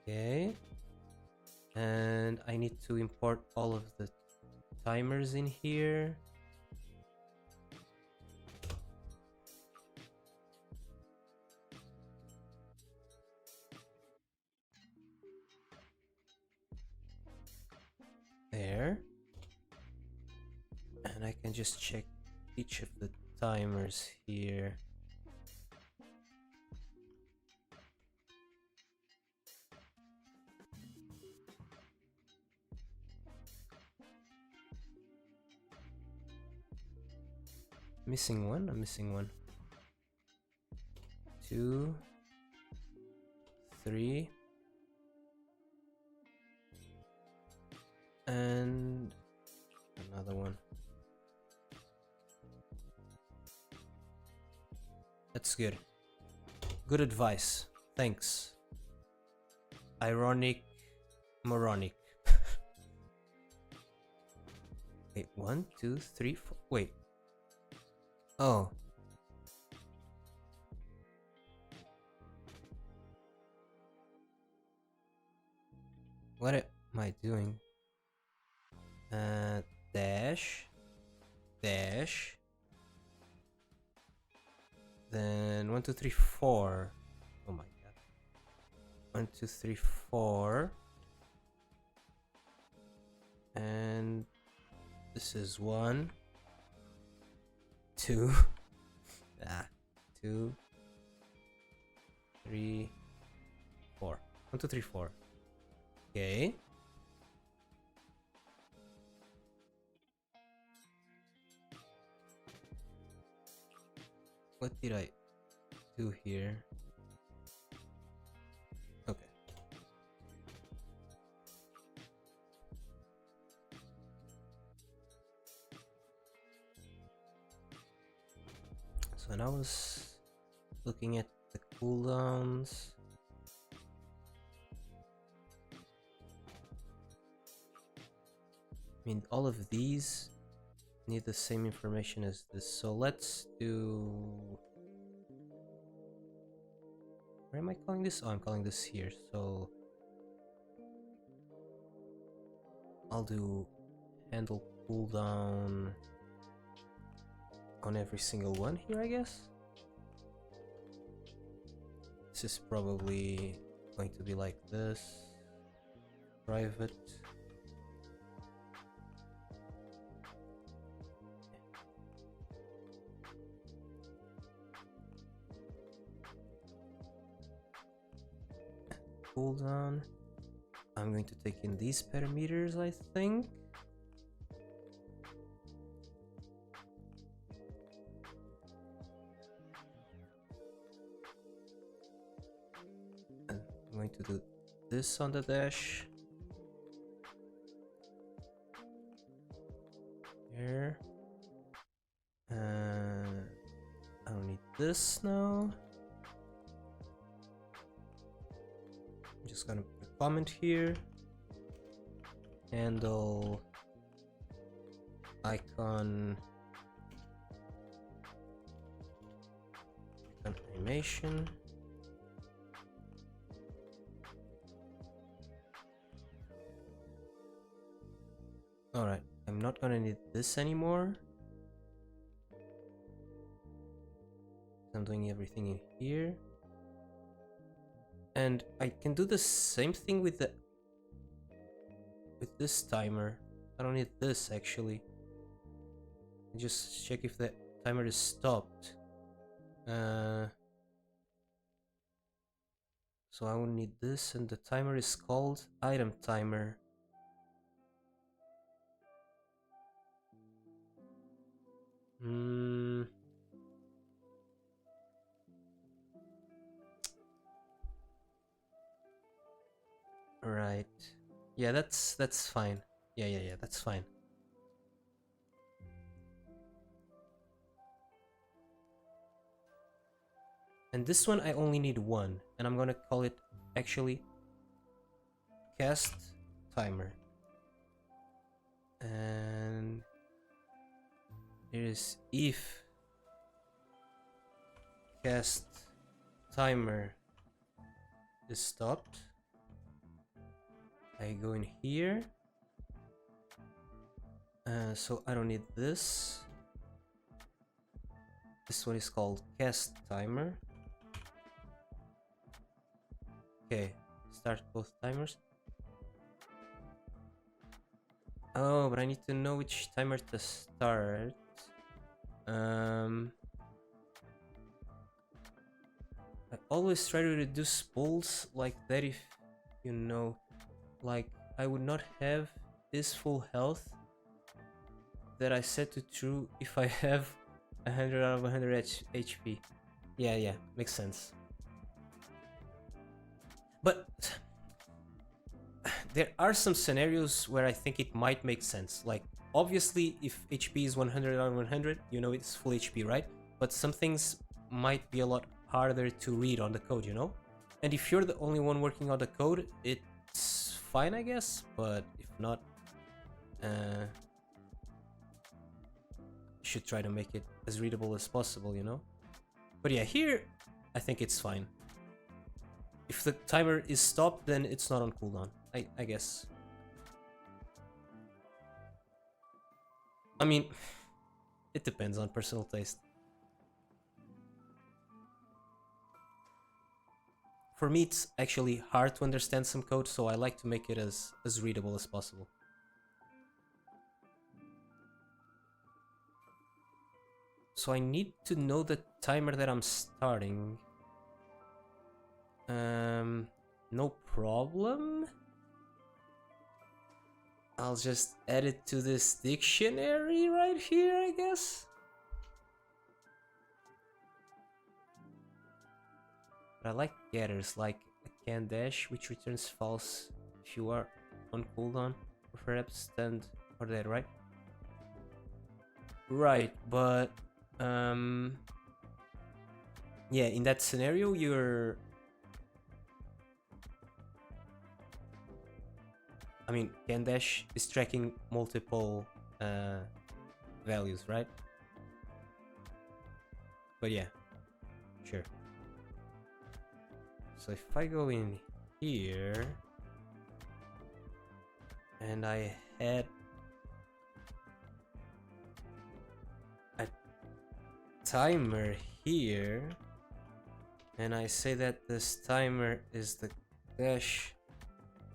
Okay. And I need to import all of the timers in here. There. And I can just check each of the timers here. Missing one? I'm missing one. 2, 3, and another one. That's good. Good advice. Thanks. Ironic, moronic. Wait, 1, 2, 3, 4. Wait. Oh. What am I doing? Dash. Dash. Then 1, 2, 3, 4. Oh my god. 1, 2, 3, 4. And this is 1, 2. 2, 3, 4. 1, 2, 3, 4. Okay. What did I do here? Okay. So now I was looking at the cooldowns. I mean, all of these need the same information as this, so let's do... Where am I calling this? Oh, I'm calling this here, so I'll do handle cooldown on every single one here, I guess. This is probably going to be like this. Private. Cooldown. I'm going to take in these parameters, I think. And I'm going to do this on the dash. here. I don't need this now. I'm just gonna put a comment here. Handle icon animation. Alright, I'm not gonna need this anymore. I'm doing everything in here. And I can do the same thing with this timer. I don't need this actually. Just check if the timer is stopped. So I will need this, and the timer is called item timer. Right. Yeah, that's fine. Yeah, that's fine. And this one I only need one, and I'm gonna call it actually cast timer. And here is if cast timer is stopped, I go in here. So I don't need this. This one is called cast timer. Okay, start both timers. Oh, but I need to know which timer to start. I always try to reduce pulls like that if you know, like I would not have this full health that I set to true if I have 100 out of 100 HP. Yeah, makes sense. But there are some scenarios where I think it might make sense. Like, obviously, if HP is 100 out of 100, you know it's full HP, right? But some things might be a lot harder to read on the code, you know? And if you're the only one working on the code, it's fine, I guess. But if not, you should try to make it as readable as possible, you know? But yeah, here, I think it's fine. If the timer is stopped, then it's not on cooldown, I guess. I mean, it depends on personal taste. For me, it's actually hard to understand some code, so I like to make it as readable as possible. So I need to know the timer that I'm starting. No problem. I'll just add it to this dictionary right here, I guess. But I like getters, like a can dash, which returns false if you are on cooldown, or perhaps stand or that, right? Right, but yeah, in that scenario, you're... I mean, can dash is tracking multiple values, right? But yeah, sure. So if I go in here and I had a timer here and I say that this timer is the dash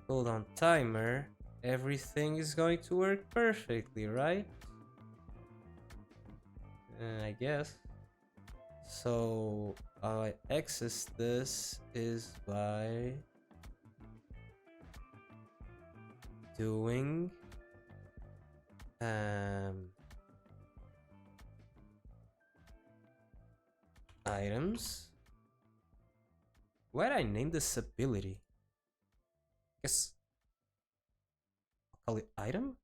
cooldown timer, everything is going to work perfectly, right? I guess. So how I access this is by doing items. Why did I name this ability? Guess I'll call it item.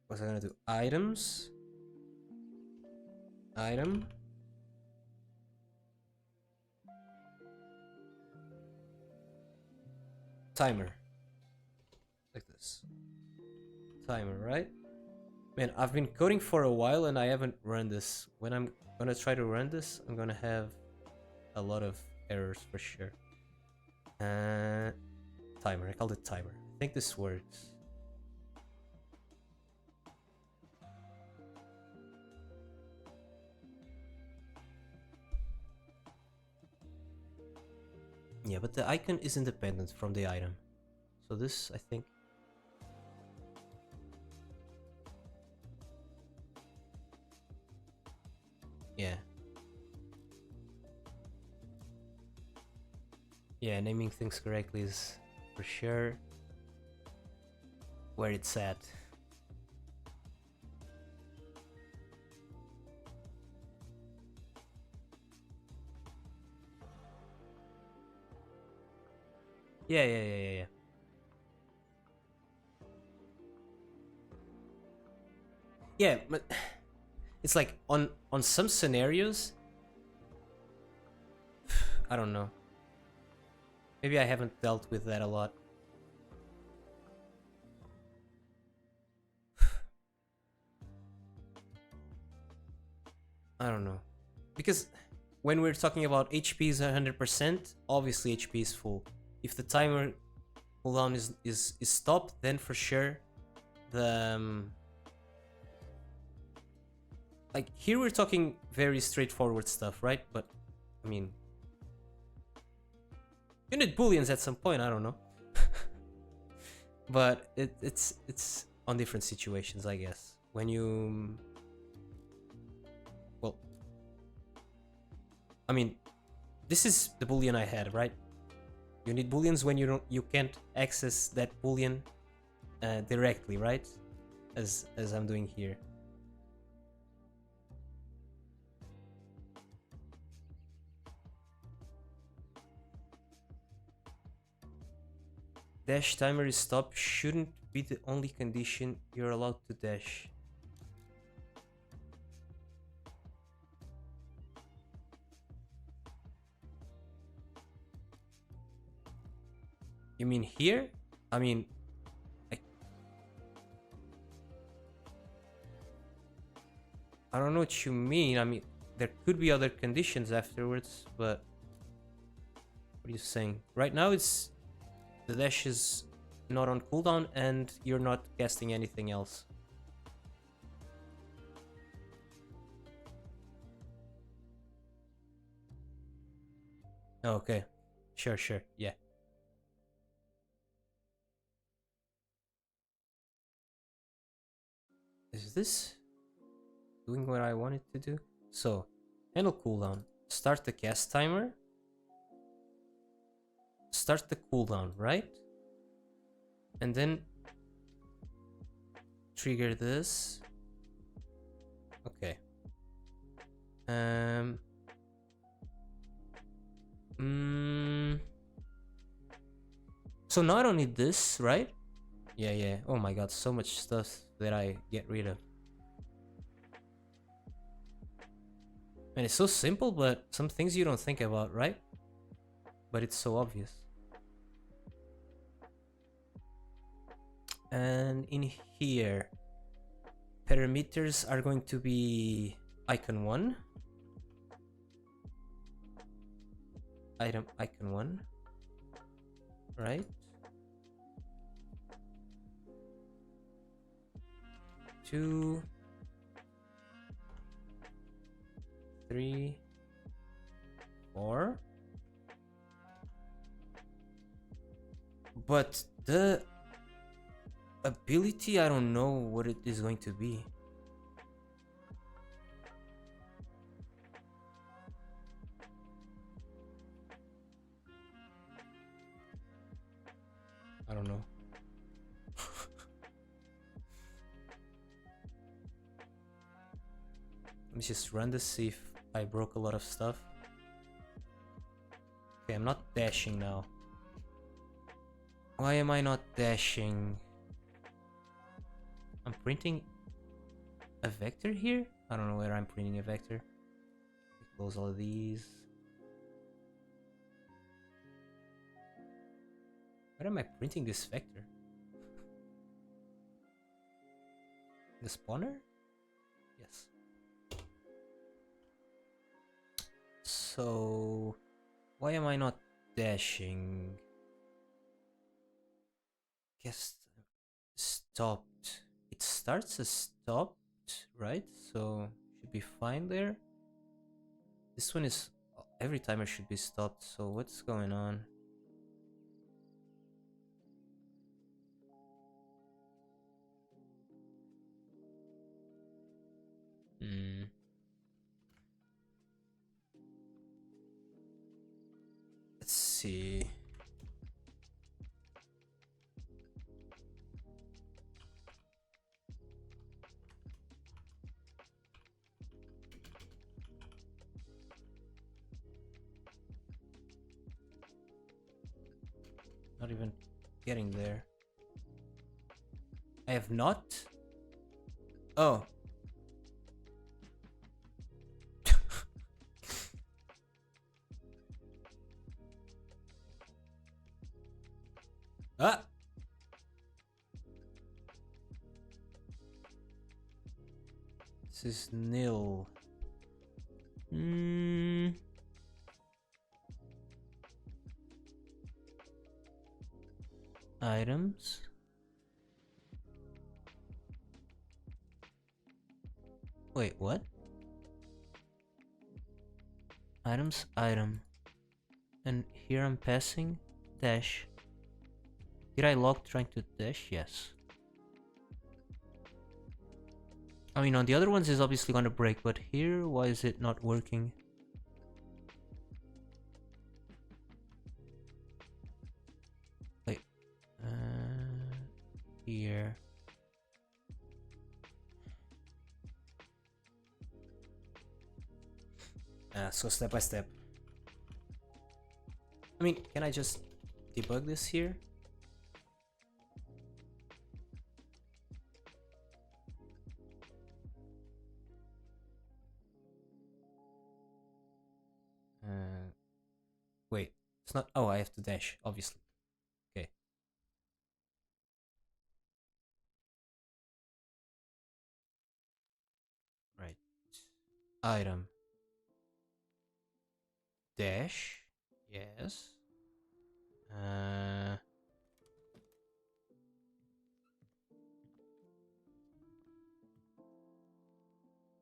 What's I gonna do? Items. Item. Timer. Like this. Timer, right? Man, I've been coding for a while and I haven't run this. When I'm gonna try to run this, I'm gonna have a lot of errors for sure. Timer. I called it timer. I think this works. Yeah, but the icon is independent from the item. So this, I think... Yeah. Yeah, naming things correctly is for sure where it's at. Yeah. Yeah, but it's like on some scenarios, I don't know. Maybe I haven't dealt with that a lot. I don't know. Because when we're talking about HP is 100%, obviously HP is full. If the timer cooldown is stopped, then for sure the... like, here we're talking very straightforward stuff, right? But, I mean... you need booleans at some point, I don't know. But it's on different situations, I guess. When you... well... I mean, this is the boolean I had, right? You need booleans when you can't access that boolean directly, right? As I'm doing here. Dash timer is stopped shouldn't be the only condition you're allowed to dash. You mean here? I mean, I don't know what you mean. I mean, there could be other conditions afterwards, but what are you saying? Right now it's the dash is not on cooldown and you're not casting anything else. Okay, sure, yeah. Is this doing what I wanted to do? So, handle cooldown. Start the cast timer. Start the cooldown, right? And then trigger this. Okay. So now I don't need this, right? Yeah. Oh my god, so much stuff that I get rid of. And it's so simple, but some things you don't think about, right? But it's so obvious. And in here, parameters are going to be icon 1. Item icon 1. Right? 2, 3, 4. But the ability, I don't know what it is going to be. I don't know. Let me just run this, see if I broke a lot of stuff. Okay, I'm not dashing now. Why am I not dashing? I'm printing a vector here? I don't know where I'm printing a vector. Close all of these. Where am I printing this vector? The spawner? Yes. So why am I not dashing? Guess stopped. It starts as stopped, right? So should be fine there. This one is every timer should be stopped. So what's going on? Let's see. Not even getting there. I have not? Oh. Ah! This is nil. Items. Wait, what? Items, item. And here I'm passing dash. Did I log trying to dash? Yes. I mean, on the other ones is obviously gonna break, but here, why is it not working? Wait. Here. So step by step. I mean, can I just debug this here? Wait, it's not. Oh, I have to dash, obviously. Okay. Right. Item. Dash. Yes.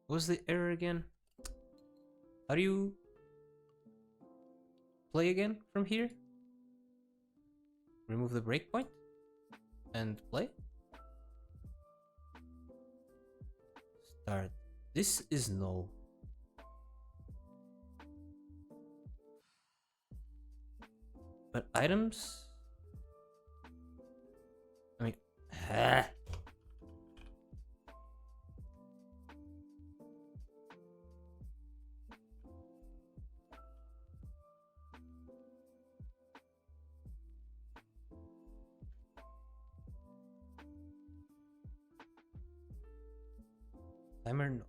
What was the error again? How do you play again from here? Remove the breakpoint and play. Start. This is null. But items? I mean, timer. No.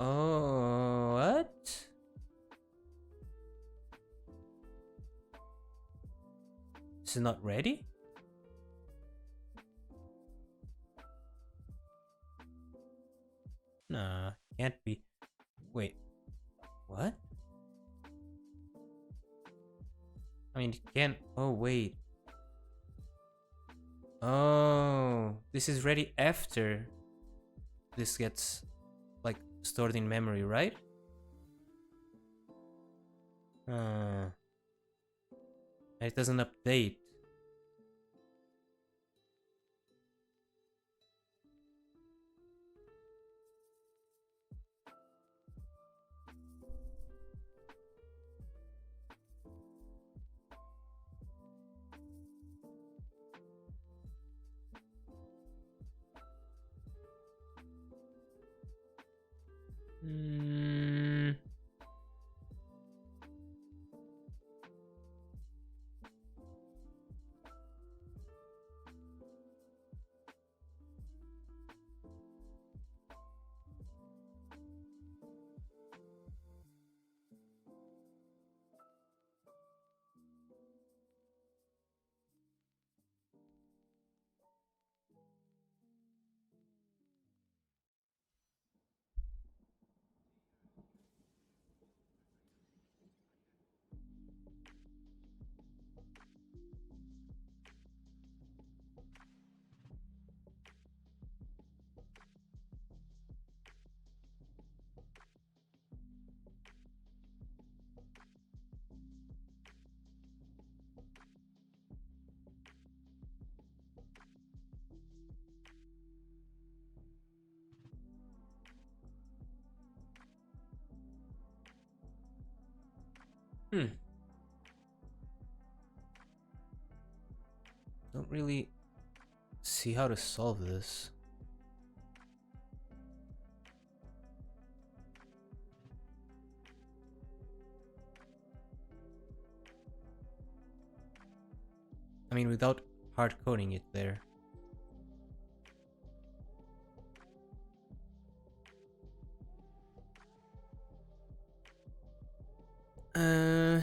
Oh, what? Is it not ready? Nah, can't be. Wait, what? I mean, it can't. Oh, wait. Oh, this is ready after this gets like stored in memory, right? It doesn't update. Hmm. Don't really see how to solve this. I mean, without hard coding it there. Uh,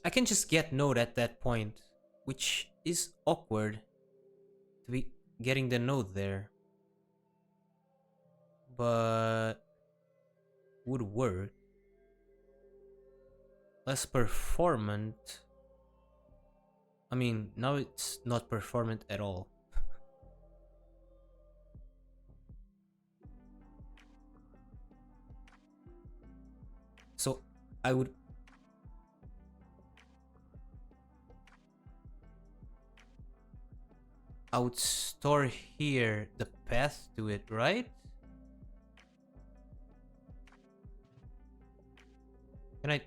I can just get node at that point, which is awkward to be getting the node there, but would work. Less performant. I mean, now it's not performant at all. So I would store here the path to it, right? Can I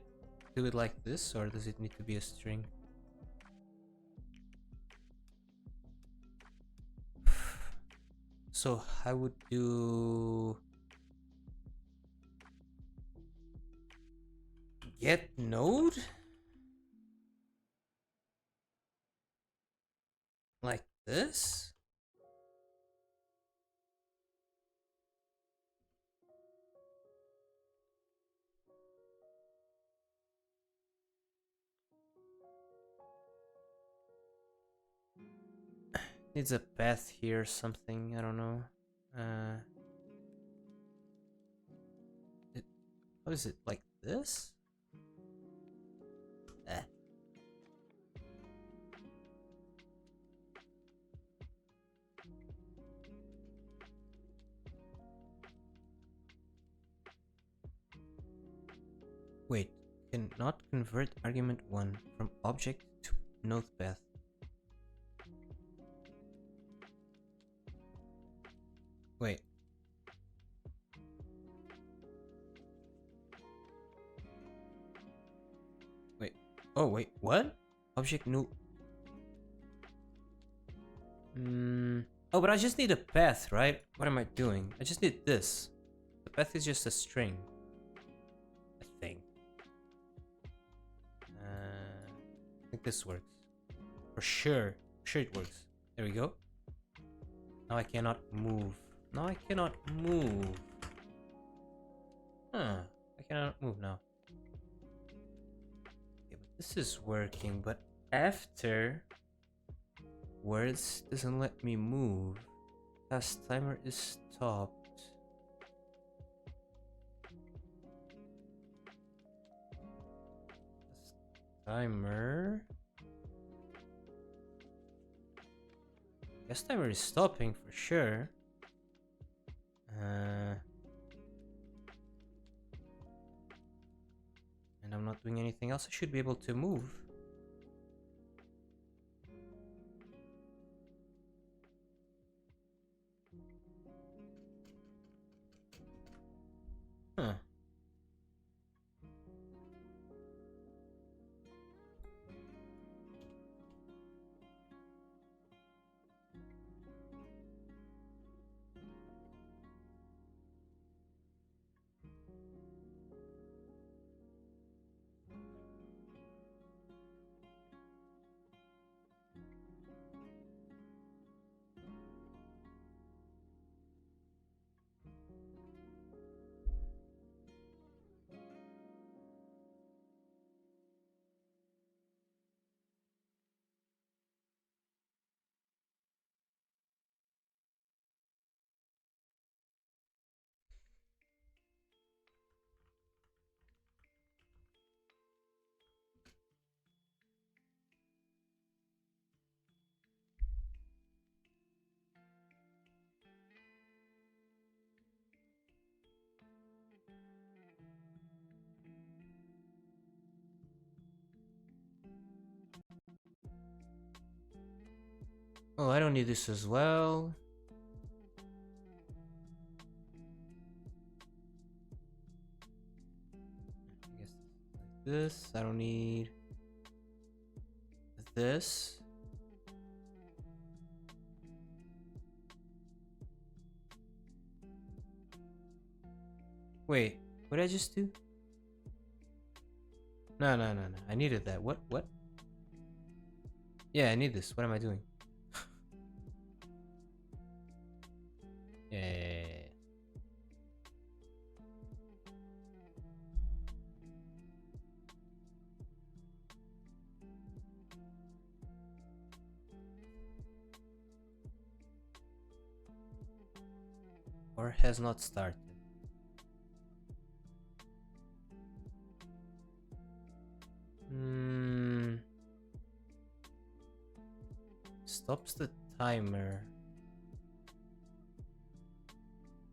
do it like this, or does it need to be a string? So I would do get node like this. Needs a path here or something, I don't know. Uh, what is it, like this? Eh. Wait, cannot convert argument 1 from object to node path. Wait. Wait. Oh, wait, what? Object new. Oh, but I just need a path, right? What am I doing? I just need this. The path is just a string. I think. I think this works. For sure. For sure it works. There we go. Now I cannot move. Now I cannot move. Huh. I cannot move now. Okay, but this is working, but after words doesn't let me move. Task timer is stopped. Timer. Guess timer is stopping for sure. And I'm not doing anything else. I should be able to move. Huh. Oh, I don't need this as well. I guess like this. I don't need this. Wait, what did I just do? No. I needed that. What? Yeah, I need this. What am I doing? Yeah. Or has not started. Stops the timer.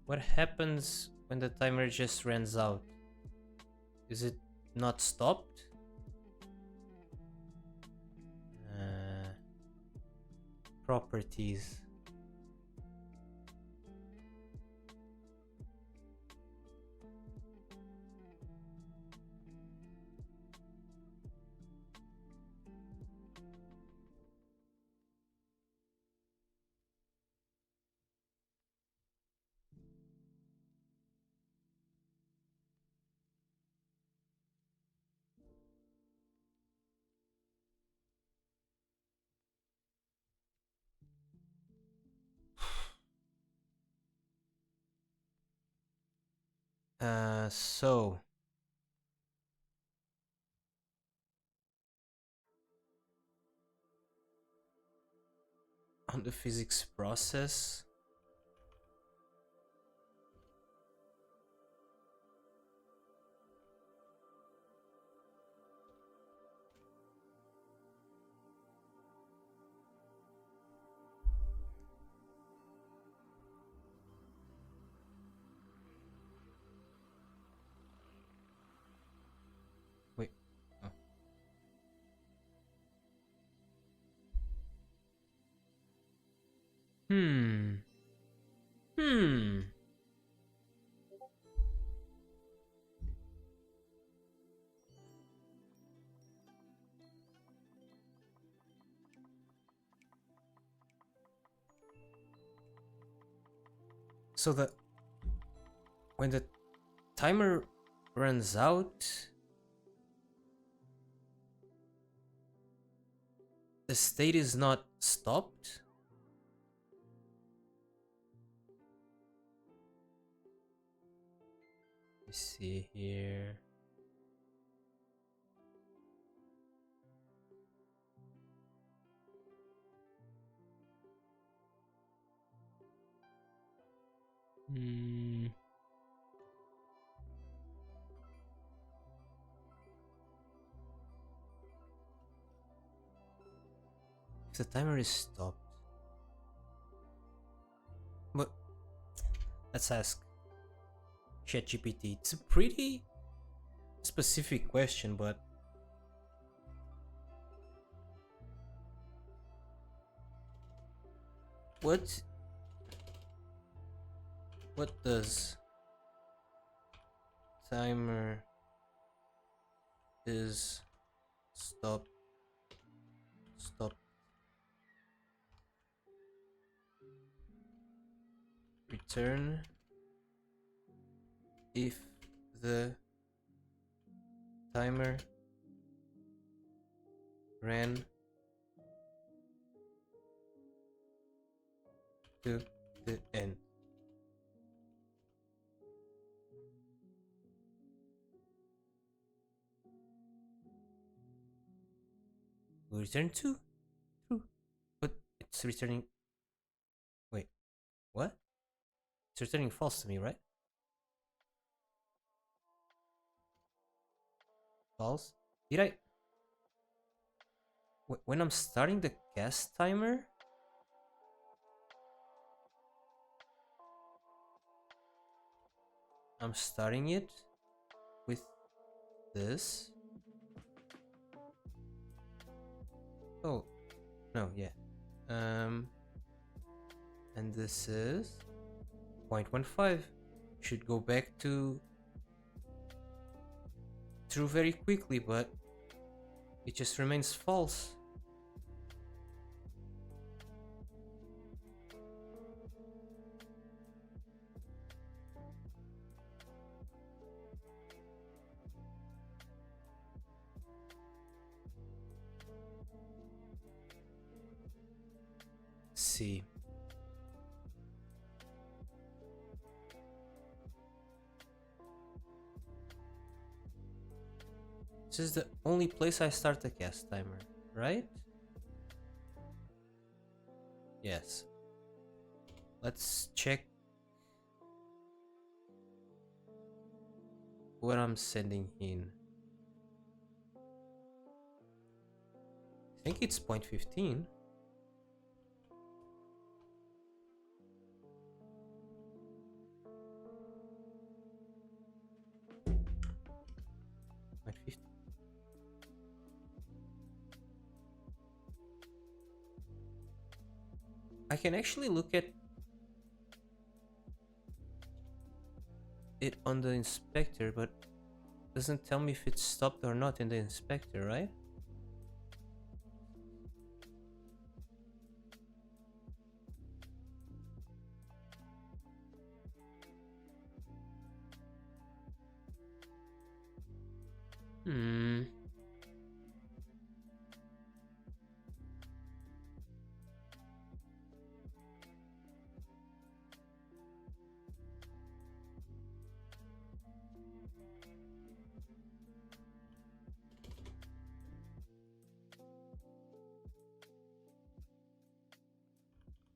What happens when the timer just runs out? Is it not stopped? Properties. So on the physics process, wait. Oh. Hmm. Hmm. So the when the timer runs out, the state is not stopped. Let's see here. Hmm. If the timer is stopped, but let's ask ChatGPT. It's a pretty specific question, but what does timer is stop return if the timer ran to the end? Will return to true, but it's returning. Wait, what? It's returning false to me, right? False. Did I? When I'm starting the cast timer, I'm starting it with this. Oh, no, yeah. and this is 0.15. Should go back to true very quickly, but it just remains false. See. This is the only place I start the cast timer, right? Yes. Let's check what I'm sending in. I think it's 0.15. I can actually look at it on the inspector, but doesn't tell me if it's stopped or not in the inspector, right?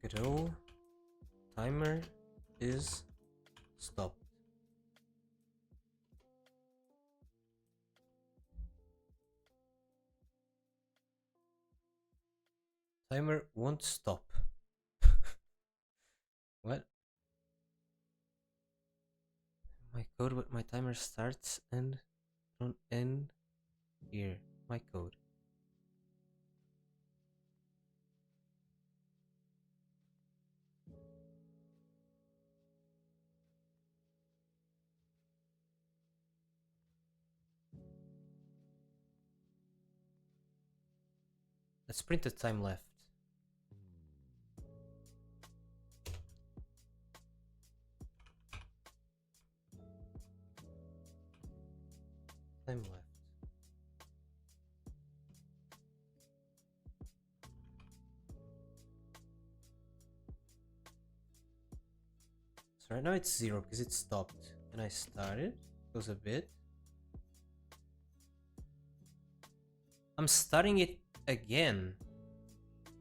Godot timer is stopped. Timer won't stop. What? My code, but my timer starts and don't end here. My code. Let's print the time left. Time left. So right now it's 0 because it stopped. And I started. Goes a bit. I'm starting it again.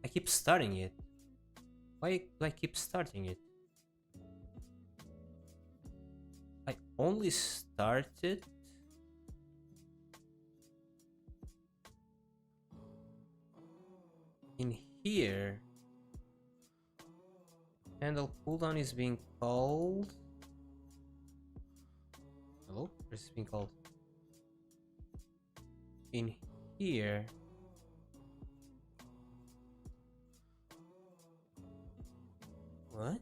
I keep starting it. Why do I keep starting it? I only started in here. Handle cooldown is being called. Hello? Where's it being called? In here. What?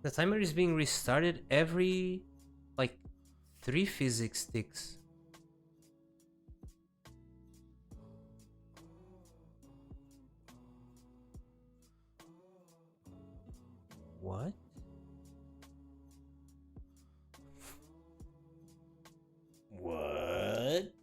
The timer is being restarted every like 3 physics ticks. What? What?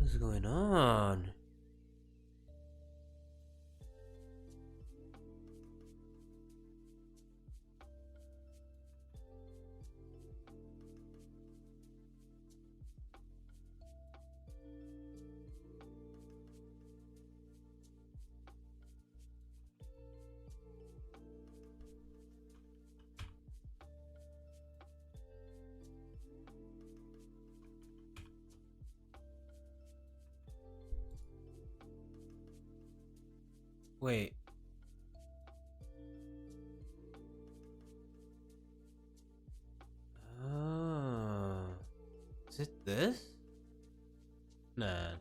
What's going on? Wait. Oh. Is it this? Nah.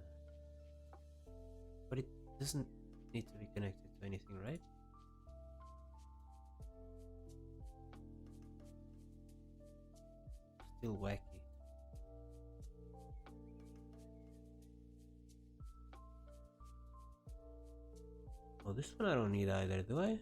But it doesn't need to be connected to anything, right? Still wacky. Oh, this one I don't need either, do I?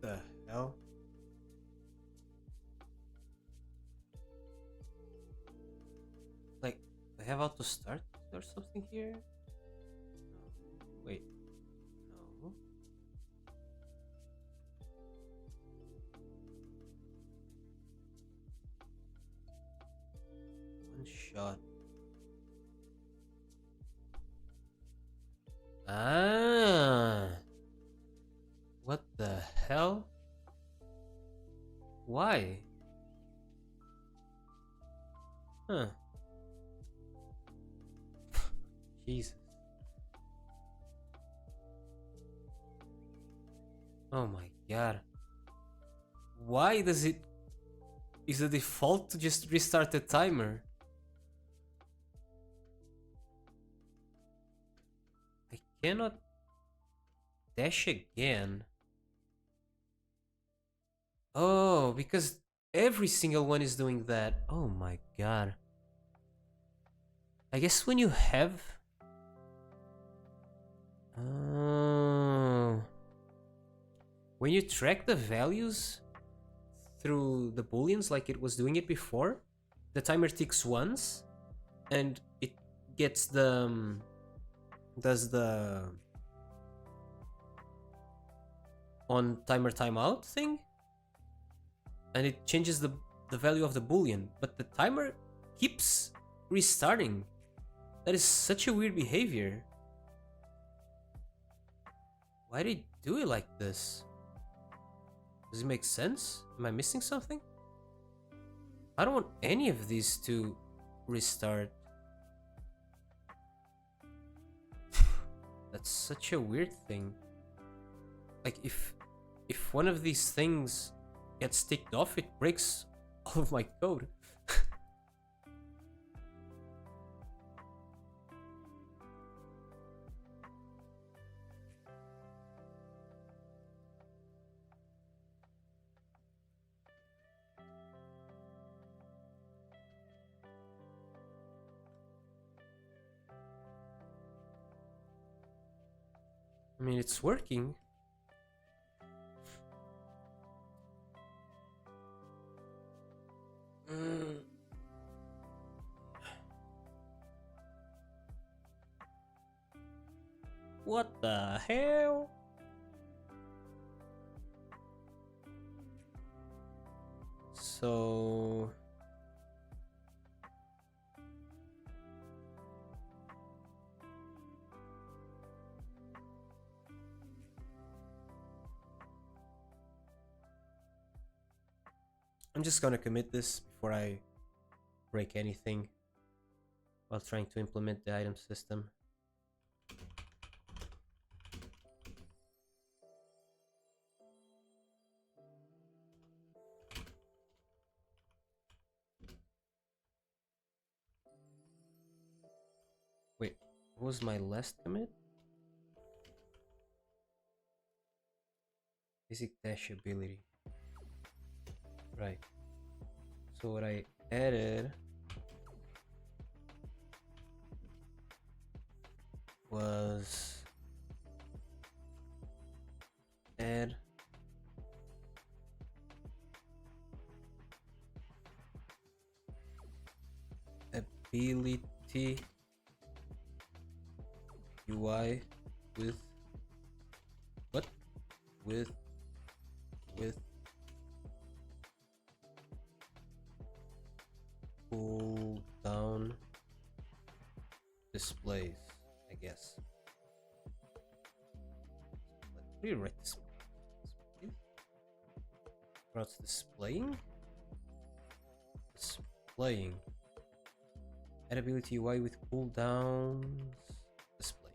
The hell? Like, I have auto start or something here? No. Wait. No. One shot. Ah. What the hell? Why? Huh. Jesus. Oh my god. Why does it... Is the default to just restart the timer? I cannot dash again. Oh, because every single one is doing that. Oh my god. I guess when you have... Oh. When you track the values through the booleans like it was doing it before, the timer ticks once and it gets the... does the... on timer timeout thing, and it changes the value of the boolean, but the timer keeps restarting. That is such a weird behavior. Why did it do it like this? Does it make sense? Am I missing something? I don't want any of these to restart. That's such a weird thing. Like if one of these things gets ticked off, it breaks all of my code. I mean, it's working. What the hell? So... I'm just gonna commit this before I break anything while trying to implement the item system. What was my last commit? Basic dash ability. Right. So what I added was add ability UI with what? With pull down displays, I guess. Let me write this. What's displaying? Displaying. Add ability UI with cooldowns. Display.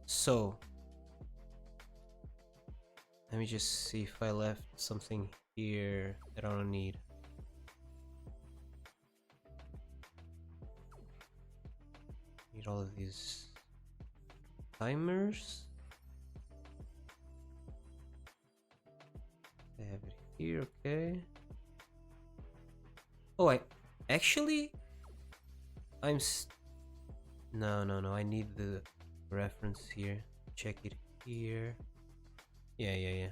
So let me just see if I left something here that I don't need. Need all of these timers. I have it here, okay. Oh, I actually no, I need the reference here. Check it here. Yeah.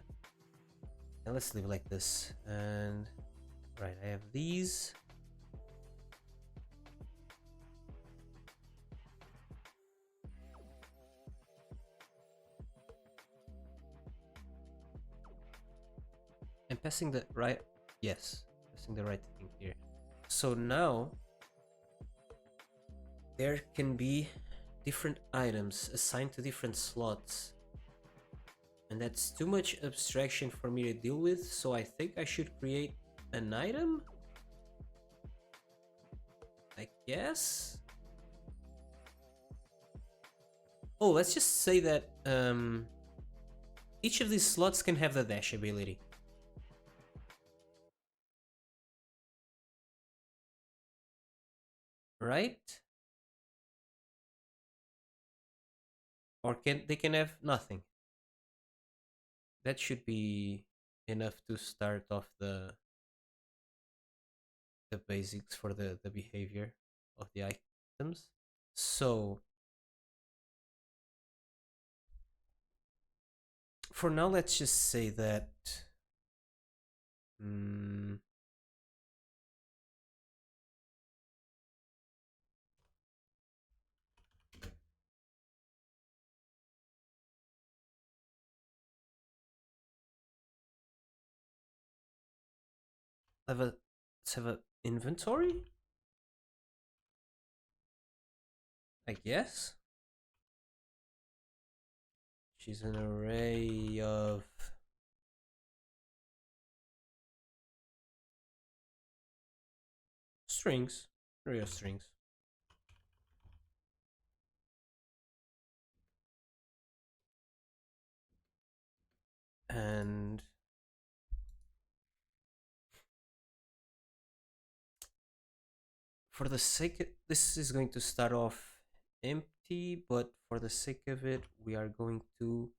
And let's leave it like this. And right, I have these. I'm passing the right, yes, passing the right thing here. So now there can be different items assigned to different slots. And that's too much abstraction for me to deal with, so I think I should create an item? I guess? Oh, let's just say that each of these slots can have the dash ability. Right? Or they can have nothing. That should be enough to start off the basics for the behavior of the items. So for now, let's just say that let's have a inventory, I guess. She's an array of strings, array of strings. And for the sake of, this is going to start off empty, but for the sake of it, we are going to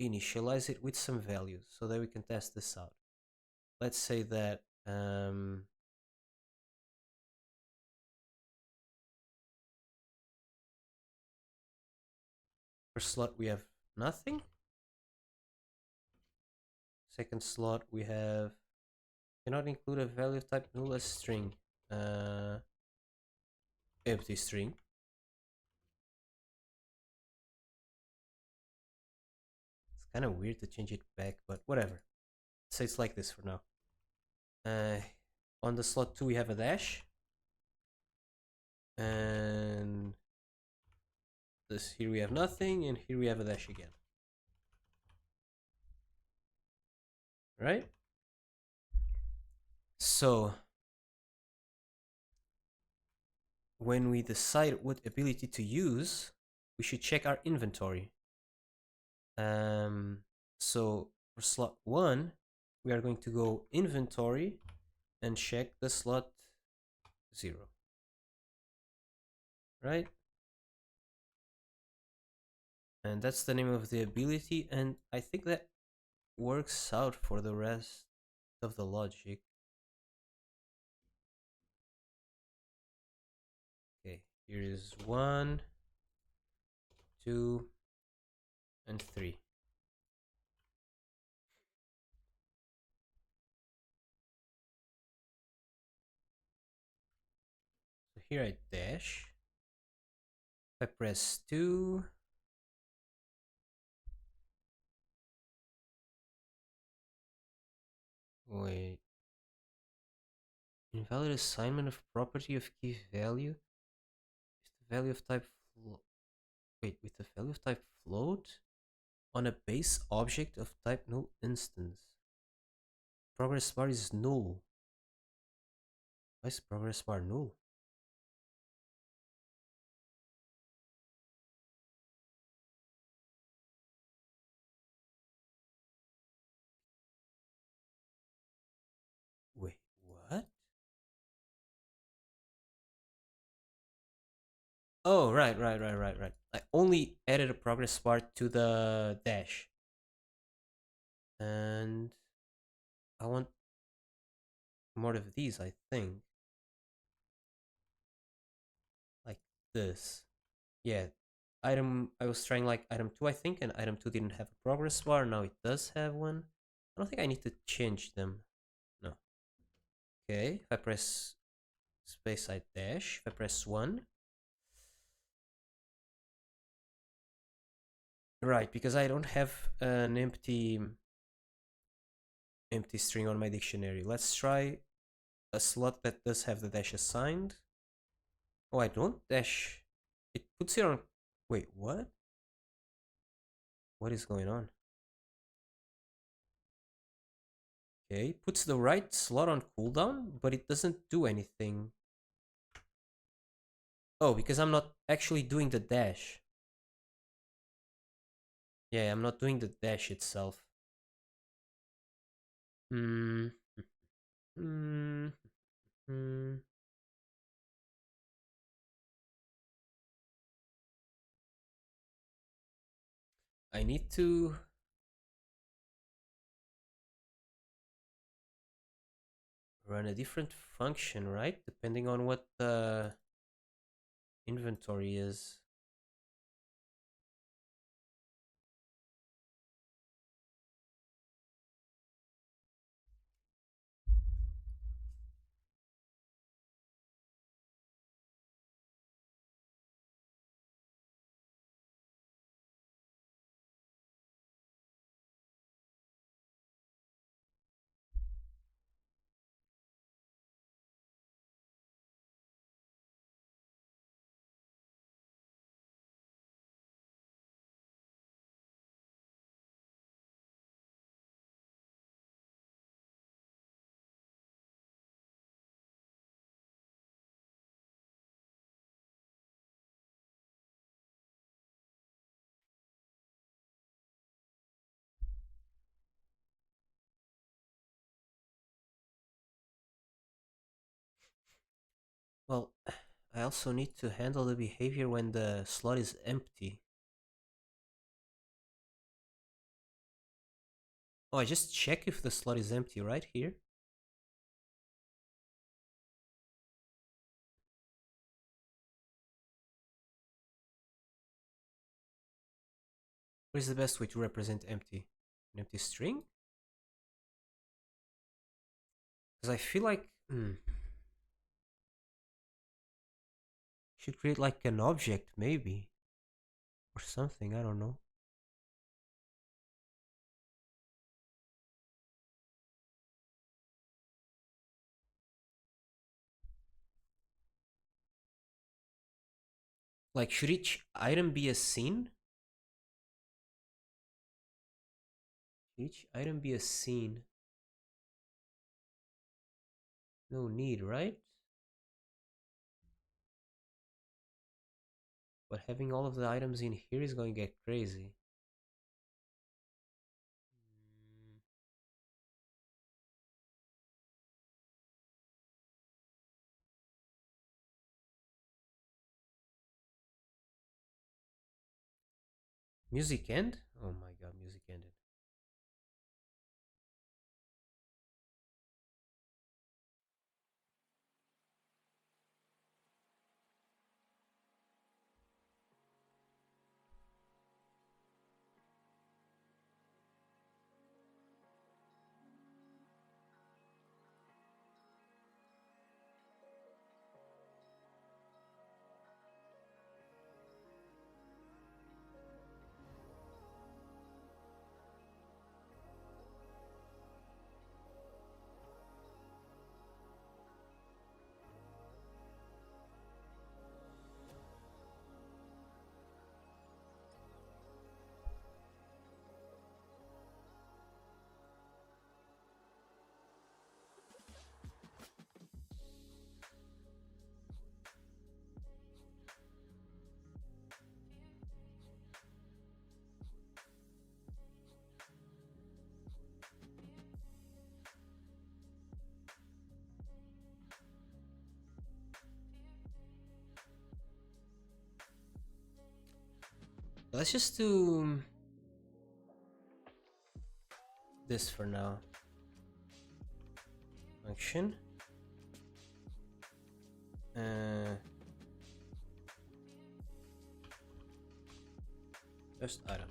initialize it with some values so that we can test this out. Let's say that first slot we have nothing. Second slot we have cannot include a value type null as string. Empty string. It's kind of weird to change it back, but whatever. So it's like this for now. On the slot 2 we have a dash. And this here we have nothing, and here we have a dash again. Right? So when we decide what ability to use, we should check our inventory. So for slot 1, we are going to go inventory and check the slot 0. Right? And that's the name of the ability, and I think that works out for the rest of the logic. Okay, here is 1, 2, and 3. So here I dash. If I press 2, wait, invalid assignment of property of key value. If the value of type wait, with the value of type float on a base object of type null instance. Progress bar is null. Why is progress bar null? Wait, what? Oh, right. I only added a progress bar to the dash. And I want more of these, I think. Like this. Yeah. I was trying like item 2, I think, and item 2 didn't have a progress bar. Now it does have one. I don't think I need to change them. No. Okay, if I press space, I dash. If I press 1. Right, because I don't have an empty string on my dictionary. Let's try a slot that does have the dash assigned. Oh, I don't dash. It puts it on. Wait, what? What is going on? Okay, puts the right slot on cooldown, but it doesn't do anything. Oh, because I'm not actually doing the dash. Yeah, I'm not doing the dash itself. Hmm. Hmm. Hmm. I need to run a different function, right? Depending on what the inventory is. Well, I also need to handle the behavior when the slot is empty. Oh, I just check if the slot is empty right here. What is the best way to represent empty? An empty string? Because I feel like should create like an object maybe or something. I don't know. Like, should each item be a scene? Each item be a scene? No need, right? but having all of the items in here is going to get crazy. Mm, Music end? Oh my god, music ended. Let's just do this for now. Function. Just item.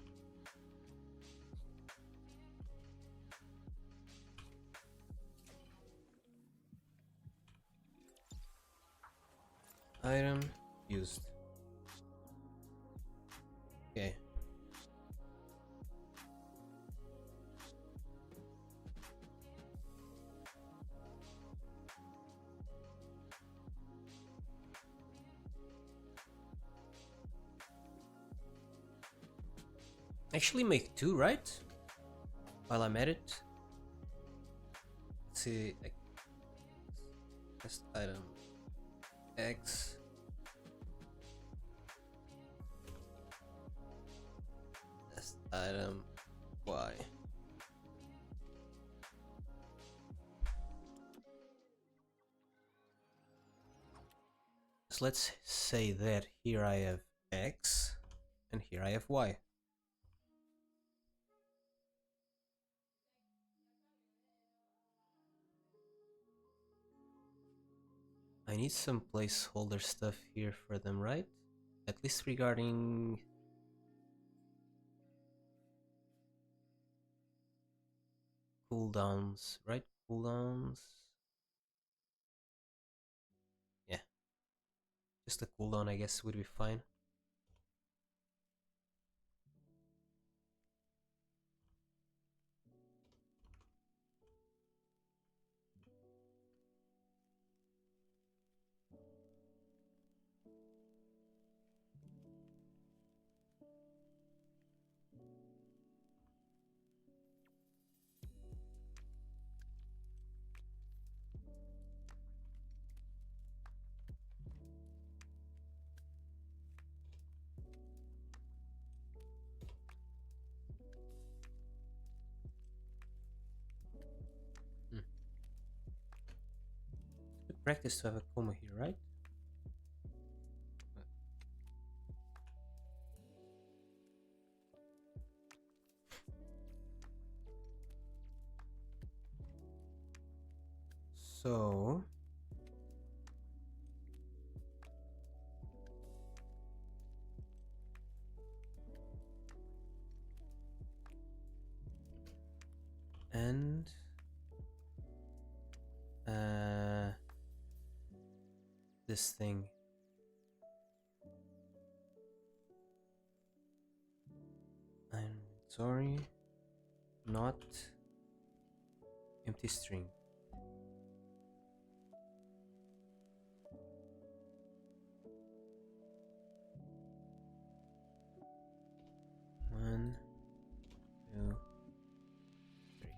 Item used. Okay. Actually make two, right? While I'm at it. Let's see. Test item X. Test item Y. So let's say that here I have X and here I have Y. I need some placeholder stuff here for them, right? At least regarding cooldowns, right? Cooldowns. Yeah. Just a cooldown, I guess, would be fine. Good practice to have a comma here, right? So and this thing. I'm sorry, not empty string. One, two, three.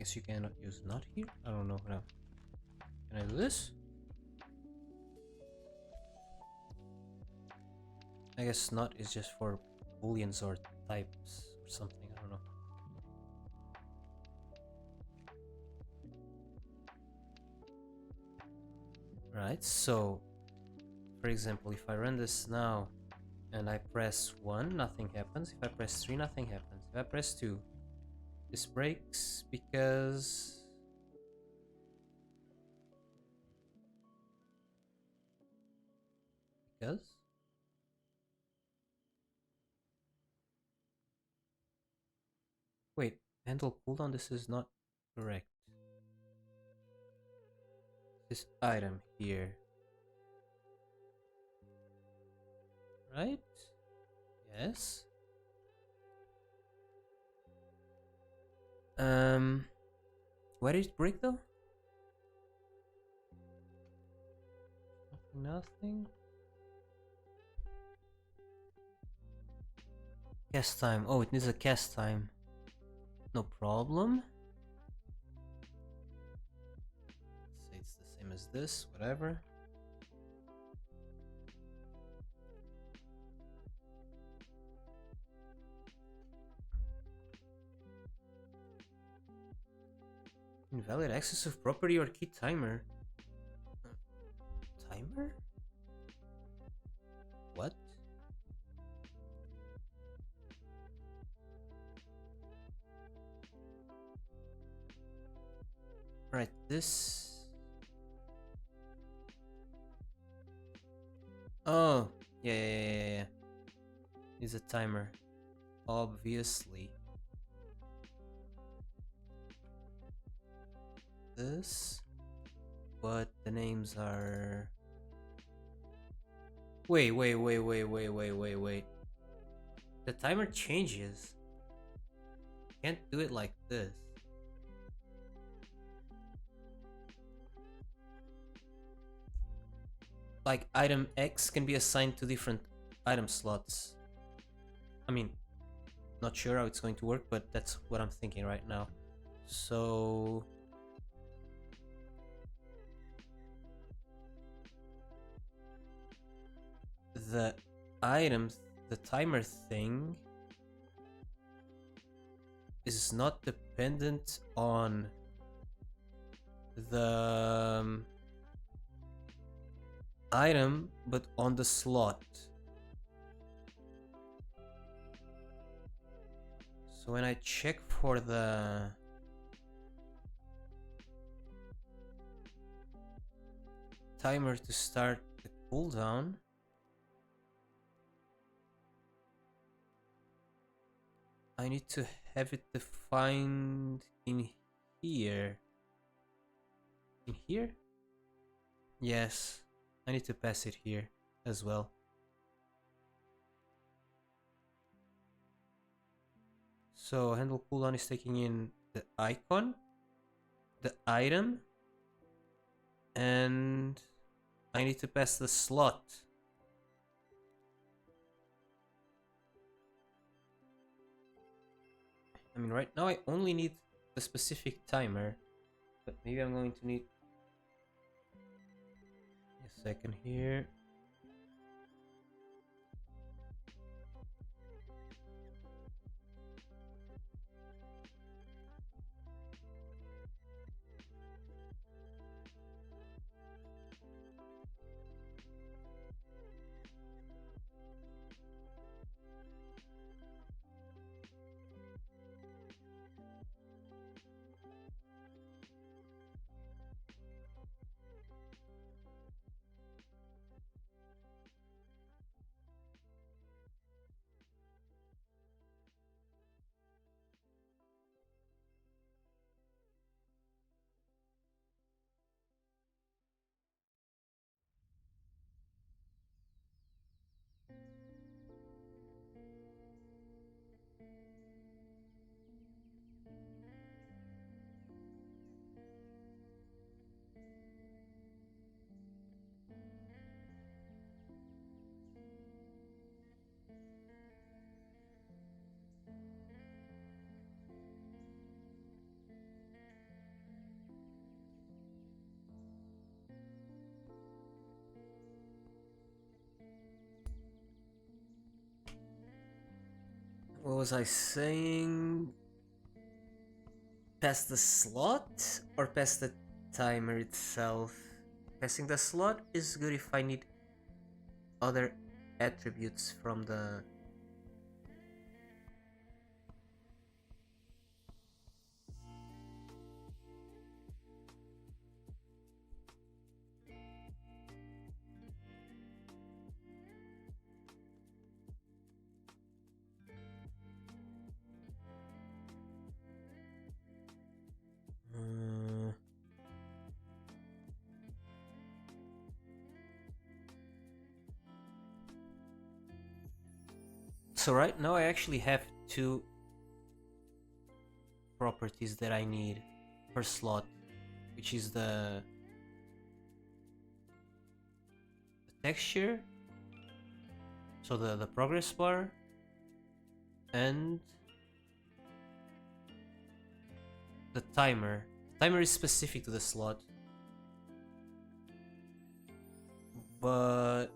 guess you cannot use not here. I don't know now. Can I do this? I guess not is just for booleans or types or something. I don't know. Right, so for example, if I run this now and I press 1, nothing happens. If I press 3, nothing happens. If I press 2, this breaks because wait, handle cooldown, this is not correct. This item here, right? Yes. Why did it break though? Nothing. Cast time. Oh, it needs a cast time. No problem. Say it's the same as this, whatever. Invalid access of property or key timer. Timer? What? Right, this. Oh, yeah. Is a timer. Obviously. This. But the names are. Wait. The timer changes. Can't do it like this. Like item X can be assigned to different item slots. I mean, not sure how it's going to work, but that's what I'm thinking right now. So the items, the timer thing is not dependent on the item, but on the slot. So when I check for the timer to start the cooldown, I need to have it defined in here. In here? Yes, I need to pass it here as well. So handle cooldown is taking in the icon, the item, and I need to pass the slot. I mean, right now I only need the specific timer, but maybe I'm going to need a second here. What was I saying? Past the slot or past the timer itself? Passing the slot is good if I need other attributes from the... Uh, so right now I actually have two properties that I need per slot, which is the texture, so the progress bar, and the timer. Timer is specific to the slot, but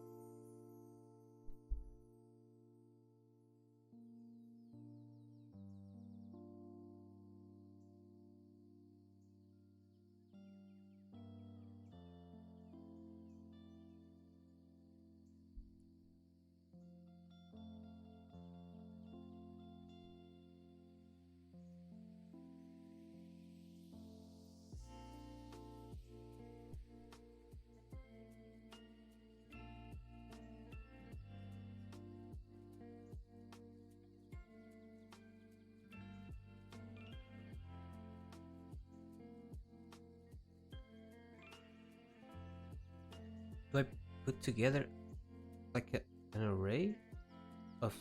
do I put together like an array of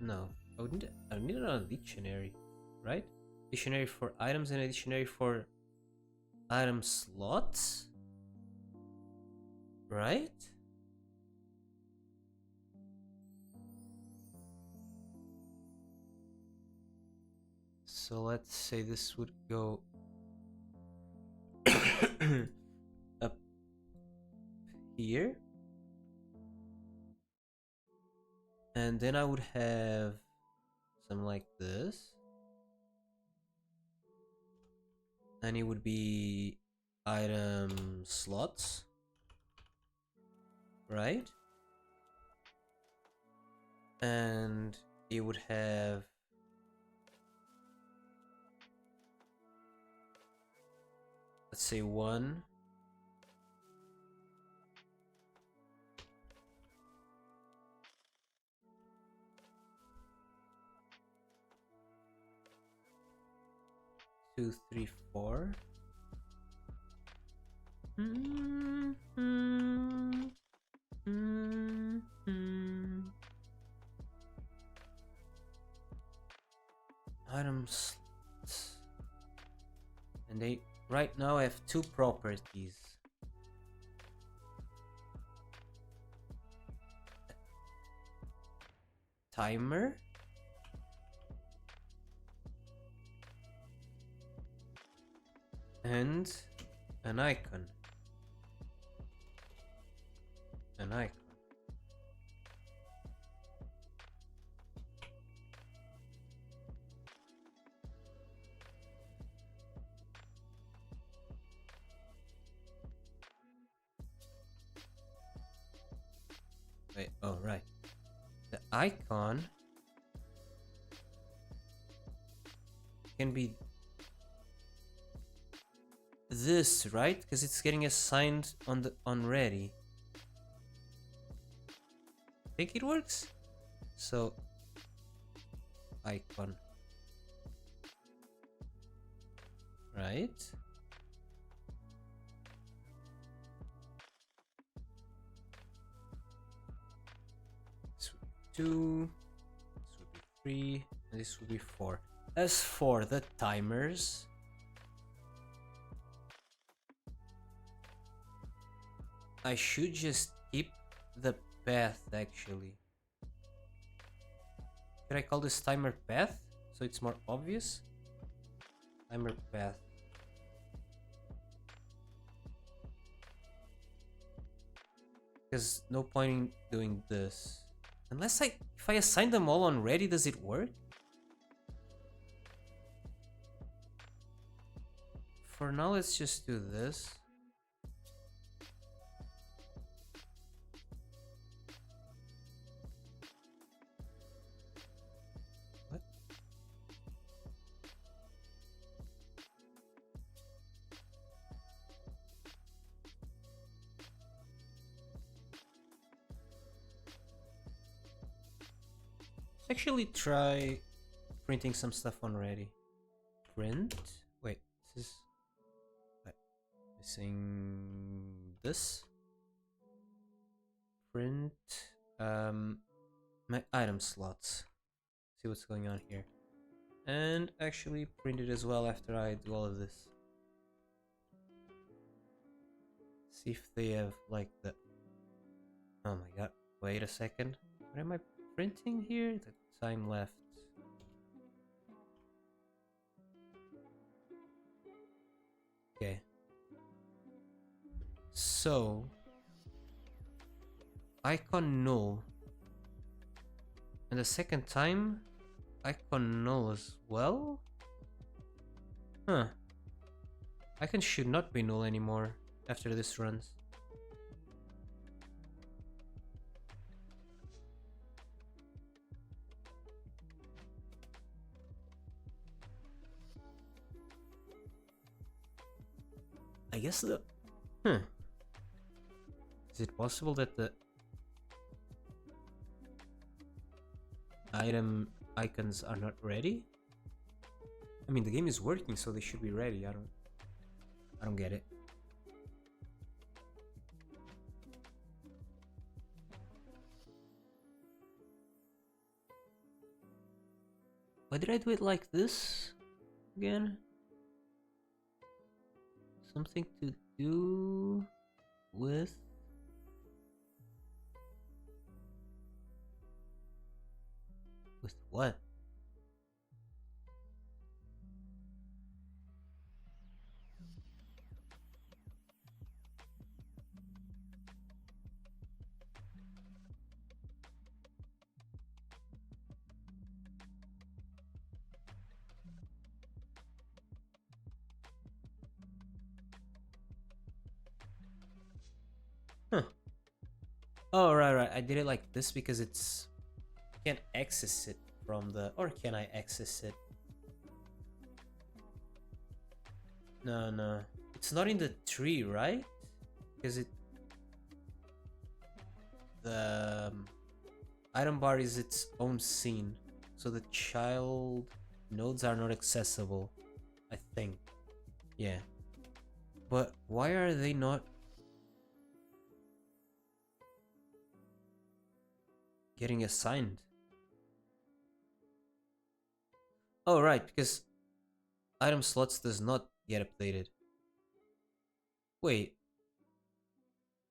no? I would need a dictionary, right? Dictionary for items and a dictionary for item slots, right? So let's say this would go up here, and then I would have something like this, and it would be item slots, right? And it would have let's say 1, 2, 3, 4. Item slots, and they right now I have two properties. Timer and an icon. An icon. Wait, oh right. The icon can be this, right? Because it's getting assigned on the ready. Think it works? So icon, right? This would be 2, this would be 3, and this would be 4. As for the timers, I should just keep the path actually. Should I call this timer path so it's more obvious? Timer path. Because no point in doing this. Unless if I assign them all on ready, does it work? For now, let's just do this. What? Let's actually try printing some stuff on ready. Print? Wait, this is... Missing this. Print my item slots. See what's going on here. And actually print it as well after I do all of this. See if they have like the... Oh my god, wait a second. What am I printing here? The time left. Okay. So icon null, and the second time icon null as well. Huh. Icon should not be null anymore after this runs. I guess the... Is it possible that the item icons are not ready? I mean, the game is working, so they should be ready. I don't get it. Why did I do it like this again? Something to do with... With what? Huh. Oh, right. I did it like this because it's... I can't access it from the... Or can I access it? No. It's not in the tree, right? Because it... The item bar is its own scene. So the child nodes are not accessible, I think. Yeah. But why are they not getting assigned? Oh, right, because item slots does not get updated. Wait.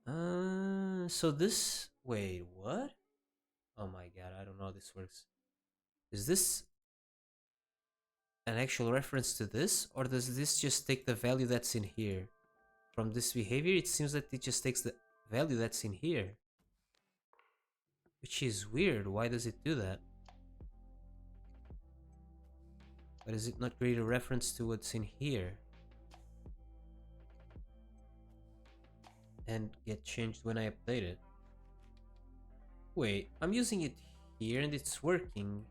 So this... Wait, what? Oh my god, I don't know how this works. Is this an actual reference to this? Or does this just take the value that's in here? From this behavior, it seems that it just takes the value that's in here. Which is weird. Why does it do that? Why does it not create a reference to what's in here? And get changed when I update it. Wait, I'm using it here and it's working.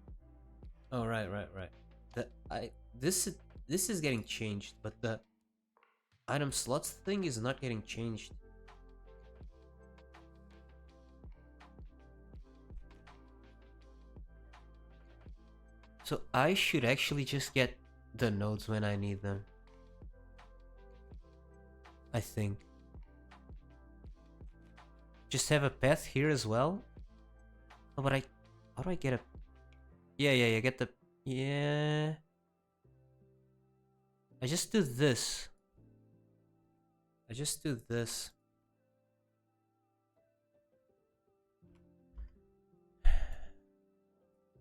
Oh, right. This is getting changed, but the item slots thing is not getting changed. So I should actually just get the nodes when I need them. I think. Just have a path here as well. Oh, but how do I get a... Yeah, get the... Yeah... I just do this. I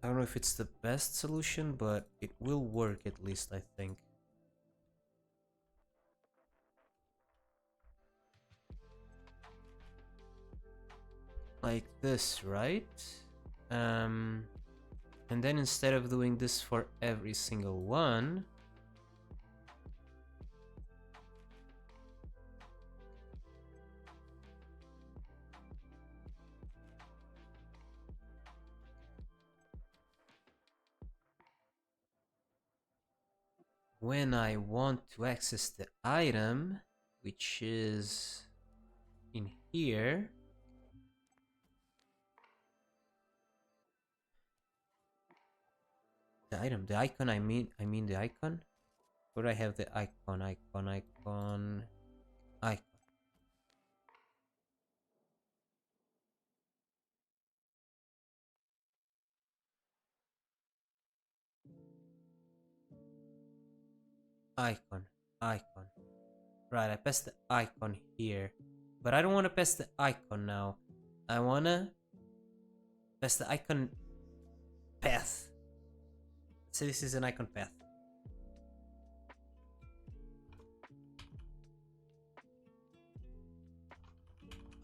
don't know if it's the best solution, but it will work at least, I think. Like this, right? And then instead of doing this for every single one, when I want to access the item, which is in here, the item, the icon, I mean the icon. Where I have the icon, icon. Icon, icon. Right, I paste the icon here. But I don't want to paste the icon now. I want to paste the icon path. So this is an icon path.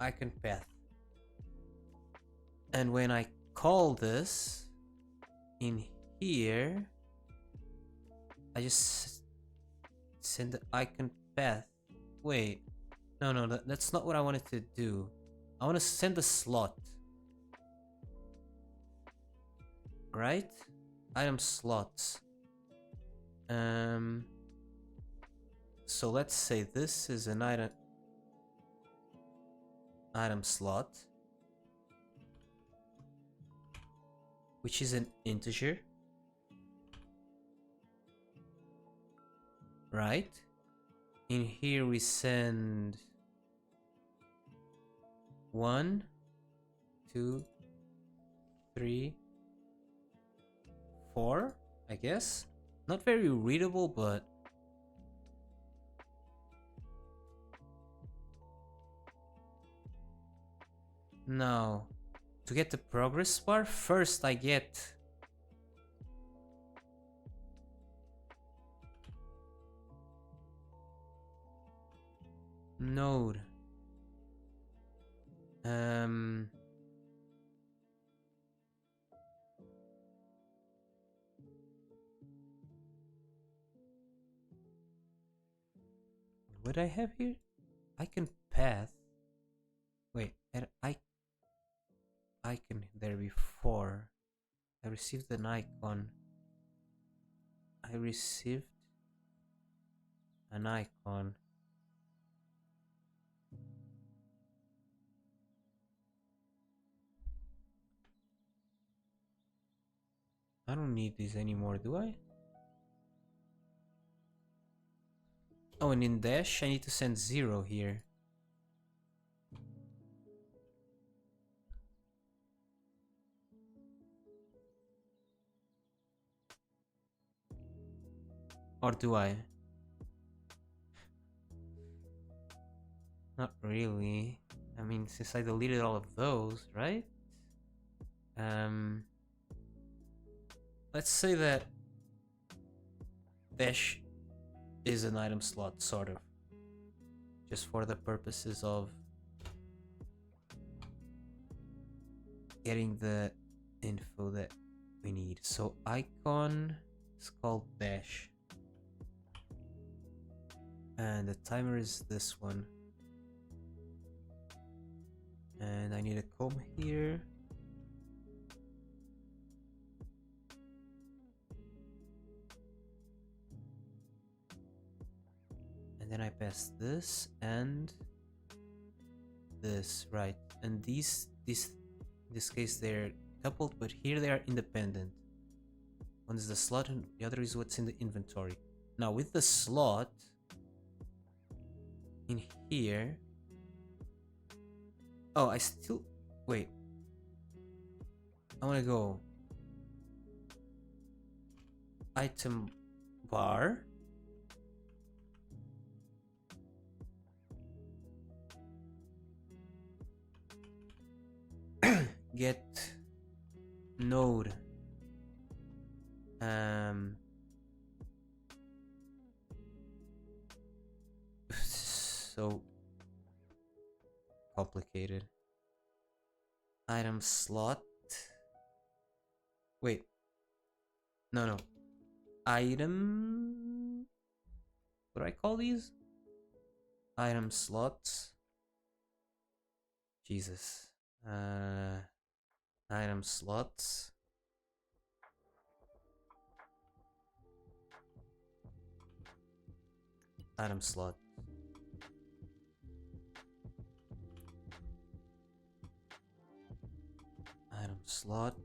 Icon path. And when I call this in here, I just send the icon path. Wait, no, that's not what I wanted to do. I want to send a slot. Right? Item slots. So let's say this is an item slot, which is an integer, right? In here we send 1, 2, 3, 4, I guess. Not very readable, but now to get the progress bar, first I get node. What I have here? Icon path. Wait, icon there before. I received an icon. I received an icon. I don't need this anymore, do I? Oh, and in dash I need to send 0 here. Or do I? Not really. I mean, since I deleted all of those, right? Let's say that dash is an item slot, sort of. Just for the purposes of getting the info that we need. So icon is called dash. And the timer is this one. And I need a comb here. And then I pass this and this, right? And these in this case they're coupled, but here they are independent. One is the slot and the other is what's in the inventory. Now with the slot in here, oh, I still wait. I want to go item bar, get node so complicated. Item slot Wait. No, no. Item. What do I call these? Item slots. Jesus. Item slots. Item slot. Item slot.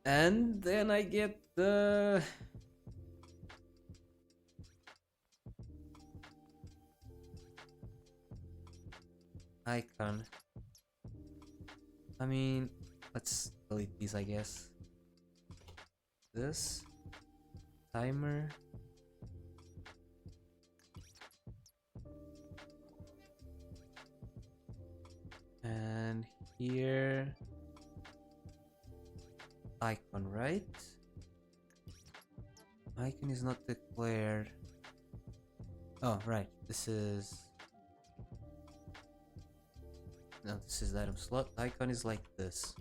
And then I get the icon. I mean, let's delete these, I guess. This timer. And here icon, right? Icon is not declared. Oh, right. This is no, this is the item slot. Icon is like this,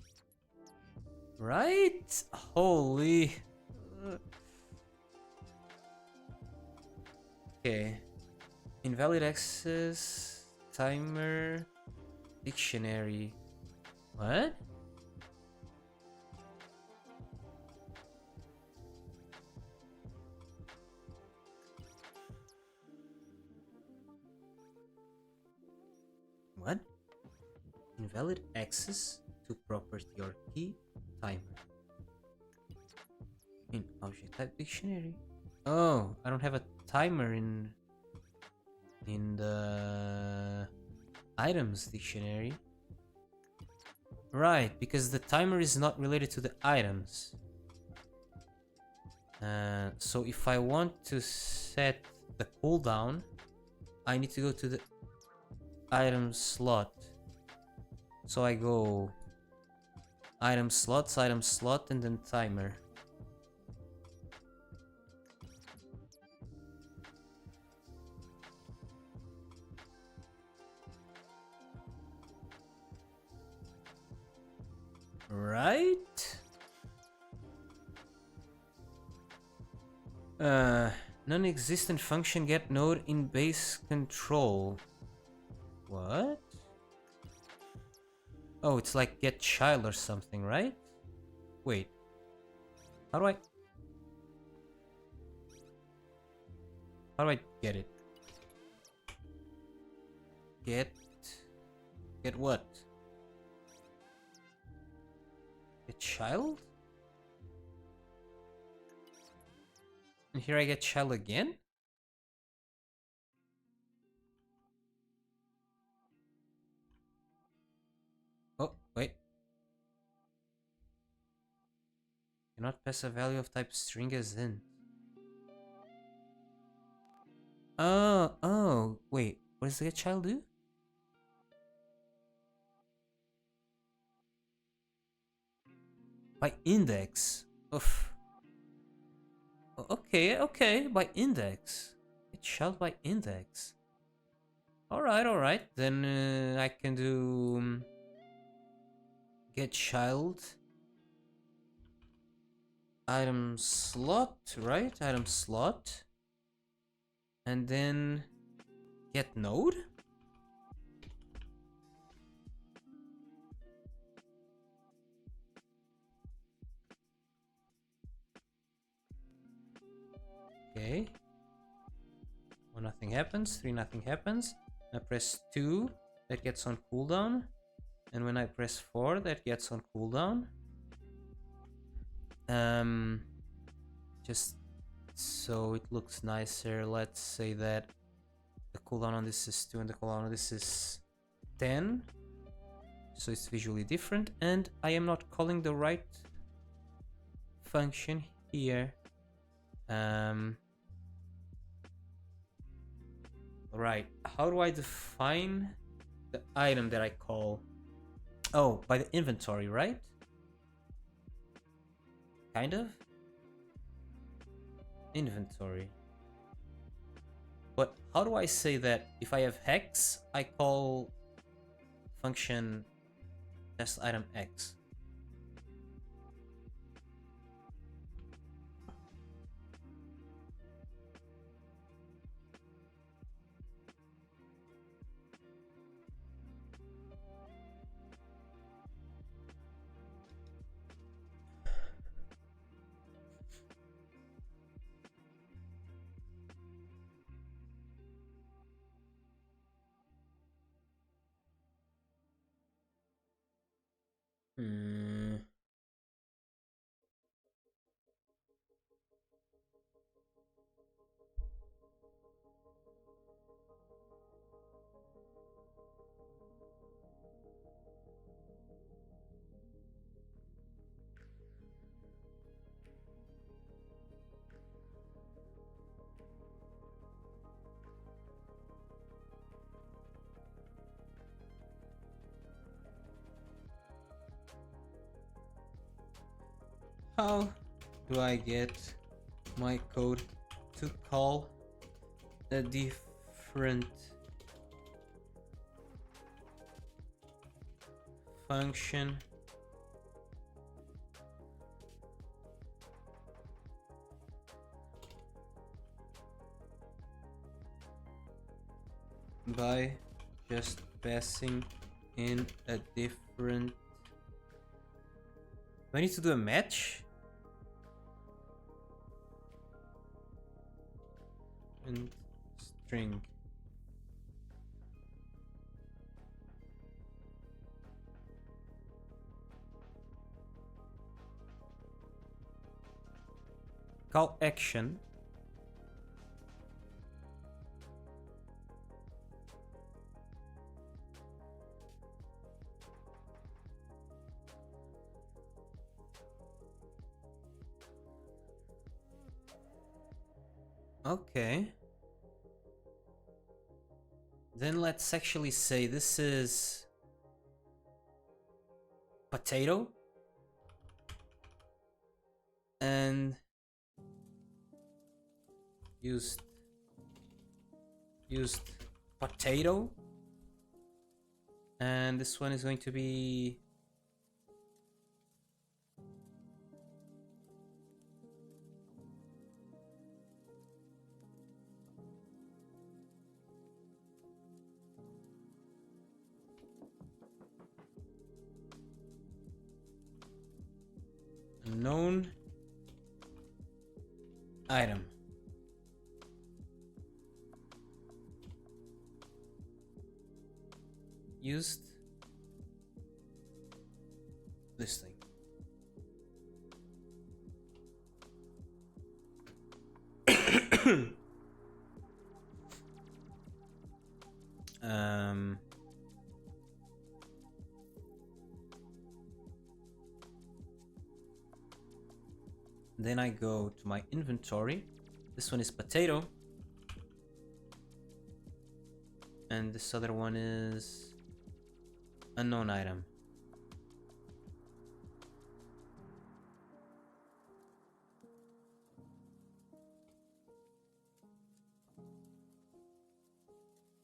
right? Holy. Okay. Invalid access. Timer. Dictionary. What? What? Invalid access to property or key timer. In object type dictionary. Oh, I don't have a timer in the items dictionary. Right, because the timer is not related to the items. So if I want to set the cooldown, I need to go to the item slot. So I go item slot, and then timer. Right? Non-existent function get node in base control. What? Oh, it's like get child or something, right? Wait. How do I get it? Get what? Get child? And here I get child again? Oh, wait. Cannot pass a value of type string as int. Oh, wait. What does the get child do? By index. Oof. Okay, by index. Get child by index. Alright. Then I can do get child item slot, right? Item slot. And then get node? Okay. 1 nothing happens, 3 nothing happens. I press 2, that gets on cooldown. And when I press 4, that gets on cooldown. Just so it looks nicer, let's say that the cooldown on this is 2 and the cooldown on this is 10. So it's visually different, and I am not calling the right function here. Right, how do I define the item that I call? Oh, by the inventory, right? Kind of? Inventory. But how do I say that if I have hex, I call function test item X. How do I get my code to call a different function by just passing in a different... Do I need to do a match? And string. Call action. Okay. Then let's actually say this is potato. And used potato. And this one is going to be known item. Used this thing. Then I go to my inventory. This one is potato. And this other one is unknown item.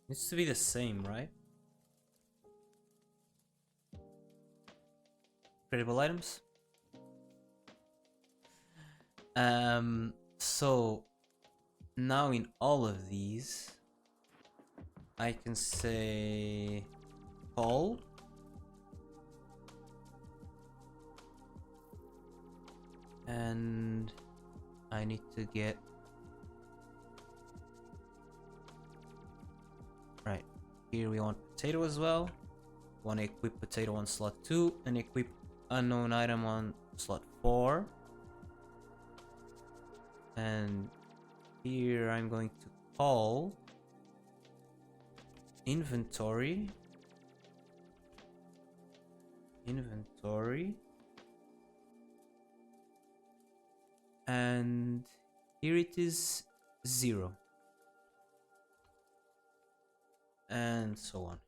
Needs to be the same, right? Credible items. So now in all of these, I can say call and I need to get right here. We want potato as well. Want to equip potato on slot 2 and equip unknown item on slot 4. And here I'm going to call inventory. And here it is 0. And so on.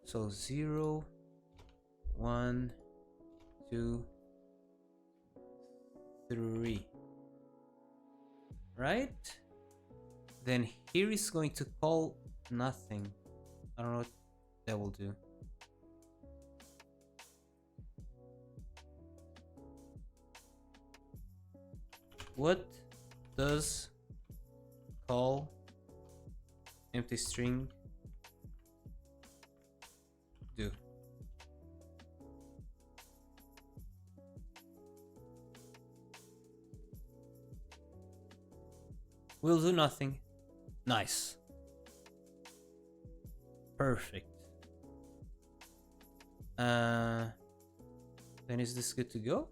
So 0, 1, 2, 3. Right? Then here is going to call nothing. I don't know what that will do. What does call empty string do? Will do nothing. Nice. Perfect. Then is this good to go?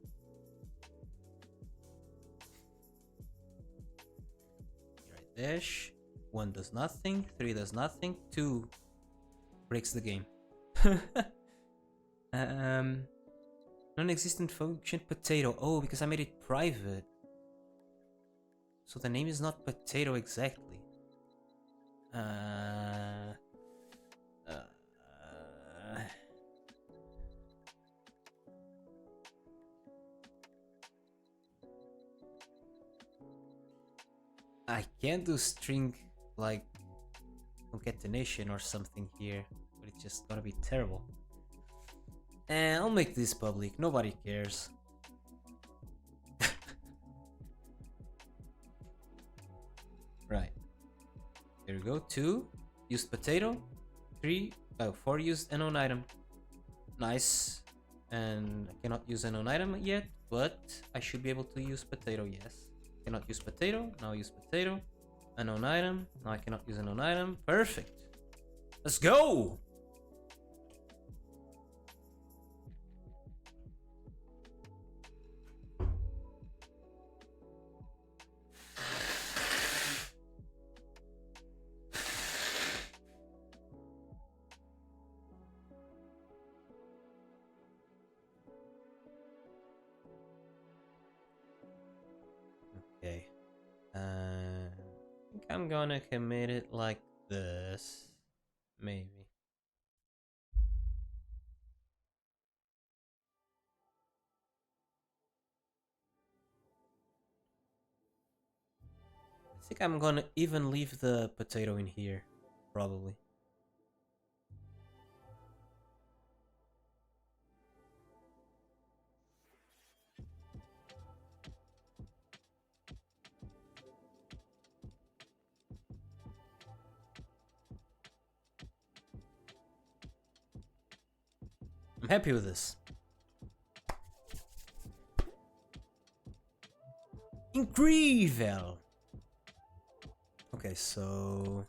Right dash. 1 does nothing. 3 does nothing. 2 breaks the game. Non-existent function potato. Oh, because I made it private. So the name is not potato exactly. I can't do string like concatenation or something here, but it's just gonna be terrible. And I'll make this public, nobody cares. Right. There we go. 2 used potato. 4 used unknown item. Nice. And I cannot use unknown item yet, but I should be able to use potato, yes. Cannot use potato, now use potato. Unknown item, now I cannot use unknown item. Perfect. Let's go! Okay. I think I'm gonna commit it like this. Maybe. I think I'm gonna even leave the potato in here. Probably. I'm happy with this. Incredible. Okay, so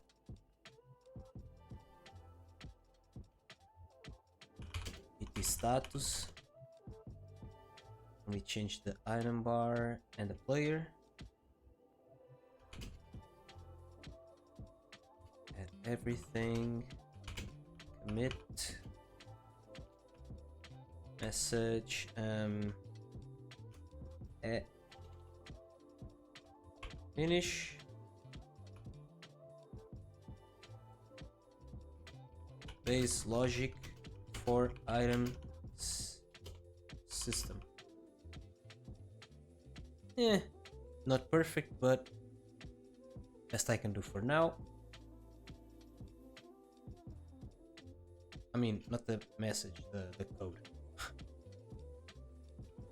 it is status. We change the item bar and the player. Add everything. Commit. Message. Finish. Base logic for item system. Not perfect, but best I can do for now. I mean, not the message, the code.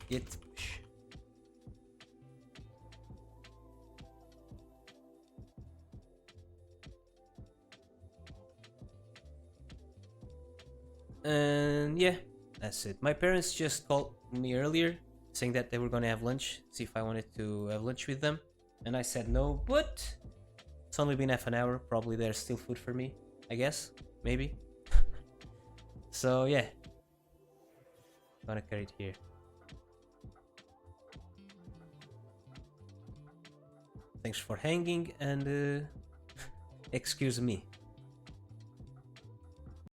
Git push. And yeah, that's it. My parents just called me earlier saying that they were gonna have lunch, see if I wanted to have lunch with them, and I said no, but it's only been half an hour. Probably there's still food for me, I guess, maybe. So yeah, gonna carry it here. Thanks for hanging, and excuse me.